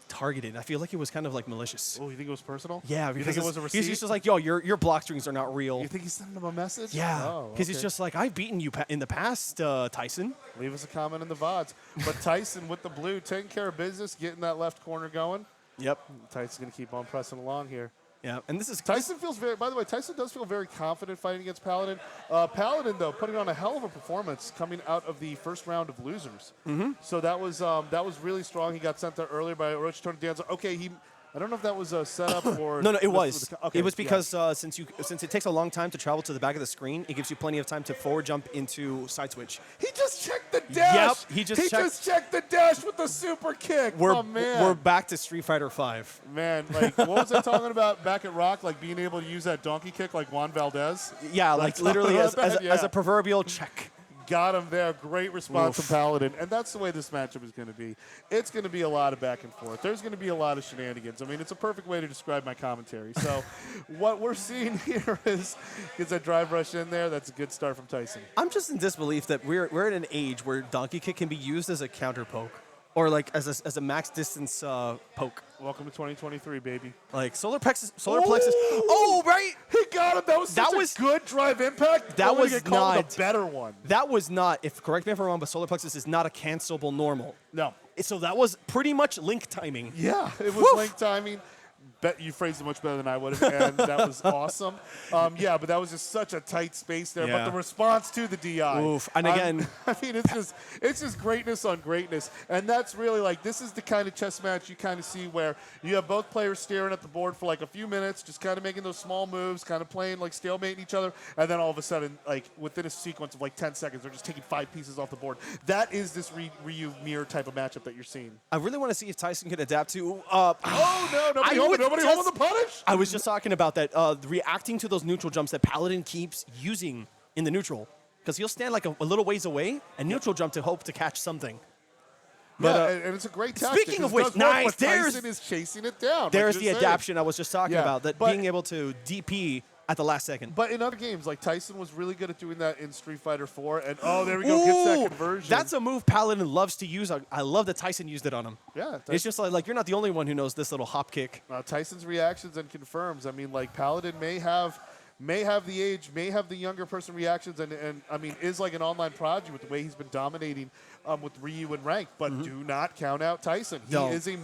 targeted. I feel like it was kind of like malicious. Oh, you think it was personal? Yeah, because you think it was a receipt? He's just like, yo, your block strings are not real. You think he's sending him a message? Yeah, because he's just like, I've beaten you in the past, Tyson. Leave us a comment in the VODs. But Tyson with the blue, taking care of business, getting that left corner going. Yep. Tyson's going to keep on pressing along here. Yeah, and this is Tyson feels very. By the way, Tyson does feel very confident fighting against Paladin. Paladin though, putting on a hell of a performance coming out of the first round of losers. So that was really strong. He got sent there earlier by Orochi Tony Danza. Okay, I don't know if that was a setup or no, it was. Okay, it was because since it takes a long time to travel to the back of the screen, it gives you plenty of time to forward jump into side switch. He just checked the dash. Yep, he just checked the dash with the super kick. We're man. back to Street Fighter V. Man, like what was I talking about back at Rock? Like being able to use that donkey kick like Juan Valdez. Yeah, like literally as a proverbial check. Got him there. Great response from Paladin. And that's the way this matchup is going to be. It's going to be a lot of back and forth. There's going to be a lot of shenanigans. I mean, it's a perfect way to describe my commentary. So what we're seeing here is a drive rush in there. That's a good start from Tyson. I'm just in disbelief that we're at an age where donkey kick can be used as a counter poke. Or like as a max distance poke. Welcome to 2023, baby. Like solar plexus. Oh, right. He got him. That was a good drive impact. That was not a better one. That was not. Correct me if I'm wrong, but solar plexus is not a cancelable normal. No. So that was pretty much link timing. Yeah, it was link timing. you phrased it much better than I would have, and that was awesome. Yeah, but that was just such a tight space there. Yeah. But the response to the DI. Oof. And again, I mean, it's just greatness on greatness. And that's really like, this is the kind of chess match you kind of see where you have both players staring at the board for like a few minutes, just kind of making those small moves, kind of playing like stalemating each other, and then all of a sudden, like within a sequence of like 10 seconds, they're just taking 5 pieces off the board. That is this Ryu mirror type of matchup that you're seeing. I really want to see if Tyson can adapt to. Oh no! Nobody holding the punish. I was just talking about that. Reacting to those neutral jumps that Paladin keeps using in the neutral, because he'll stand like a little ways away and neutral jump to hope to catch something. But, and it's a great tactic. Speaking of which, nice. Tyson is chasing it down. There's like the adaptation I was just talking about. That but, being able to DP at the last second. But in other games, like Tyson was really good at doing that in Street Fighter 4. And there we go, gets that conversion. That's a move Paladin loves to use. I love that Tyson used it on him. Yeah, it's just like you're not the only one who knows this little hop kick. Tyson's reactions and confirms. I mean, like Paladin may have the age, may have the younger person reactions, and I mean, is like an online prodigy with the way he's been dominating with Ryu and ranked. But do not count out Tyson. He is a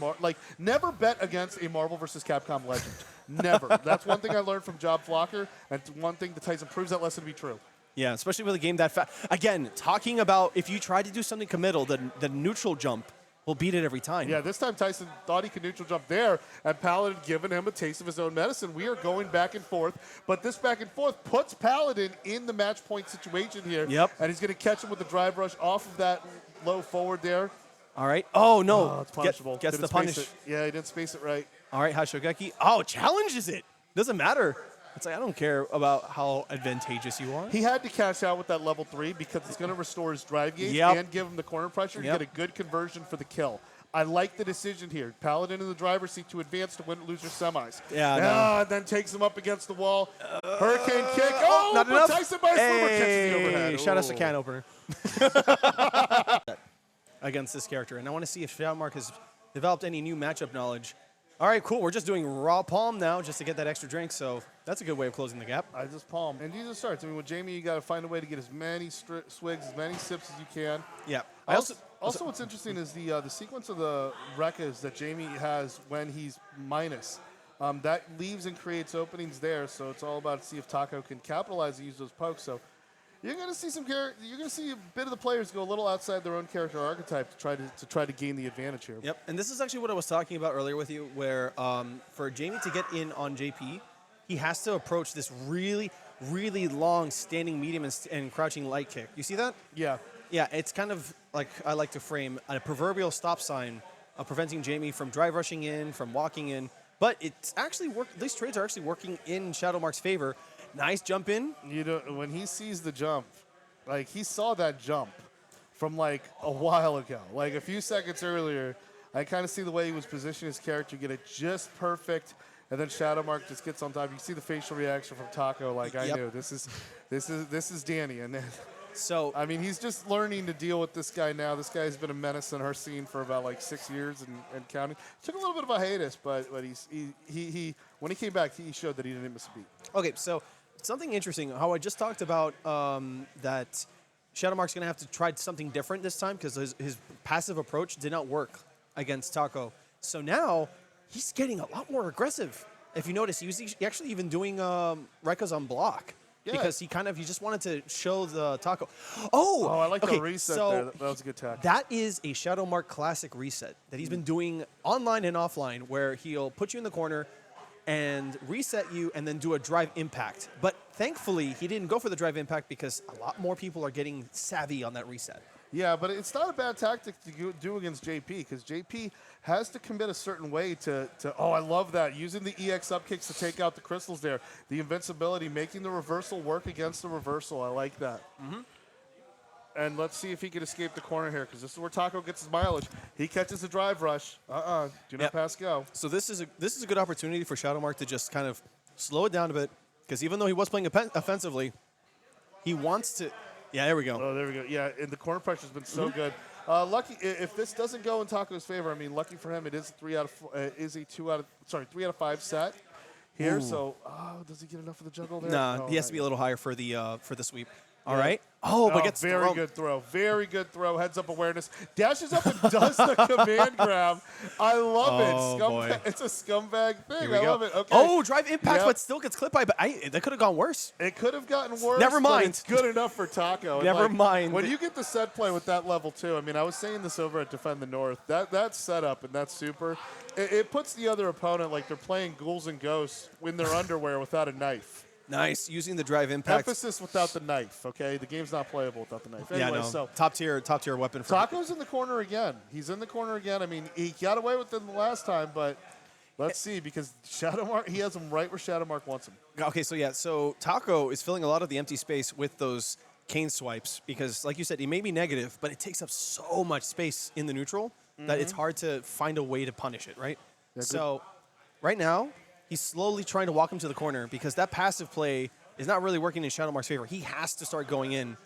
never bet against a Marvel vs. Capcom legend. Never. That's one thing I learned from Job Flocker, and one thing that Tyson proves that lesson to be true. Yeah, especially with a game that fast. Again, talking about if you try to do something committal, the neutral jump will beat it every time. Yeah, this time Tyson thought he could neutral jump there, and Paladin given him a taste of his own medicine. We are going back and forth, but this back and forth puts Paladin in the match point situation here. Yep. And he's going to catch him with the drive rush off of that low forward there. All right. Oh, no. Oh, it's punishable. Gets the punish. Yeah, he didn't space it right. All right, Hashogeki. Oh, challenges it. Doesn't matter. It's like, I don't care about how advantageous you are. He had to cash out with that level 3 because it's going to restore his drive gauge and give him the corner pressure to get a good conversion for the kill. I like the decision here. Paladin in the driver's seat to advance to win loser semis. Yeah, and then takes him up against the wall. Hurricane kick. Oh, not enough. Tyson by Sliver catches the overhead. Shout out to Can Opener. Against this character. And I want to see if SHADOWMARK has developed any new matchup knowledge. All right, cool. We're just doing raw palm now just to get that extra drink, so that's a good way of closing the gap. I just palm. And these are starts. I mean, with Jamie, you got to find a way to get as many swigs, as many sips as you can. Yeah. Also, what's interesting is the sequence of the Rekkas that Jamie has when he's minus. That leaves and creates openings there, so it's all about to see if Taco can capitalize and use those pokes. So you're going to see you're going to see a bit of the players go a little outside their own character archetype to try to gain the advantage here. Yep, and this is actually what I was talking about earlier with you, where for Jamie to get in on JP, he has to approach this really, really long standing medium and crouching light kick. You see that? Yeah. Yeah, it's kind of like I like to frame a proverbial stop sign of preventing Jamie from drive rushing in, from walking in. But it's actually these trades are actually working in SHADOWMARK's favor. Nice jump in. You know, when he sees the jump, like he saw that jump from like a while ago, like a few seconds earlier. I kind of see the way he was positioning his character, get it just perfect, and then SHADOWMARK just gets on top. You see the facial reaction from Taco, like I knew this is Danny, and then. So I mean, he's just learning to deal with this guy now. This guy's been a menace in our scene for about like 6 years and counting. Took a little bit of a hiatus, but he when he came back, he showed that he didn't miss a beat. Okay, so something interesting. How I just talked about that SHADOWMARK's going to have to try something different this time because his passive approach did not work against Taco. So now he's getting a lot more aggressive. If you notice, he was actually even doing Rekkas on block. Yeah. Because he just wanted to show the Taco. Oh, I like the reset there. That was a good tackle. That is a SHADOWMARK classic reset that he's been doing online and offline, where he'll put you in the corner and reset you and then do a drive impact. But thankfully, he didn't go for the drive impact because a lot more people are getting savvy on that reset. Yeah, but it's not a bad tactic to do against JP because JP has to commit a certain way to I love that. Using the EX up kicks to take out the crystals there. The invincibility, making the reversal work against the reversal. I like that. Mm-hmm. And let's see if he can escape the corner here because this is where Taco gets his mileage. He catches the drive rush. Do not pass go. So this is a good opportunity for SHADOWMARK to just kind of slow it down a bit because even though he was playing offensively, he wants to... Yeah, there we go. Oh, there we go. Yeah, and the corner pressure has been so good. Lucky if this doesn't go in Taco's favor. I mean, lucky for him, it is a 3 out of 5 set here. Ooh. So, does he get enough of the juggle there? Nah, he has to be a little higher for the sweep. All right. Oh, but gets very thrown. good throw. Very good throw. Heads up awareness. Dashes up and does the command grab. I love Oh, it. boy. It's a scumbag thing. Here we I go. love it. Okay. Oh, drive impact, Yep. but still gets clipped by. But that could have gone worse. It could have gotten worse. Never but mind. it's good enough for Taco. And, Never like, mind. When you get the set play with that level too, I mean, I was saying this over at Defend the North. That setup and that super, it puts the other opponent like they're playing ghouls and ghosts in their underwear without a knife. Nice, using the drive impact. Emphasis without the knife, okay? The game's not playable without the knife. Yeah, Anyway, no. so Top tier weapon for Taco's in the corner again. He's in the corner again. I mean, he got away with it the last time, but let's see, because SHADOWMARK, he has him right where SHADOWMARK wants him. Okay, so Taco is filling a lot of the empty space with those cane swipes because, like you said, he may be negative, but it takes up so much space in the neutral that it's hard to find a way to punish it, right? Yeah, So right now, he's slowly trying to walk him to the corner because that passive play is not really working in SHADOWMARK's favor. He has to start going in,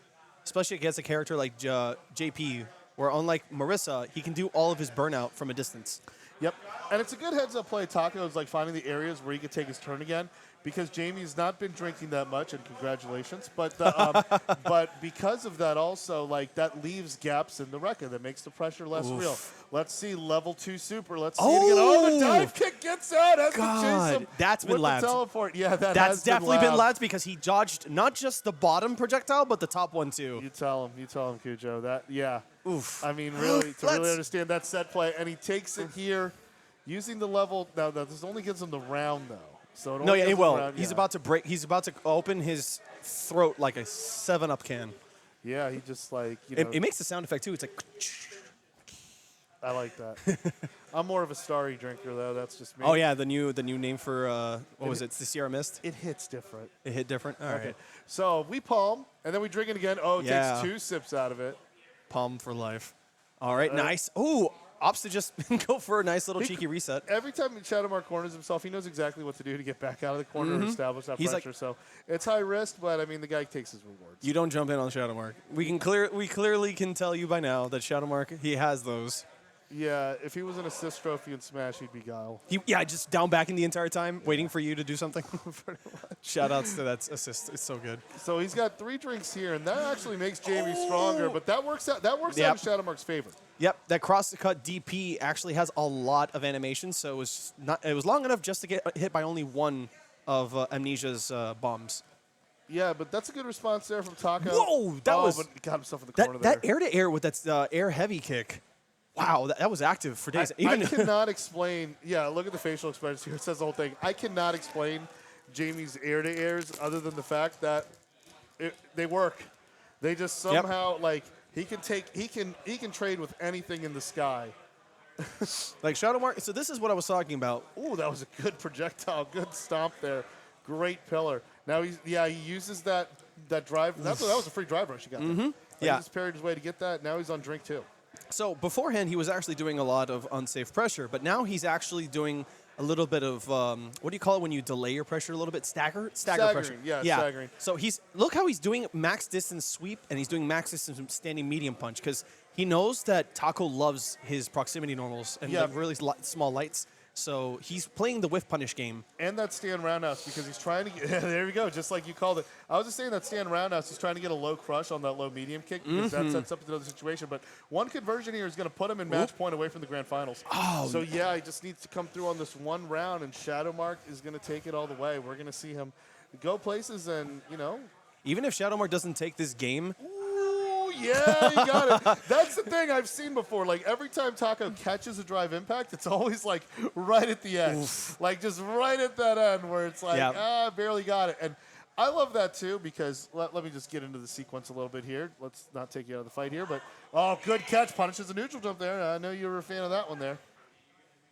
especially against a character like JP, where unlike MARISA, he can do all of his burnout from a distance. Yep, and it's a good heads-up play. Taco is like finding the areas where he could take his turn again because Jamie's not been drinking that much, and congratulations. But but because of that also, like that leaves gaps in the record that makes the pressure less real. Let's see level 2 super. Let's see it again. Oh, the dive kick gets out. Has to chase him that's been with labbed. the teleport. Yeah, That's definitely been labbed because he dodged not just the bottom projectile, but the top one too. You tell him, Cujo. That, yeah. Oof. I mean, really, to really understand that set play, and he takes it here using the level. Now, this only gives him the round, though. So it No, only yeah, gives he him the will. round, He's yeah. about to break. He's about to open his throat like a 7-Up can. Yeah, he just like, you It, know. it makes the sound effect too. It's like. I like that. I'm more of a starry drinker, though. That's just me. Oh yeah, the new name for what was it? It's the Sierra Mist. It hits different. It hit different. All right. Okay. So we palm, and then we drink it again. Oh, it Yeah. takes 2 sips out of it. Palm for life. All right, nice. Oh, opts to just go for a nice little cheeky reset. Every time SHADOWMARK corners himself, he knows exactly what to do to get back out of the corner and establish that He's like- pressure. So it's high risk, but I mean, the guy takes his rewards. You don't jump in on SHADOWMARK. We clearly can tell you by now that SHADOWMARK, he has those. Yeah, if he was an assist trophy in Smash, he'd be Guile. Just down backing the entire time, waiting for you to do something. Shout outs to that assist. It's so good. So he's got 3 drinks here, and that actually makes Jamie stronger. But that works out. That works out in SHADOWMARK's favor. Yep, that cross the cut DP actually has a lot of animation, so it was long enough just to get hit by only one of Amnesia's bombs. Yeah, but that's a good response there from Taco. Whoa, that was but he got himself in the corner that there. air to air with that air heavy kick. Wow, that was active for days. I cannot explain. Yeah, look at the facial expressions here. It says the whole thing. I cannot explain Jamie's air-to-airs other than the fact that they work. They just somehow like he can trade with anything in the sky. like SHADOWMARK. So this is what I was talking about. Ooh, that was a good projectile. Good stomp there. Great pillar. Now he uses that drive. That was a free drive rush he got there. Yeah. He just parried his way to get that. Now he's on drink 2. So beforehand, he was actually doing a lot of unsafe pressure, but now he's actually doing a little bit of what do you call it when you delay your pressure a little bit? Stagger pressure. Yeah, staggering. So look how he's doing max distance sweep and he's doing max distance standing medium punch because he knows that Taco loves his proximity normals and the really small lights. So he's playing the whiff punish game. And that stand roundhouse because he's trying to get, there we go, just like you called it. I was just saying that stand roundhouse, he's trying to get a low crush on that low medium kick because that sets up another situation. But one conversion here is going to put him in match point away from the grand finals. Oh. So yeah, he just needs to come through on this one round and SHADOWMARK is going to take it all the way. We're going to see him go places and, you know. Even if SHADOWMARK doesn't take this game, Yeah, you got it. That's the thing I've seen before. Like, every time Taco catches a drive impact, it's always, like, right at the edge. Like, just right at that end where it's like, barely got it. And I love that, too, because let me just get into the sequence a little bit here. Let's not take you out of the fight here. But, oh, good catch. Punishes a neutral jump there. I know you were a fan of that one there.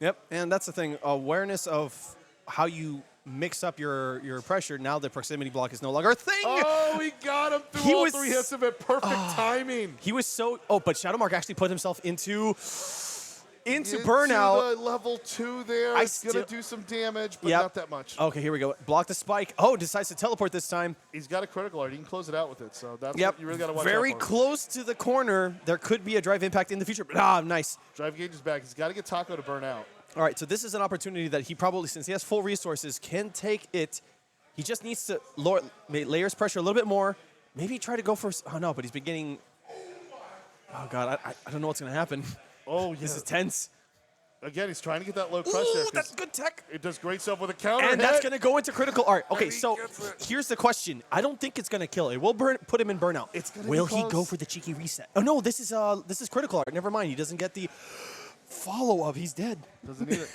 Yep, and that's the thing. Awareness of how you mix up your pressure now that proximity block is no longer a thing. Oh, he got him through all 3 hits of it. Perfect timing. He was so... Oh, but SHADOWMARK actually put himself into burnout. The level 2 there. It's going to do some damage, but not that much. Okay, here we go. Block the spike. Oh, decides to teleport this time. He's got a critical art. He can close it out with it, so that's what you really got to watch Very out for. close to the corner. There could be a drive impact in the future. But, nice. Drive gauge is back. He's got to get Taco to burn out. All right, so this is an opportunity that he probably, since he has full resources, can take it. He just needs to lower layers pressure a little bit more Maybe try to go for. Oh no, but he's been getting. Oh god, I don't know what's gonna happen. Oh, yeah. This is tense. Again, he's trying to get that low crush there. Ooh, that's good tech. It does great stuff with a counter And that's hit. going to go into critical art. Okay, And he so gets it. here's the question. I don't think it's going to kill. It will put him in burnout. It's gonna be will he close. go for the cheeky reset? Oh no, this is critical art. Never mind. He doesn't get the follow-up. He's dead. Doesn't need it.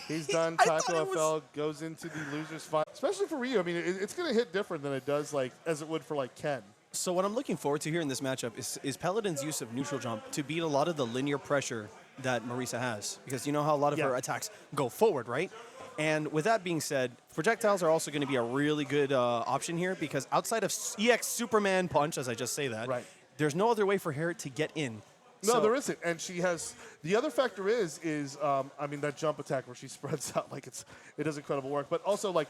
He's done. I thought it TACOFL goes into the loser's fight, especially for Ryu. I mean, it's going to hit different than it does like as it would for like Ken. So what I'm looking forward to here in this matchup is Paladin's use of neutral jump to beat a lot of the linear pressure that MARISA has. Because you know how a lot of her attacks go forward, right? And with that being said, projectiles are also going to be a really good option here because outside of EX Superman Punch, as I just say that, there's no other way for her to get in. No, there isn't. And she has the other factor is I mean that jump attack where she spreads out like it does incredible work. But also like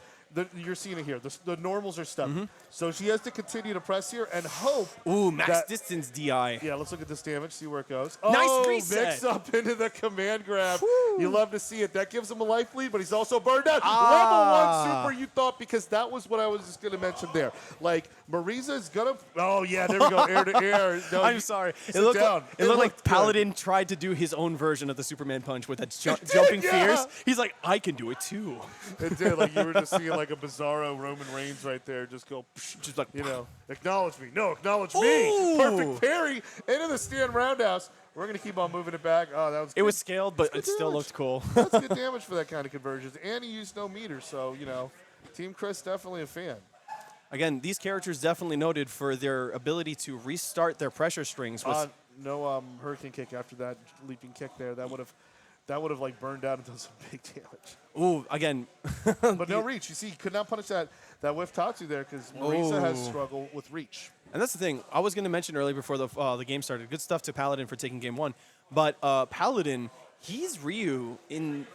you're seeing it here. The normals are stuck, so she has to continue to press here and hope. Ooh, max distance DI. Yeah, let's look at this damage, see where it goes. Nice Oh, reset. mix up into the command grab. You love to see it. That gives him a life lead, but he's also burned out. Level 1 super, you thought, because that was what I was just going to mention there. Like, MARISA is going to. Oh, yeah, there we go. Air to air. No, I'm sorry. It sit looked down. like, it looked like good. Paladin tried to do his own version of the Superman punch with that jumping fierce. He's like, I can do it too. It did. Like, you were just seeing like a bizarro Roman Reigns right there just go, Just like, you know, acknowledge me. No, acknowledge Ooh. me. Perfect parry into the stand roundhouse. We're going to keep on moving it back. Oh, that was good. it was scaled, but it good still damage. looked cool. That's good damage for that kind of conversions. And he used no meter, so, you know, Team Chris definitely a fan. Again, these characters definitely noted for their ability to restart their pressure strings. With No hurricane kick after that leaping kick there. That would have like burned out and done some big damage. Ooh, again. But no reach. You see, he could not punish that whiff Tatsu there because MARISA has Ooh. struggled with reach. And that's the thing. I was going to mention earlier before the game started. Good stuff to Paladin for taking game one. But Paladin, he's Ryu in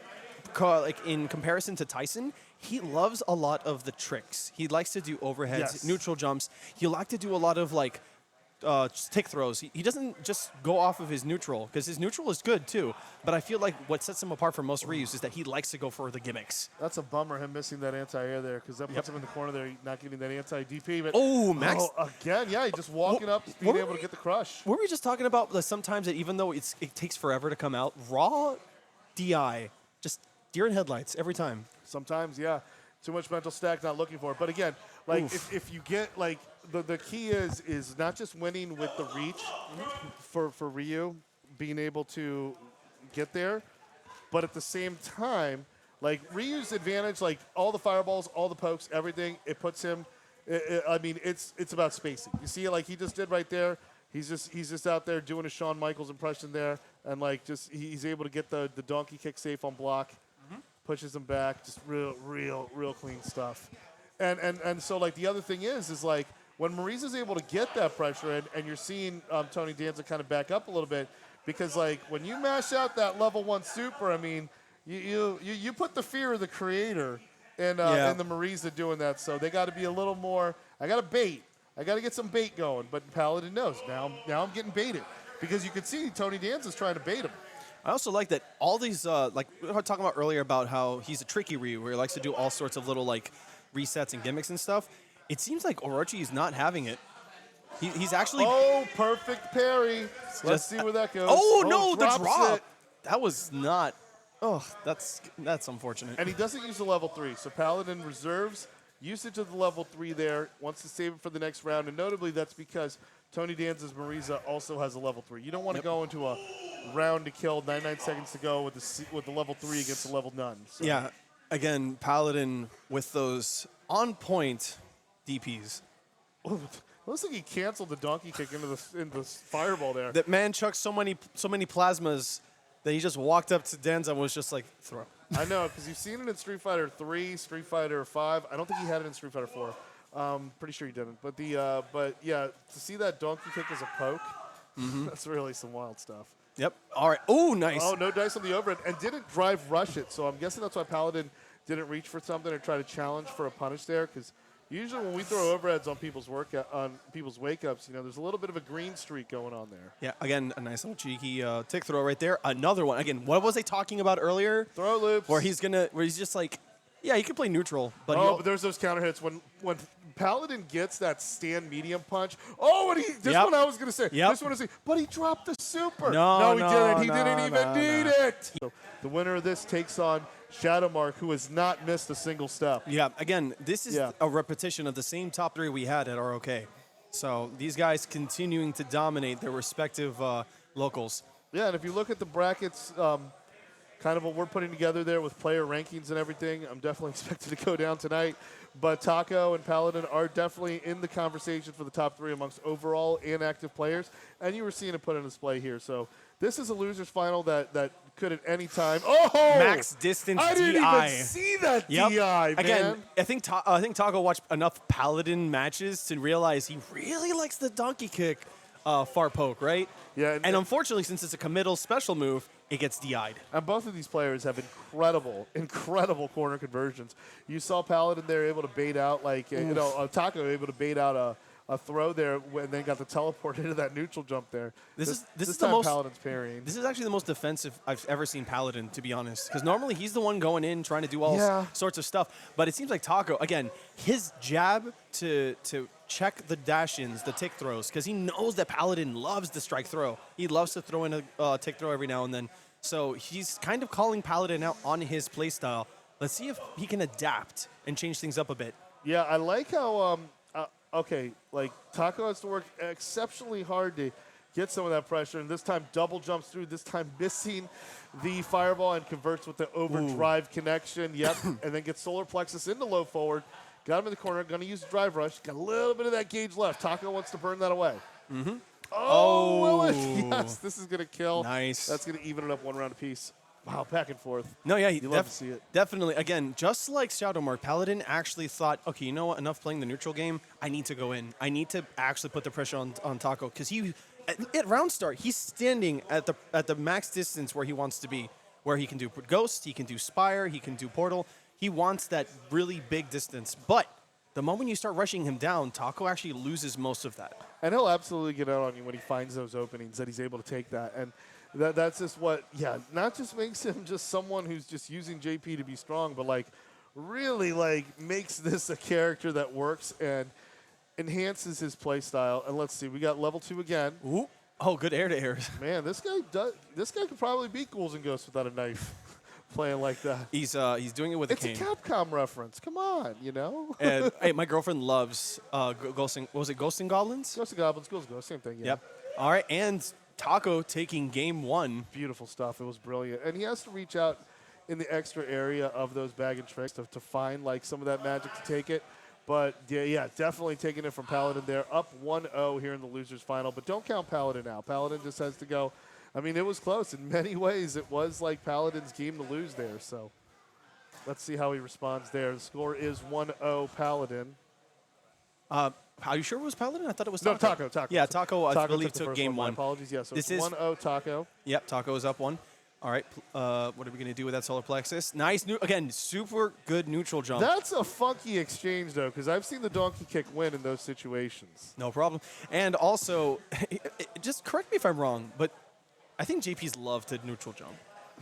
comparison to Tyson. He loves a lot of the tricks. He likes to do overheads, neutral jumps. He likes to do a lot of like stick throws. He doesn't just go off of his neutral because his neutral is good too. But I feel like what sets him apart from most Ryus is that he likes to go for the gimmicks. That's a bummer, him missing that anti-air there, because that puts him in the corner there, not getting that anti-DP. But Max. again, yeah, he just walking up, being able to get the crush. Were we just talking about sometimes that even though it takes forever to come out, raw DI, just deer in headlights every time. Sometimes, yeah. Too much mental stack, not looking for it. But again, like if you get like the key is not just winning with the reach for Ryu, being able to get there, but at the same time, like Ryu's advantage, like all the fireballs, all the pokes, everything, it puts him. I mean, it's about spacing. You see, like he just did right there. He's just out there doing a Shawn Michaels impression there, and like just he's able to get the donkey kick safe on block. Pushes him back, just real clean stuff. And so like the other thing is like when MARISA's able to get that pressure and you're seeing Tony Danza kind of back up a little bit, because like when you mash out that level 1 super, I mean you put the fear of the creator in the MARISA doing that. So they got to be a little more. I got to bait. I got to get some bait going. But Paladin knows now I'm getting baited, because you can see Tony Danza's trying to bait him. I also like that all these, like we were talking about earlier about how he's a tricky Ryu, where he likes to do all sorts of little like resets and gimmicks and stuff. It seems like Orochi is not having it. He's actually. Oh, perfect parry. Let's see where that goes. Oh no, the drops drop. it. That was not. Oh, that's unfortunate. And he doesn't use the level 3, so Paladin reserves usage of the level 3 there, wants to save it for the next round, and notably that's because Tony Danza's MARISA also has a level 3. You don't want to go into a round to kill, 99 seconds to go with the level 3 against the level none. So. Yeah, again, Paladin with those on-point DPs. Looks like he canceled the donkey kick into the fireball there. That man chucked so many plasmas that he just walked up to Danza and was just like, throw. I know, because you've seen it in Street Fighter 3, Street Fighter 5. I don't think he had it in Street Fighter 4. Pretty sure he didn't. But yeah, to see that donkey kick as a poke, that's really some wild stuff. Yep. All right. Oh, nice. Oh, no dice on the overhead, and didn't drive rush it. So I'm guessing that's why Paladin didn't reach for something or try to challenge for a punish there, because usually when we throw overheads on people's wake ups, you know, there's a little bit of a green streak going on there. Yeah. Again, a nice little cheeky tick throw right there. Another one. Again, what was I talking about earlier? Throw loops. Where he's just like, yeah, he can play neutral, but but there's those counter hits when Paladin gets that stand medium punch. Oh, and this Yep. one I was going to say. Yep. This one is, but he dropped the super. No, he didn't. He no, didn't even no, need no. it. So the winner of this takes on SHADOWMARK, who has not missed a single step. Yeah, again, this is Yeah. a repetition of the same top 3 we had at ROK. So these guys continuing to dominate their respective locals. Yeah, and if you look at the brackets, kind of what we're putting together there with player rankings and everything, I'm definitely expected to go down tonight. But Taco and Paladin are definitely in the conversation for the top 3 amongst overall and active players. And you were seeing it put on display here. So this is a losers final that could at any time. Oh! Max distance I didn't DI. even see that Yep. DI, man. Again, I think Taco watched enough Paladin matches to realize he really likes the donkey kick far poke, right? Yeah, And unfortunately, since it's a committal special move, it gets DI'd. And both of these players have incredible corner conversions. You saw Paladin there able to bait out, Taco able to bait out a throw there and then got the teleport into that neutral jump there. This is the time most- Paladin's parrying. This is actually the most defensive I've ever seen Paladin, to be honest. Because normally he's the one going in, trying to do all Yeah. sorts of stuff. But it seems like Taco, again, his jab to check the dash-ins, the tick throws, because he knows that Paladin loves the strike throw. He loves to throw in a tick throw every now and then. So he's kind of calling Paladin out on his playstyle. Let's see if he can adapt and change things up a bit. Yeah, I like how, Taco has to work exceptionally hard to get some of that pressure, and this time double jumps through, this time missing the fireball and converts with the overdrive connection. Yep, and then gets solar plexus into low forward. Got him in the corner, going to use the drive rush. Got a little bit of that gauge left. Taco wants to burn that away. Mm-hmm. Oh, Willis. Yes, this is going to kill. Nice. That's going to even it up 1 round apiece. Wow, back and forth. No, yeah, You love to see it. definitely. Again, just like SHADOWMARK, Paladin actually thought, okay, you know what? Enough playing the neutral game. I need to go in. I need to actually put the pressure on Taco because at round start he's standing at the max distance where he wants to be, where he can do Ghost, he can do Spire, he can do Portal. He wants that really big distance, but the moment you start rushing him down, Taco actually loses most of that. And he'll absolutely get out on you when he finds those openings that he's able to take that. And that's just what, not just makes him just someone who's just using JP to be strong, but really makes this a character that works and enhances his play style. And let's see, we got level 2 again. Ooh. Oh, good air to air. Man, this guy could probably beat Ghouls and Ghosts without a knife. Playing like that. He's doing it with a cane. It's a Capcom reference. Come on, you know? And hey, my girlfriend loves Ghosting. Was it Ghosting Goblins? Ghosts and Goblins, Ghouls and Ghosts, same thing, yeah. Yep. All right, and Taco taking game 1. Beautiful stuff. It was brilliant. And he has to reach out in the extra area of those bag and tricks to find some of that magic to take it. But yeah, definitely taking it from Paladin there. Up 1-0 here in the losers final. But don't count Paladin out. Paladin just has to go. I mean, it was close. In many ways, it was like Paladin's game to lose there. So let's see how he responds there. The score is 1-0 Paladin. Are you sure it was Paladin? I thought it was No, Taco. Taco. Yeah, Taco, I believe, the took first game My 1. apologies. Yeah, so This it's is 1-0 Taco. Yep, Taco is up 1. All right, what are we going to do with that solar plexus? Nice, again, super good neutral jump. That's a funky exchange, though, because I've seen the donkey kick win in those situations. No problem. And also, just correct me if I'm wrong, but I think JP's love to neutral jump.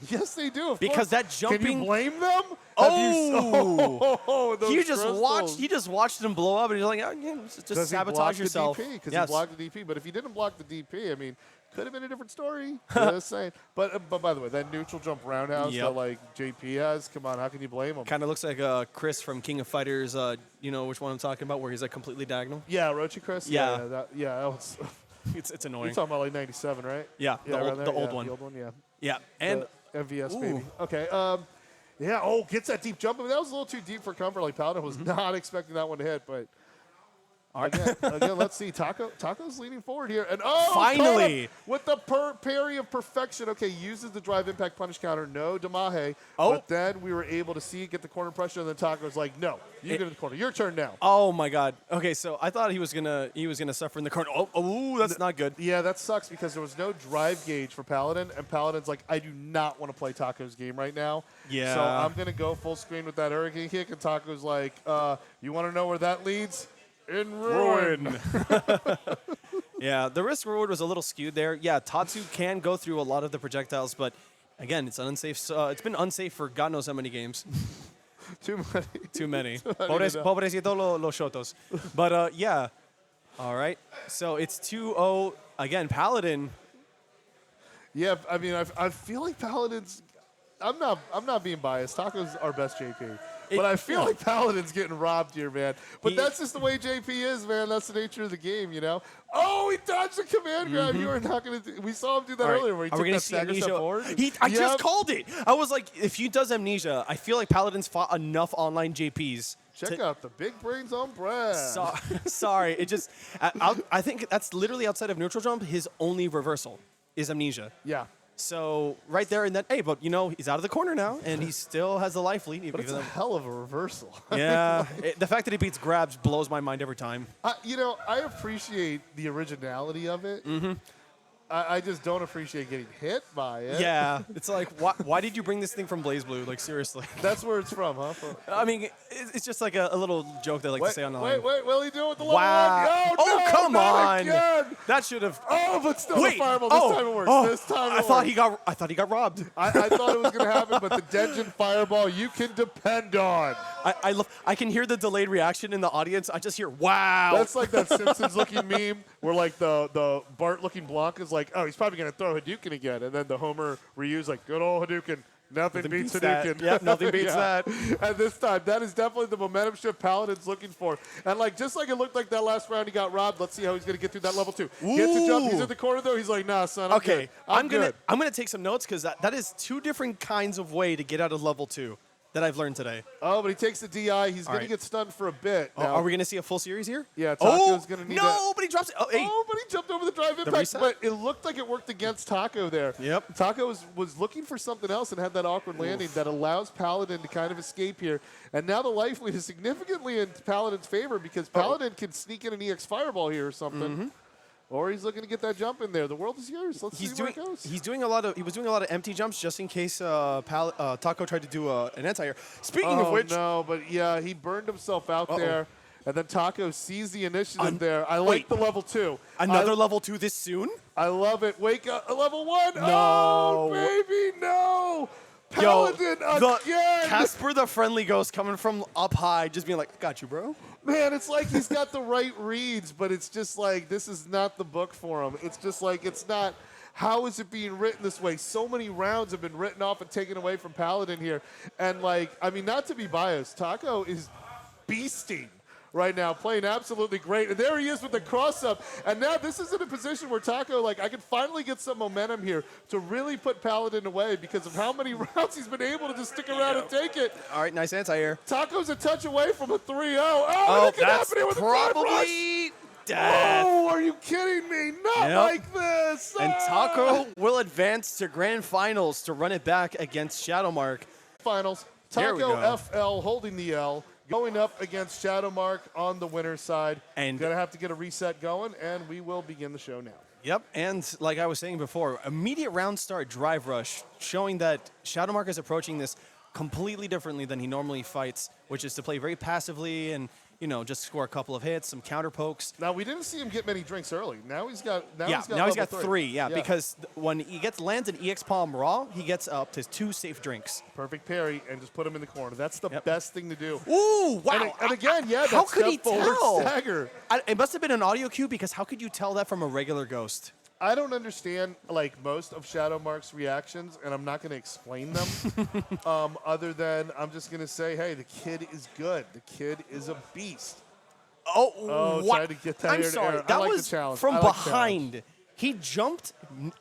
Yes, they do. Of Because course. that jumping. Can you blame them? Oh! Those He just crystals. watched him blow up, and he's like, oh, yeah, just Does he block sabotage yourself. the DP? Because Yes. he blocked the DP. But if he didn't block the DP, I mean, could have been a different story. Just saying. But by the way, that neutral jump roundhouse Yep. that JP has, come on, how can you blame him? Kind of looks like Chris from King of Fighters. You know which one I'm talking about, where he's completely diagonal. Yeah, Rochi Chris. Yeah. That was. It's annoying. You're talking about 97, right? Yeah, the old around there? one. The old one, yeah. Yeah, and The MVS Ooh. baby. Okay. Yeah. Oh, gets that deep jump. I mean, that was a little too deep for comfort. Like Paladin was not expecting that one to hit, but. Again, let's see. Taco's leaning forward here. And Finally! Kona with the parry of perfection. Okay, uses the drive impact punish counter. No Damahe. Oh. But then we were able to get the corner pressure, and then Taco's like, no, you get in the corner. Your turn now. oh my God. Okay, so I thought he was gonna suffer in the corner. Oh, that's not good. Yeah, that sucks because there was no drive gauge for Paladin, and Paladin's like, I do not want to play Taco's game right now. Yeah. So I'm going to go full screen with that hurricane kick, and Taco's like, you want to know where that leads? In ruin. Yeah, the risk reward was a little skewed there. Yeah, Tatsu can go through a lot of the projectiles, but again, it's unsafe. It's been unsafe for God knows how many games. Too many. Too many. Too many to know. Pobrecito los shotos. But yeah. All right. So it's 2-0 again. Paladin. Yeah, I mean, I feel like Paladin's. I'm not being biased. Taco's our best JP. But I feel like Paladin's getting robbed here, man. But that's just the way JP is, man. That's the nature of the game, you know? Oh, he dodged the command grab. You are not going to. We saw him do that earlier where he took that stagger step forward. I just called it. I was like, if he does amnesia, I feel like Paladin's fought enough online JPs. Check out the big brains on Brad. Sorry. It just. I think that's literally outside of neutral jump, his only reversal is amnesia. Yeah. So right there in that, hey, but you know, he's out of the corner now, and he still has the life lead. But it's a hell of a reversal. Yeah, the fact that he beats grabs blows my mind every time. You know, I appreciate the originality of it. I just don't appreciate getting hit by it. Yeah, it's like, why did you bring this thing from BlazBlue? Like, seriously. That's where it's from, huh? I mean, it's just like a little joke they like to say on the line. Wait, what are you doing with the level Wow. one? Oh, no, come not on. again. That should have. Oh, but still the fireball. This time it works. This time it I works. thought he got robbed. I thought it was going to happen, but the Denjin fireball you can depend on. I can hear the delayed reaction in the audience. I just hear, wow. That's like that Simpsons-looking meme where like the Bart-looking Blanc is like, oh, he's probably going to throw Hadouken again. And then the Homer Ryu's like, good old Hadouken. Nothing beats Hadouken. Yep, nothing beats that. And this time, that is definitely the momentum shift Paladin's looking for. And like just like it looked like that last round he got robbed, let's see how he's going to get through that level 2. Gets a jump. He's in the corner, though. He's like, nah, son, I'm good. I'm good. I'm gonna take some notes because that is two different kinds of way to get out of level 2 that I've learned today. Oh, but he takes the DI. He's going to get stunned for a bit. Now. Are we going to see a full series here? Yeah, Taco's going to need but he drops it. Oh, hey. But he jumped over the drive impact. But it looked like it worked against Taco there. Yep. Taco was looking for something else and had that awkward landing that allows Paladin to kind of escape here. And now the life lead is significantly in Paladin's favor because Paladin can sneak in an EX Fireball here or something. Or he's looking to get that jump in there. The world is yours. Let's see where it goes. He was doing a lot of empty jumps just in case Taco tried to do an anti-air. Speaking of which, no, but yeah, he burned himself out there. And then Taco sees the initiative there. I like the level 2. Another level 2 this soon? I love it. Wake up, level 1. No. Oh, baby, no. Paladin again. Casper the Friendly Ghost coming from up high, just being like, got you, bro. Man, it's like he's got the right reads, but it's just like this is not the book for him. It's just like it's not. How is it being written this way? So many rounds have been written off and taken away from Paladin here. And, like, I mean, not to be biased, Taco is beasting right now, playing absolutely great. And there he is with the cross-up. And now this is in a position where Taco, like, I can finally get some momentum here to really put Paladin away because of how many rounds he's been able to just stick around and take it. All right, nice anti-air. Taco's a touch away from a 3-0. Oh, it could happen here with probably a death. Oh, are you kidding me? Not like this. And Taco will advance to grand finals to run it back against SHADOWMARK. Finals. Taco FL holding the L. Going up against SHADOWMARK on the winner's side. And going to have to get a reset going, and we will begin the show now. Yep, and like I was saying before, immediate round start drive rush, showing that SHADOWMARK is approaching this completely differently than he normally fights, which is to play very passively and, you know, just score a couple of hits, some counter pokes. Now, we didn't see him get many drinks early. Now he's got now he's got three. Yeah, because when he lands an EX Palm Raw, he gets up to 2 safe drinks. Perfect parry, and just put him in the corner. That's the best thing to do. Ooh, wow. And again, yeah, how could he tell? Stagger. It must have been an audio cue, because how could you tell that from a regular Ghost? I don't understand, like, most of SHADOWMARK's reactions, and I'm not going to explain them, other than I'm just going to say, hey, the kid is good. The kid is a beast. Oh, trying to get that I'm air sorry. to air. That I like was the challenge. from behind. He jumped,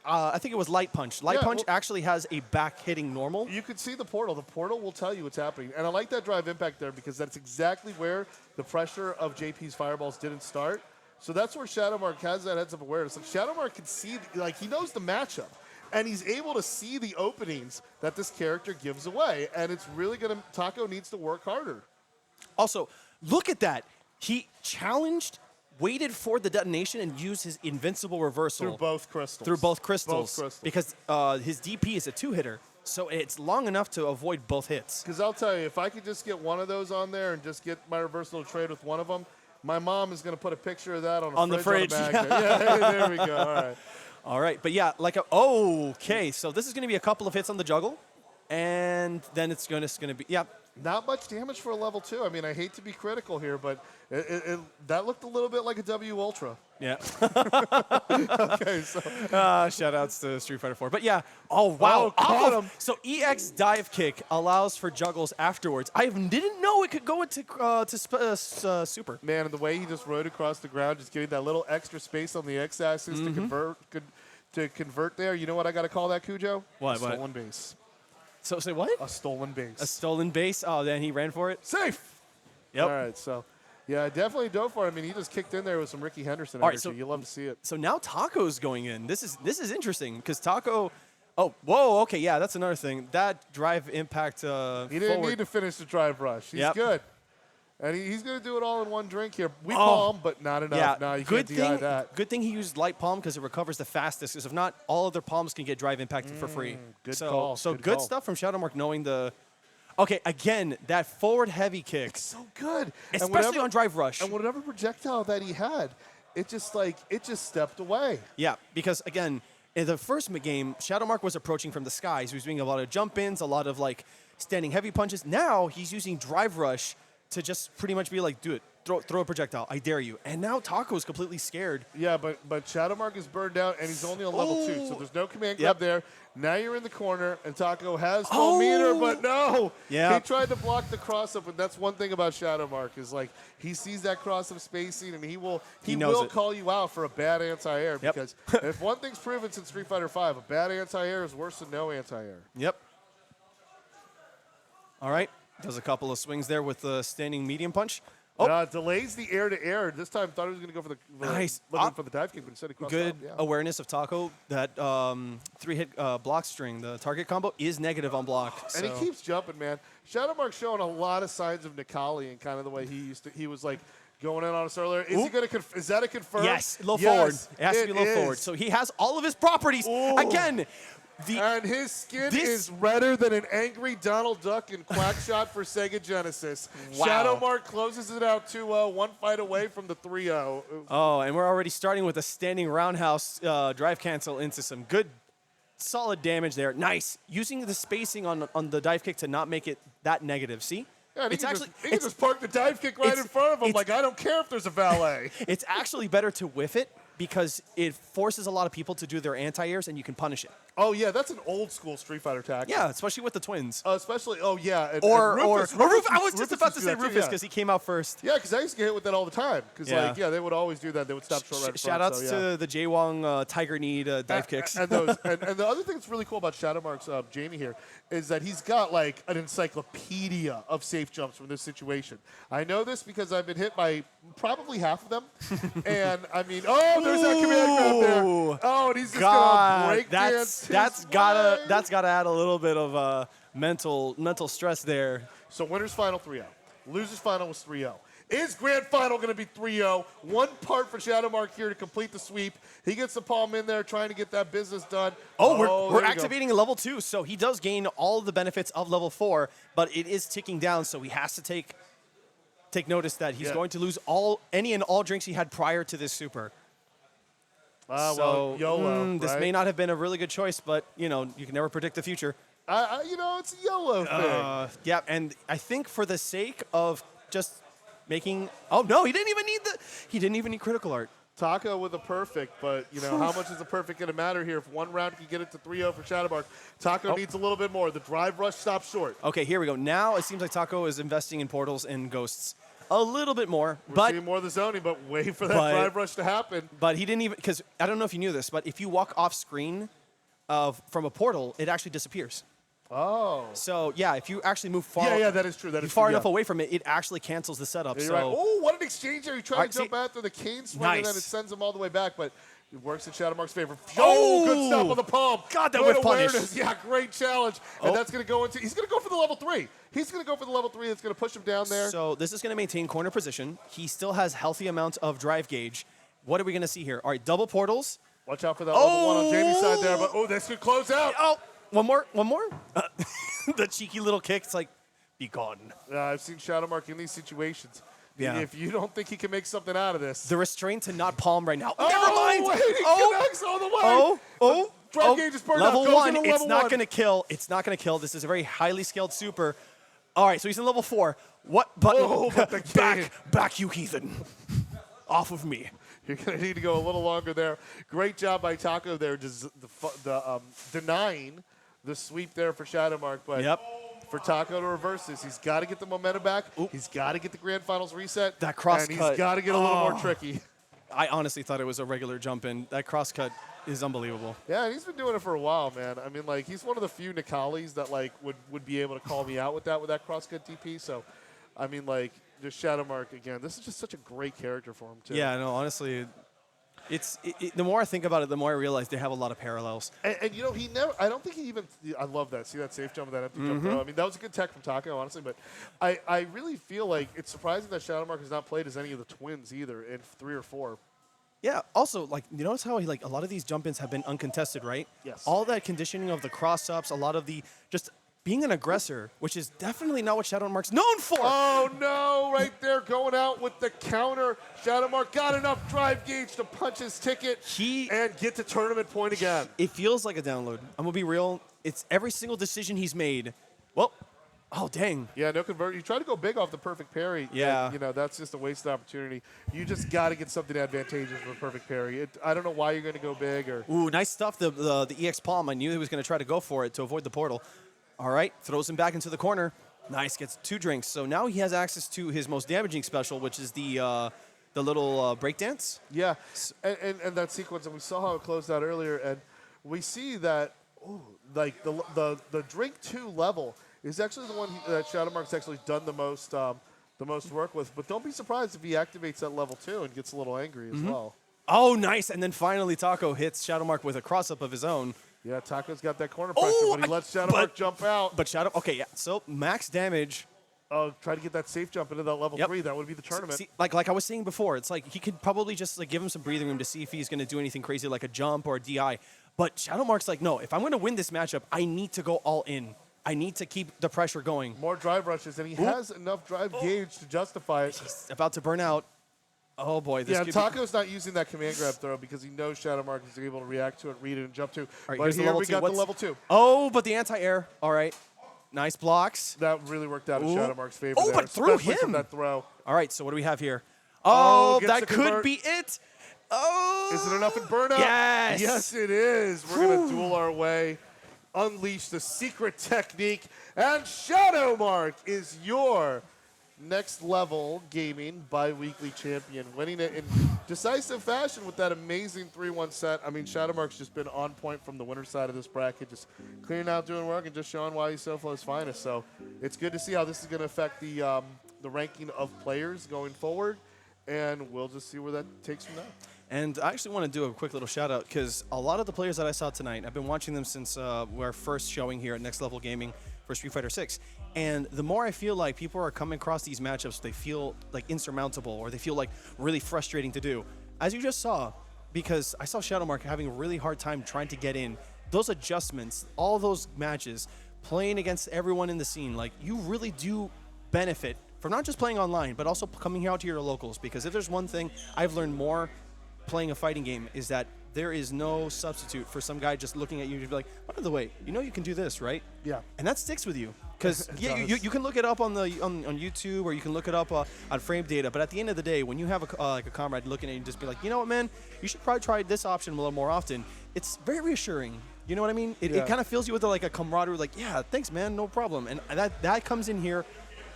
I think it was Light Punch. Light Punch actually has a back-hitting normal. You can see the portal. The portal will tell you what's happening. And I like that drive impact there because that's exactly where the pressure of JP's fireballs didn't start. So that's where SHADOWMARK has that heads-up awareness. Like, SHADOWMARK can see, like, he knows the matchup. And he's able to see the openings that this character gives away. And it's really going to, Taco needs to work harder. Also, look at that. He challenged, waited for the detonation, and used his invincible reversal. Through both crystals. Through both crystals. Because his DP is a 2-hitter. So it's long enough to avoid both hits. Because I'll tell you, if I could just get one of those on there and just get my reversal trade with one of them, my mom is going to put a picture of that on the fridge. On a magnet. Yeah, there we go. All right. All right. But yeah, like okay. So this is going to be a couple of hits on the juggle. And then it's going to be, Not much damage for a level 2. I mean, I hate to be critical here, but that looked a little bit like a W Ultra. Yeah. Okay, so. Shout outs to Street Fighter 4. But yeah, oh wow. Oh, caught him. So EX dive kick allows for juggles afterwards. I didn't know it could go into super. Man, and the way he just rode across the ground, just getting that little extra space on the X-axis to convert there. You know what I got to call that, Cujo? What? Stolen base. So say what? A stolen base. A stolen base? Oh, then he ran for it? Safe! Yep. All right, so, yeah, definitely go for it. I mean, he just kicked in there with some Ricky Henderson All right, energy. so- You love to see it. So now Taco's going in. This is interesting because Taco. Oh, whoa. Okay, yeah, that's another thing. That drive impact. He didn't forward. need to finish the drive rush. He's Yep. good. And he's going to do it all in one drink here. We Oh. palm, but not enough. Yeah, No, you good can't deny thing. that. Good thing he used light palm because it recovers the fastest. Because if not, all other palms can get drive impacted for free. good so, call, So good good call. stuff from SHADOWMARK knowing the. Okay, again, that forward heavy kick, So good. And especially whatever- on drive rush. And whatever projectile that he had, it just stepped away. Yeah, because again, in the first game, SHADOWMARK was approaching from the skies. He was doing a lot of jump ins, a lot of like standing heavy punches. Now he's using drive rush to just pretty much be like, do it, throw a projectile, I dare you. And now Taco's completely scared. Yeah, but SHADOWMARK is burned out, and he's only on level 2, so there's no command Yep. grab there. Now you're in the corner, and Taco has full meter, but no. Yeah. He tried to block the cross-up, and that's one thing about SHADOWMARK is like he sees that cross-up spacing, and he knows will it. call you out for a bad anti-air Yep. because if one thing's proven since Street Fighter V, a bad anti-air is worse than no anti-air. Yep. All right, does a couple of swings there with the standing medium punch. Oh, Delays the air-to-air. This time thought he was going to go for the Nice. looking for the dive kick, but instead he crossed good up. Yeah. awareness of Taco. That 3-hit block string, the target combo, is negative on block. And so- he keeps jumping, man. SHADOWMARK's showing a lot of signs of Nikali and kind of the way he used to. He was like going in on us earlier. Is he going to? Is that a confirm? Yes, low forward. Yes, It has to be low forward. So he has all of his properties. Ooh. Again, And his skin This- is redder than an angry Donald Duck in Quackshot for Sega Genesis. Wow. SHADOWMARK closes it out 2-0, one fight away from the 3-0. oh, and we're already starting with a standing roundhouse drive cancel into some good, solid damage there. Nice. Using the spacing on the dive kick to not make it that negative. See? Yeah, and It's he actually can just park the dive kick right in front of him. Like, I don't care if there's a valet. it's actually better to whiff it because it forces a lot of people to do their anti-airs and you can punish it. Oh, yeah, that's an old school Street Fighter tactic. Yeah, especially with the twins. Especially, oh, yeah. And Or Rufus Rufus. I was just about to used say that too, Rufus yeah. because he came out first. Yeah, because I used to get hit with that all the time. Because, they would always do that. They would stop short right in front. Shout outs so, yeah. to the Jaywong Tiger Need dive kicks. And those, and the other thing that's really cool about SHADOWMARK's Jamie here is that he's got like an encyclopedia of safe jumps from this situation. I know this because I've been hit by probably half of them. And I mean, oh, there's that command grab there. Oh, and he's just gonna break dance. that's gotta add a little bit of mental stress there. So winners final 3-0. Losers final was 3-0. Is grand final going to be 3-0? One part for SHADOWMARK here to complete the sweep. He gets the palm in there trying to get that business done. Oh, we're there we go. activating level 2, so he does gain all of the benefits of level 4, but it is ticking down, so he has to take notice that he's going to lose any and all drinks he had prior to this super. Well, YOLO, This right? may not have been a really good choice, but you can never predict the future. It's a YOLO thing. Yeah, and I think for the sake of just making, oh no, he didn't even need critical art. Taco with a perfect, but how much is a perfect going to matter here? If one round can get it to 3-0 for SHADOWMARK, Taco needs a little bit more. The drive rush stops short. Okay, here we go. Now it seems like Taco is investing in portals and ghosts a little bit more, We're seeing more of the zoning, but wait for that drive rush to happen. But he didn't even, because I don't know if you knew this, but if you walk off screen from a portal, it actually disappears. Oh. So yeah, if you actually move far, Yeah, that is true. That is far true, enough yeah. away from it, it actually cancels the setup. Yeah, so you're right. Oh, what an exchange there. He tried Alright, to jump see- after the cane swing, and then Nice. it sends him all the way back, but it works in SHADOWMARK's favor. Oh! Good stop on the palm. God, that Good whiff punish. awareness. Yeah, great challenge. And that's going to go into, he's going to go for the level 3. He's going to go for the level 3 that's going to push him down there. So this is going to maintain corner position. He still has healthy amounts of drive gauge. What are we going to see here? All right, double portals. Watch out for that level 1 on Jamie's side there, but that's going to close out. Oh, one more. The cheeky little kick. It's like, be gone. I've seen SHADOWMARK in these situations. Yeah. If you don't think he can make something out of this. The restraint to not palm right now. Oh, Never mind. Wait, he connects all the way. Drive gauge is burned level out. Goes 1. into It's level not 1. going to kill. It's not going to kill. This is a very highly scaled super. All right, so he's in level 4. What button? Oh, but the back, you heathen. Off of me. You're going to need to go a little longer there. Great job by Taco there, just denying the sweep there for SHADOWMARK. But for Taco to reverse this, he's got to get the momentum back. Oop. He's got to get the Grand Finals reset. That cross and cut. he's got to get a little more tricky. I honestly thought it was a regular jump in. That cross cut is unbelievable. Yeah, and he's been doing it for a while, man. I mean, like, he's one of the few Nikalis that, like, would be able to call me out with that cross-cut DP. So, I mean, like, just SHADOWMARK, again, this is just such a great character for him, too. Yeah, no, honestly, the more I think about it, the more I realize they have a lot of parallels. And you know, he never, I don't think he even, I love that. See that safe jump and that empty jump throw? I mean, that was a good tech from Taco, honestly, but I really feel like it's surprising that SHADOWMARK has not played as any of the twins either in 3 or 4. Yeah, also, like, you notice how a lot of these jump-ins have been uncontested, right? Yes. All that conditioning of the cross-ups, a lot of the just being an aggressor, which is definitely not what SHADOWMARK's known for. Oh, no, right there, going out with the counter. SHADOWMARK got enough drive gauge to punch his ticket and get to tournament point again. It feels like a download. I'm going to be real. It's every single decision he's made. Well, oh, dang. Yeah, no convert. You try to go big off the perfect parry. Yeah. And, you know, that's just a wasted opportunity. You just got to get something advantageous with a perfect parry. I don't know why you're going to go big. Or Ooh, nice stuff. The EX palm. I knew he was going to try to go for it to avoid the portal. All right, throws him back into the corner. Nice, gets 2 drinks. So now he has access to his most damaging special, which is the little breakdance. Yeah, and that sequence, and we saw how it closed out earlier, and we see that, like the drink 2 level is actually the one that SHADOWMARK's actually done the most work with. But don't be surprised if he activates that level 2 and gets a little angry as well. Oh, nice! And then finally, Taco hits SHADOWMARK with a cross-up of his own. Yeah, Taco's got that corner pressure, but he lets SHADOWMARK jump out. But okay, yeah. So max damage. Oh, try to get that safe jump into that level 3. That would be the tournament. See, like I was saying before, it's like he could probably just like give him some breathing room to see if he's going to do anything crazy like a jump or a DI. But SHADOWMARK's like, no, if I'm going to win this matchup, I need to go all in. I need to keep the pressure going. More drive rushes, and he has enough drive gauge to justify it. He's about to burn out. Oh, boy. This could Taco's not using that command grab throw because he knows SHADOWMARK is able to react to it, read it, and jump to. All right, but here we got the level 2. Oh, but the anti-air. All right. Nice blocks. That really worked out in SHADOWMARK's favor. Oh, there, but through especially from him. that throw. All right, so what do we have here? Oh, gets that the could convert. be it. Oh. Is it enough in burnout? Yes. Yes, it is. We're going to duel our way, unleash the secret technique, and SHADOWMARK is your next level gaming bi-weekly champion, winning it in decisive fashion with that amazing 3-1 set. I mean, SHADOWMARK's just been on point from the winner's side of this bracket, just clearing out, doing work, and just showing why he's SoFlo's finest. So it's good to see how this is going to affect the ranking of players going forward, and we'll just see where that takes from now. And I actually want to do a quick little shout out because a lot of the players that I saw tonight, I've been watching them since our first showing here at Next Level Gaming for Street Fighter 6. And the more I feel like people are coming across these matchups, they feel like insurmountable or they feel like really frustrating to do. As you just saw, because I saw SHADOWMARK having a really hard time trying to get in, those adjustments, all those matches, playing against everyone in the scene, like you really do benefit from not just playing online, but also coming out to your locals. Because if there's one thing I've learned more playing a fighting game is that there is no substitute for some guy just looking at you and be like, by the way, you know you can do this, right? Yeah. And that sticks with you. Because yeah, you can look it up on YouTube or you can look it up on frame data. But at the end of the day, when you have like a comrade looking at you and just be like, you know what, man, you should probably try this option a little more often. It's very reassuring. You know what I mean? It kind of fills you with like a camaraderie, like, yeah, thanks, man, no problem. And that comes in here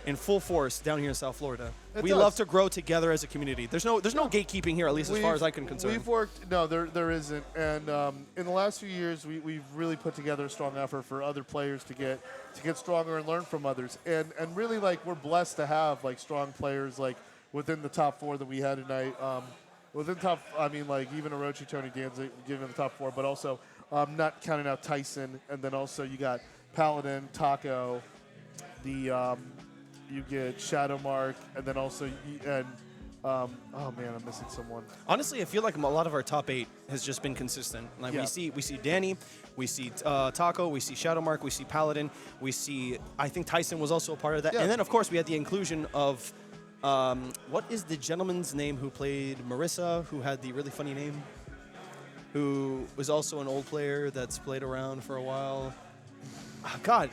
in full force down here in South Florida. We love to grow together as a community. There's no gatekeeping here, at least as far as I can concern. We've worked, no, there isn't. And in the last few years, we've really put together a strong effort for other players to get stronger and learn from others. And really, like, we're blessed to have, like, strong players, like, within the top 4 that we had tonight. Within top, I mean, like, even Orochi, Tony, Danza, giving them the top 4, but also not counting out TAYSON. And then also you got PALADIN, Taco, you get SHADOWMARK, and then also, oh man, I'm missing someone. Honestly, I feel like a lot of our top 8 has just been consistent. Like we see Danny, we see Taco, we see SHADOWMARK, we see PALADIN, we see, I think TAYSON was also a part of that. Yeah. And then, of course, we had the inclusion of, what is the gentleman's name who played MARISA, who had the really funny name, who was also an old player that's played around for a while. God,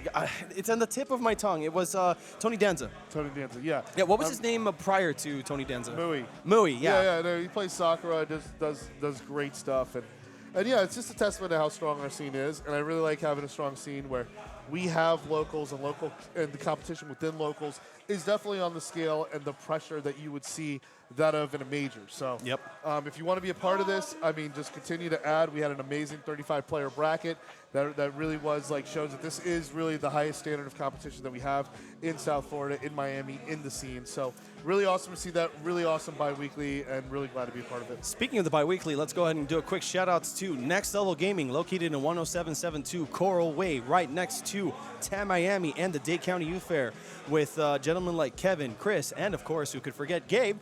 it's on the tip of my tongue. It was Tony Danza. Tony Danza, yeah. Yeah, what was his name prior to Tony Danza? Mui. Mui, yeah. Yeah, no, he plays Sakura, does great stuff, and yeah, it's just a testament to how strong our scene is, and I really like having a strong scene where we have locals and the competition within locals is definitely on the scale and the pressure that you would see that of in a major. So Yep. If you want to be a part of this, I mean, just continue to add. We had an amazing 35-player bracket that really was shows that this is really the highest standard of competition that we have in South Florida, in Miami, in the scene. So really awesome to see that. Really awesome bi-weekly, and really glad to be a part of it. Speaking of the bi-weekly, let's go ahead and do a quick shout-outs to Next Level Gaming, located in 10772 Coral Way, right next to TAM Miami and the Dade County Youth Fair, with gentlemen like Kevin, Chris, and of course, who could forget, Gabe,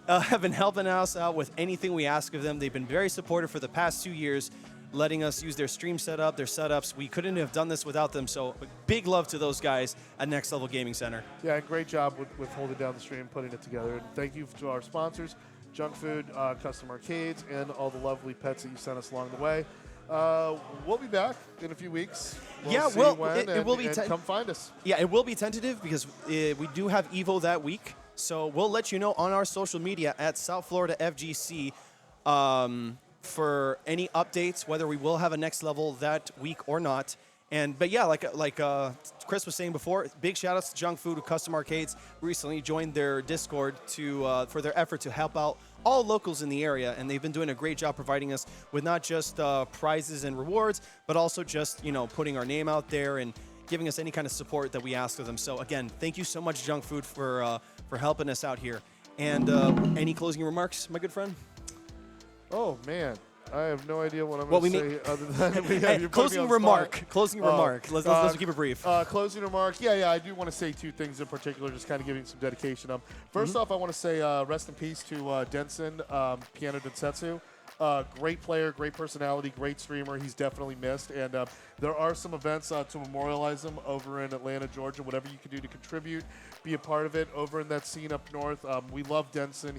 have been helping us out with anything we ask of them. They've been very supportive for the past 2 years, letting us use their stream setup, their setups. We couldn't have done this without them, so big love to those guys at Next Level Gaming Center. Yeah, great job with holding down the stream, putting it together. And thank you to our sponsors, Junk Food, Custom Arcades, and all the lovely pets that you sent us along the way. We'll be back in a few weeks. Yeah, see well, when, it will be and come find us. Yeah, it will be tentative because we do have EVO that week. So we'll let you know on our social media at South Florida FGC for any updates, whether we will have a next level that week or not. But yeah, like Chris was saying before, big shout outs to Junk Food, Custom Arcades. Recently joined their Discord for their effort to help out all locals in the area, and they've been doing a great job providing us with not just prizes and rewards, but also just putting our name out there and giving us any kind of support that we ask of them. So again, thank you so much, Junk Food, for helping us out here. And any closing remarks, my good friend? Oh man, I have no idea what I'm going to say other than you're closing remark. Closing remark. Let's keep it brief. Closing remark. Yeah. I do want to say two things in particular, just kind of giving some dedication. First off, I want to say rest in peace to Denson, Piano Densetsu. Great player, great personality, great streamer. He's definitely missed. And there are some events to memorialize him over in Atlanta, Georgia. Whatever you can do to contribute, be a part of it over in that scene up north. We love Denson.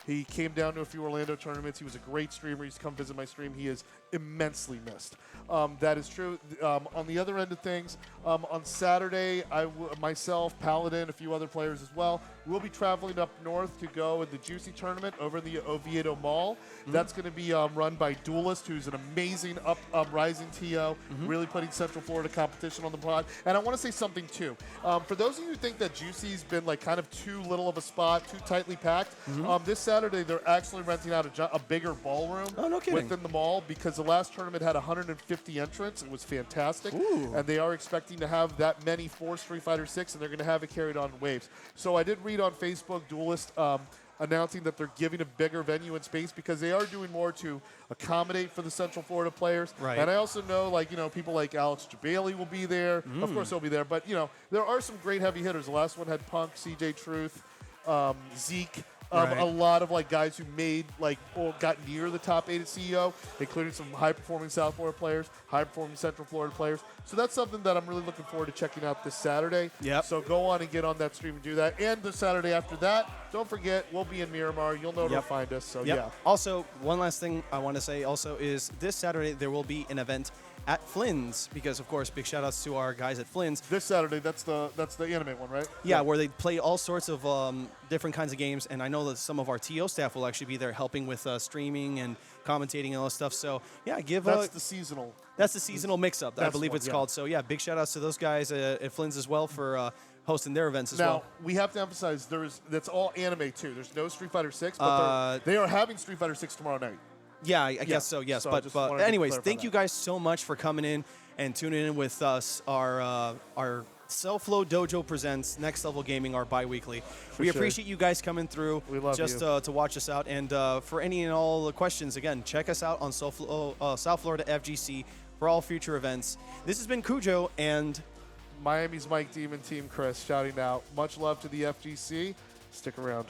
He came down to a few Orlando tournaments. He was a great streamer. He used to come visit my stream. He is immensely missed. That is true. On the other end of things, on Saturday, myself, Paladin, a few other players as well, we'll be traveling up north to go in the Juicy tournament over in the Oviedo Mall. That's going to be run by Duelist, who's an amazing rising TO, really putting Central Florida competition on the pod. And I want to say something too. For those of you who think that Juicy's been kind of too little of a spot, too tightly packed, this Saturday they're actually renting out a bigger ballroom within the mall, because the last tournament had 150 entrants. It was fantastic. And they are expecting to have that many for Street Fighter 6, and they're going to have it carried on in waves. So I did read on Facebook, Duelist announcing that they're giving a bigger venue and space because they are doing more to accommodate for the Central Florida players. Right. And I also know, people like Alex Jabali will be there. Of course, he'll be there. But, there are some great heavy hitters. The last one had Punk, CJ Truth, Zeke. A lot of guys who made or got near the top 8 at CEO, including some high-performing South Florida players, high-performing Central Florida players. So that's something that I'm really looking forward to checking out this Saturday. Yep. So go on and get on that stream and do that. And the Saturday after that, don't forget, we'll be in Miramar. You'll know where to find us. So yeah. Also, one last thing I want to say also is this Saturday there will be an event at Flynn's, because of course big shout outs to our guys at Flynn's. This Saturday, that's the anime one, right? Yeah, where they play all sorts of different kinds of games, and I know that some of our TO staff will actually be there helping with streaming and commentating and all that stuff. So yeah, that's the seasonal. That's the seasonal mix-up, I believe it's called. So yeah, big shout outs to those guys at Flynn's as well for hosting their events as well. Now, we have to emphasize that's all anime too. There's no Street Fighter 6, but they are having Street Fighter 6 tomorrow night. Yeah, I guess so, yes. So but anyways, thank you guys so much for coming in and tuning in with us. Our Self-Flow Dojo presents Next Level Gaming, our bi-weekly. We appreciate you guys coming through. We love just to watch us out. And for any and all the questions, again, check us out on South Florida FGC for all future events. This has been Cujo and Miami's Mike Demon, Team Chris, shouting out. Much love to the FGC. Stick around.